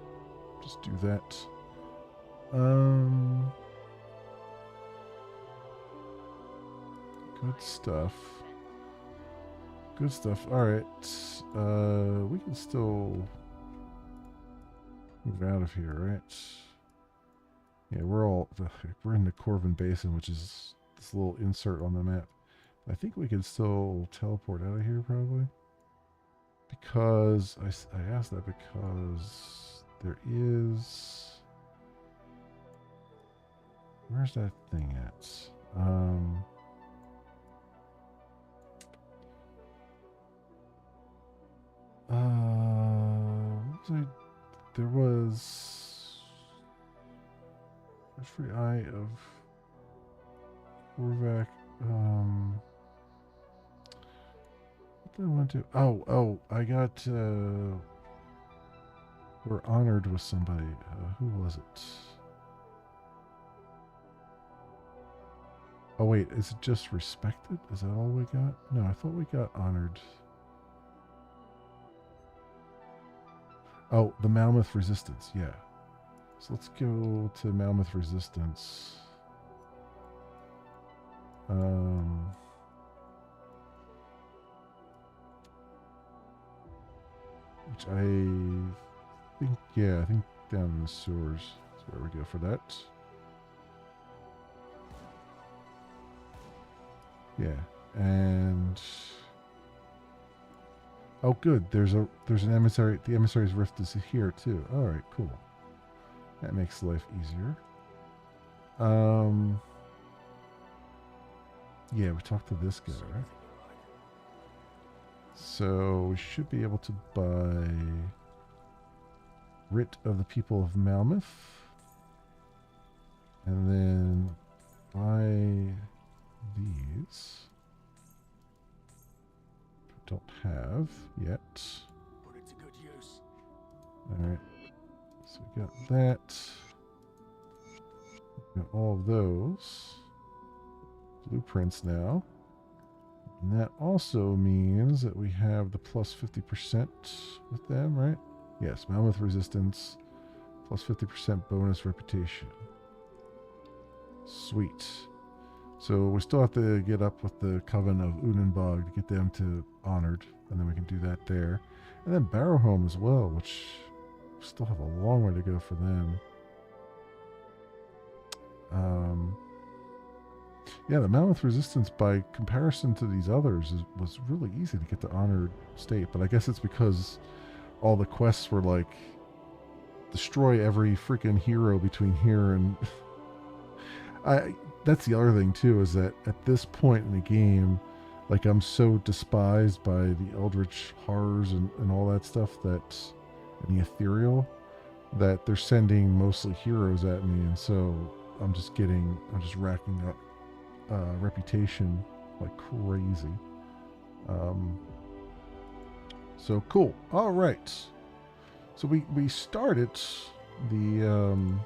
just do that. Good stuff. Good stuff. Alright. We can still move out of here, right? Yeah, we're in the Corvin Basin, which is this little insert on the map. I think we can still teleport out of here, probably. Because, I asked that because there is... Where's that thing at? there was free eye of Korvac. What did I want to? Oh, I got. We're honored with somebody. Who was it? Oh wait, is it just respected? Is that all we got? No, I thought we got honored. Oh, the Mammoth Resistance, yeah. So let's go to Mammoth Resistance. Which I think, yeah, I think down in the sewers is where we go for that. Yeah, and oh, good. There's an emissary. The emissary's rift is here too. All right, cool. That makes life easier. Yeah, we talked to this guy, right? So we should be able to buy Writ of the People of Malmouth, and then buy these. Don't have yet. Put it to good use. Alright. So we got that. We got all of those blueprints now. And that also means that we have the plus 50% with them, right? Yes, Mammoth Resistance, plus 50% bonus reputation. Sweet. So we still have to get up with the Coven of Unenbog to get them to honored, and then we can do that there. And then Barrowhome as well, which we still have a long way to go for them. Yeah, the Mammoth Resistance, by comparison to these others, was really easy to get to honored state, but I guess it's because all the quests were like, destroy every freaking hero between here and... That's the other thing too, is that at this point in the game, like, I'm so despised by the Eldritch horrors and all that stuff, that, and the ethereal, that they're sending mostly heroes at me, and so I'm just racking up reputation like crazy. So cool. All right. So we started the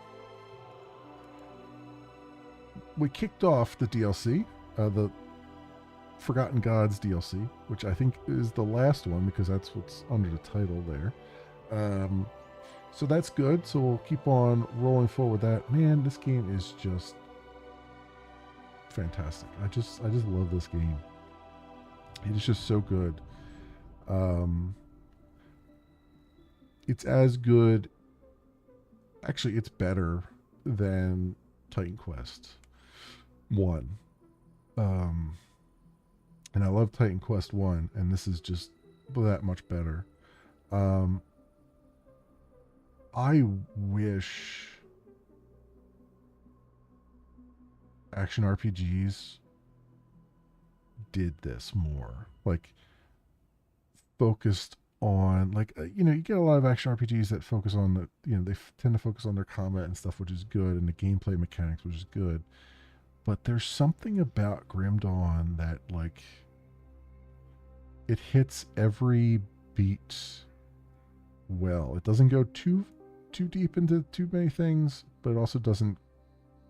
we kicked off the DLC, the Forgotten Gods DLC, which I think is the last one because that's what's under the title there. So that's good. So we'll keep on rolling forward with that. Man, this game is just fantastic. I just love this game. It is just so good. It's as good. Actually, it's better than Titan Quest 1. And I love Titan Quest 1, and this is just that much better. I wish action RPGs did this more. Like, focused on, like, you get a lot of action RPGs that focus on the, they tend to focus on their combat and stuff, which is good, and the gameplay mechanics, which is good. But there's something about Grim Dawn that, like, it hits every beat well. It doesn't go too deep into too many things, but it also doesn't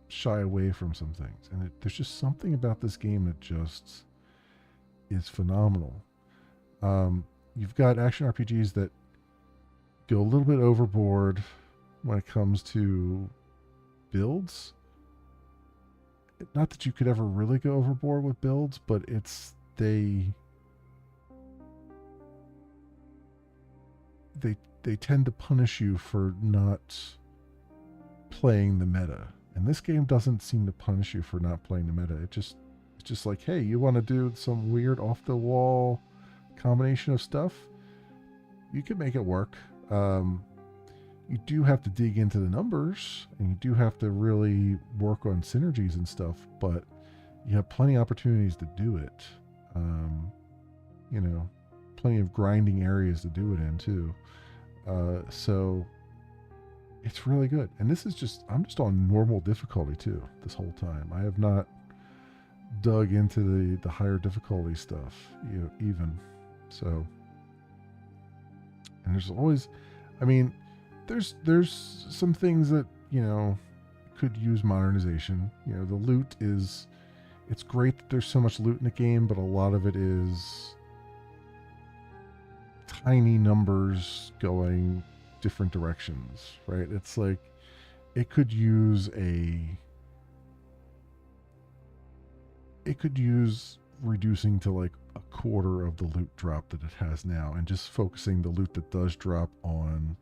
shy away from some things. And there's just something about this game that just is phenomenal. You've got action RPGs that go a little bit overboard when it comes to builds. Not that you could ever really go overboard with builds, but they tend to punish you for not playing the meta. And this game doesn't seem to punish you for not playing the meta. It's just like, hey, you want to do some weird off the wall combination of stuff? You can make it work. You do have to dig into the numbers, and you do have to really work on synergies and stuff, but you have plenty of opportunities to do it. Plenty of grinding areas to do it in too. So It's really good. And this is just, I'm just on normal difficulty too this whole time. I have not dug into the higher difficulty stuff, even. So, and there's always, I mean, there's some things that, could use modernization. The loot is, it's great that there's so much loot in the game, but a lot of it is tiny numbers going different directions, right? It's like it could use reducing to like a quarter of the loot drop that it has now, and just focusing the loot that does drop on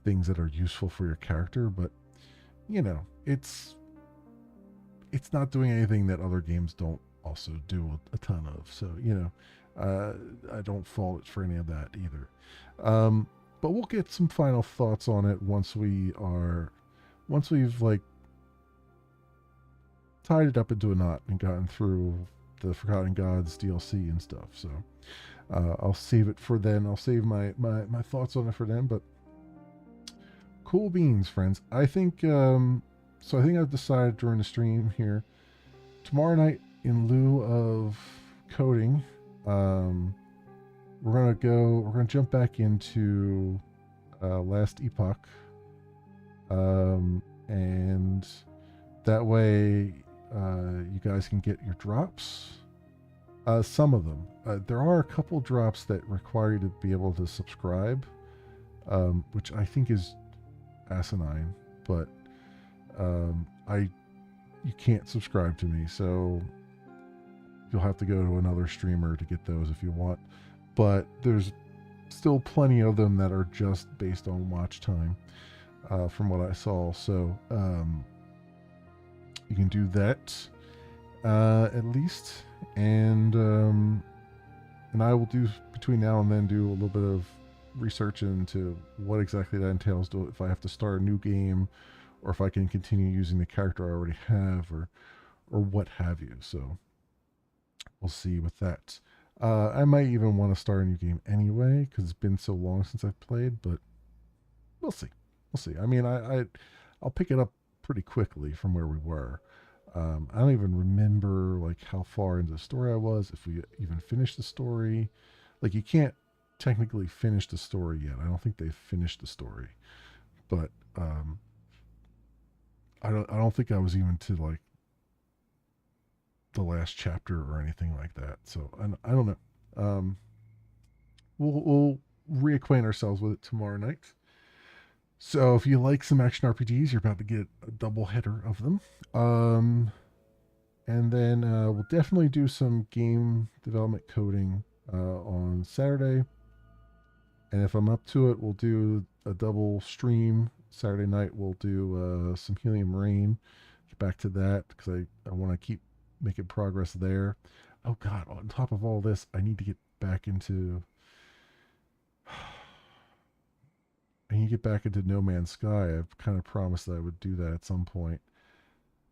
things that are useful for your character. But it's not doing anything that other games don't also do a ton of. So I don't fault it for any of that either. But we'll get some final thoughts on it once we've like tied it up into a knot and gotten through the Forgotten Gods DLC and stuff. So I'll save it for then. I'll save my thoughts on it for then. But cool beans, friends. I think I think I've decided during the stream here, tomorrow night, in lieu of coding, we're gonna jump back into Last Epoch, and that way you guys can get your drops. Some of them. There are a couple drops that require you to be able to subscribe, which I think is asinine, but you can't subscribe to me, so you'll have to go to another streamer to get those if you want. But there's still plenty of them that are just based on watch time, from what I saw. So you can do that at least, and I will do between now and then do a little bit of research into what exactly that entails. If I have to start a new game, or if I can continue using the character I already have, or what have you. So we'll see with that. I might even want to start a new game anyway, because it's been so long since I've played, but we'll see. I mean, I'll pick it up pretty quickly from where we were. I don't even remember like how far into the story I was, if we even finished the story. Like, you can't technically finish the story yet. I don't think they've finished the story, but I don't think I was even to like the last chapter or anything like that. So I don't know. We'll reacquaint ourselves with it tomorrow night. So if you like some action RPGs, you're about to get a double header of them. And then we'll definitely do some game development coding on Saturday. And if I'm up to it, we'll do a double stream. Saturday night we'll do some Helium Rain. Get back to that because I want to keep making progress there. Oh God, on top of all this, I need to get back into No Man's Sky. I've kind of promised that I would do that at some point.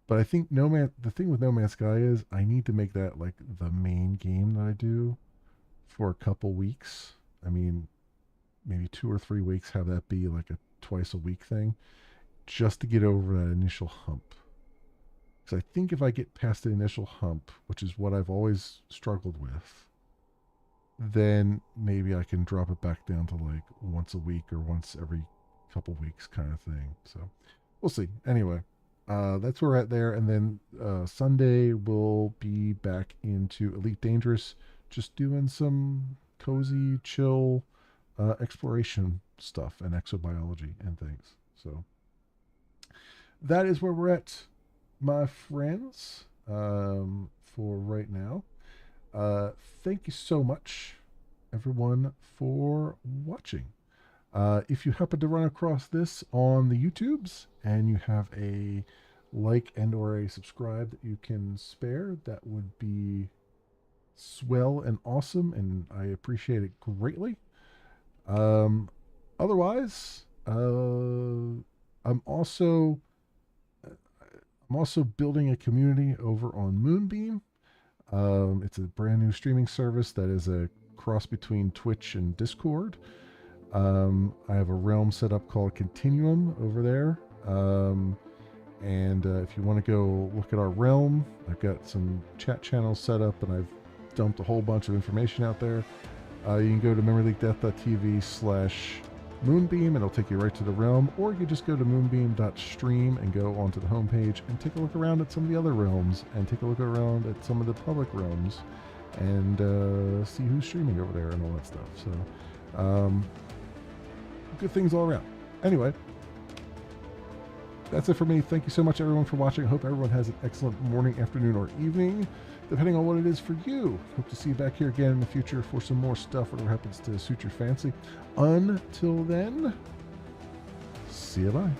But I think the thing with No Man's Sky is I need to make that like the main game that I do for a couple weeks. I mean, maybe 2 or 3 weeks, have that be like a twice a week thing, just to get over that initial hump. Because I think if I get past the initial hump, which is what I've always struggled with, then maybe I can drop it back down to like once a week or once every couple weeks kind of thing. So we'll see. Anyway, that's where we're at there. And then Sunday we'll be back into Elite Dangerous, just doing some cozy, chill exploration stuff and exobiology and things. So that is where we're at, my friends, for right now. Thank you so much, everyone, for watching. If you happen to run across this on the YouTubes and you have a like and or a subscribe that you can spare, that would be swell and awesome, and I appreciate it greatly. Otherwise, I'm also building a community over on Moonbeam. It's a brand new streaming service that is a cross between Twitch and Discord. I have a realm set up called Continuum over there. And if you want to go look at our realm, I've got some chat channels set up, and I've dumped a whole bunch of information out there. You can go to memoryleakdeath.tv/Moonbeam, and it'll take you right to the realm, or you can just go to moonbeam.stream and go onto the homepage and take a look around at some of the other realms, and take a look around at some of the public realms, and see who's streaming over there and all that stuff. So, good things all around. Anyway, that's it for me. Thank you so much, everyone, for watching. I hope everyone has an excellent morning, afternoon, or evening, depending on what it is for you. Hope to see you back here again in the future for some more stuff, whatever happens to suit your fancy. Until then, see you bye.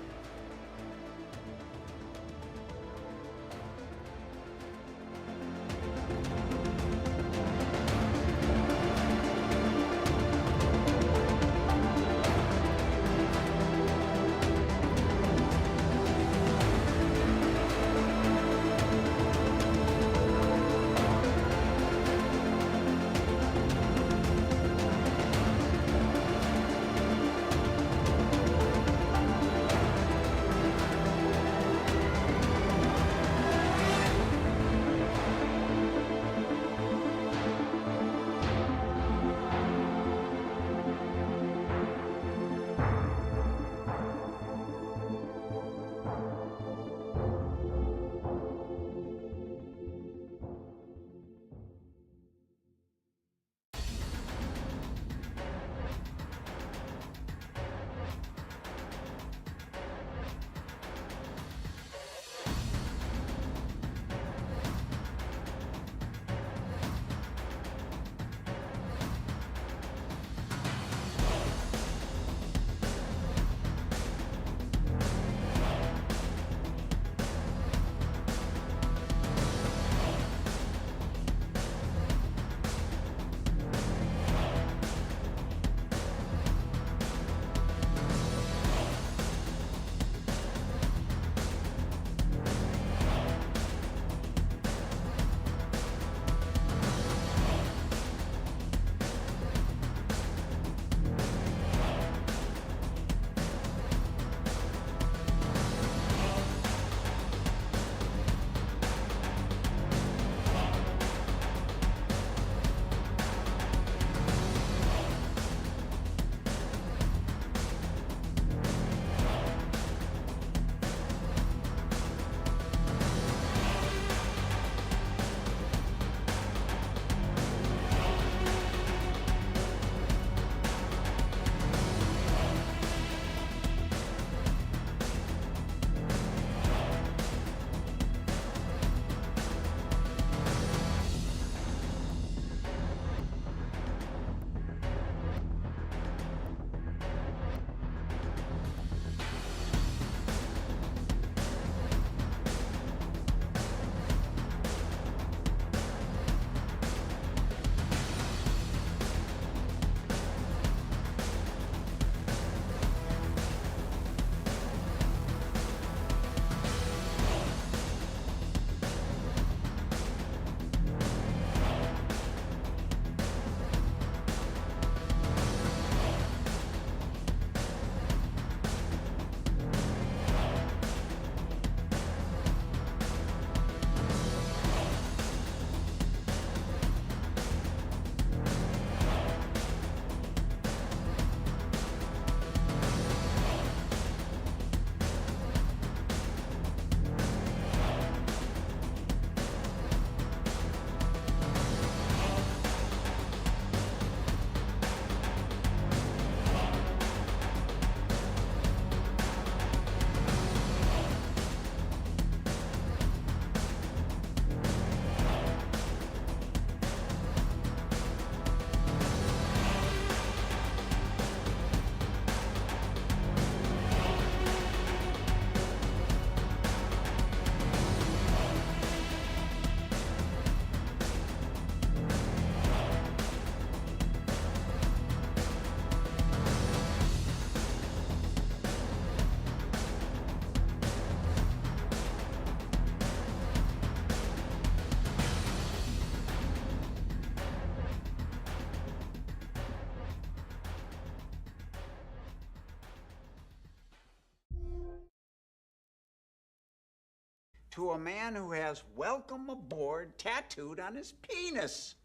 to a man who has welcome aboard tattooed on his penis.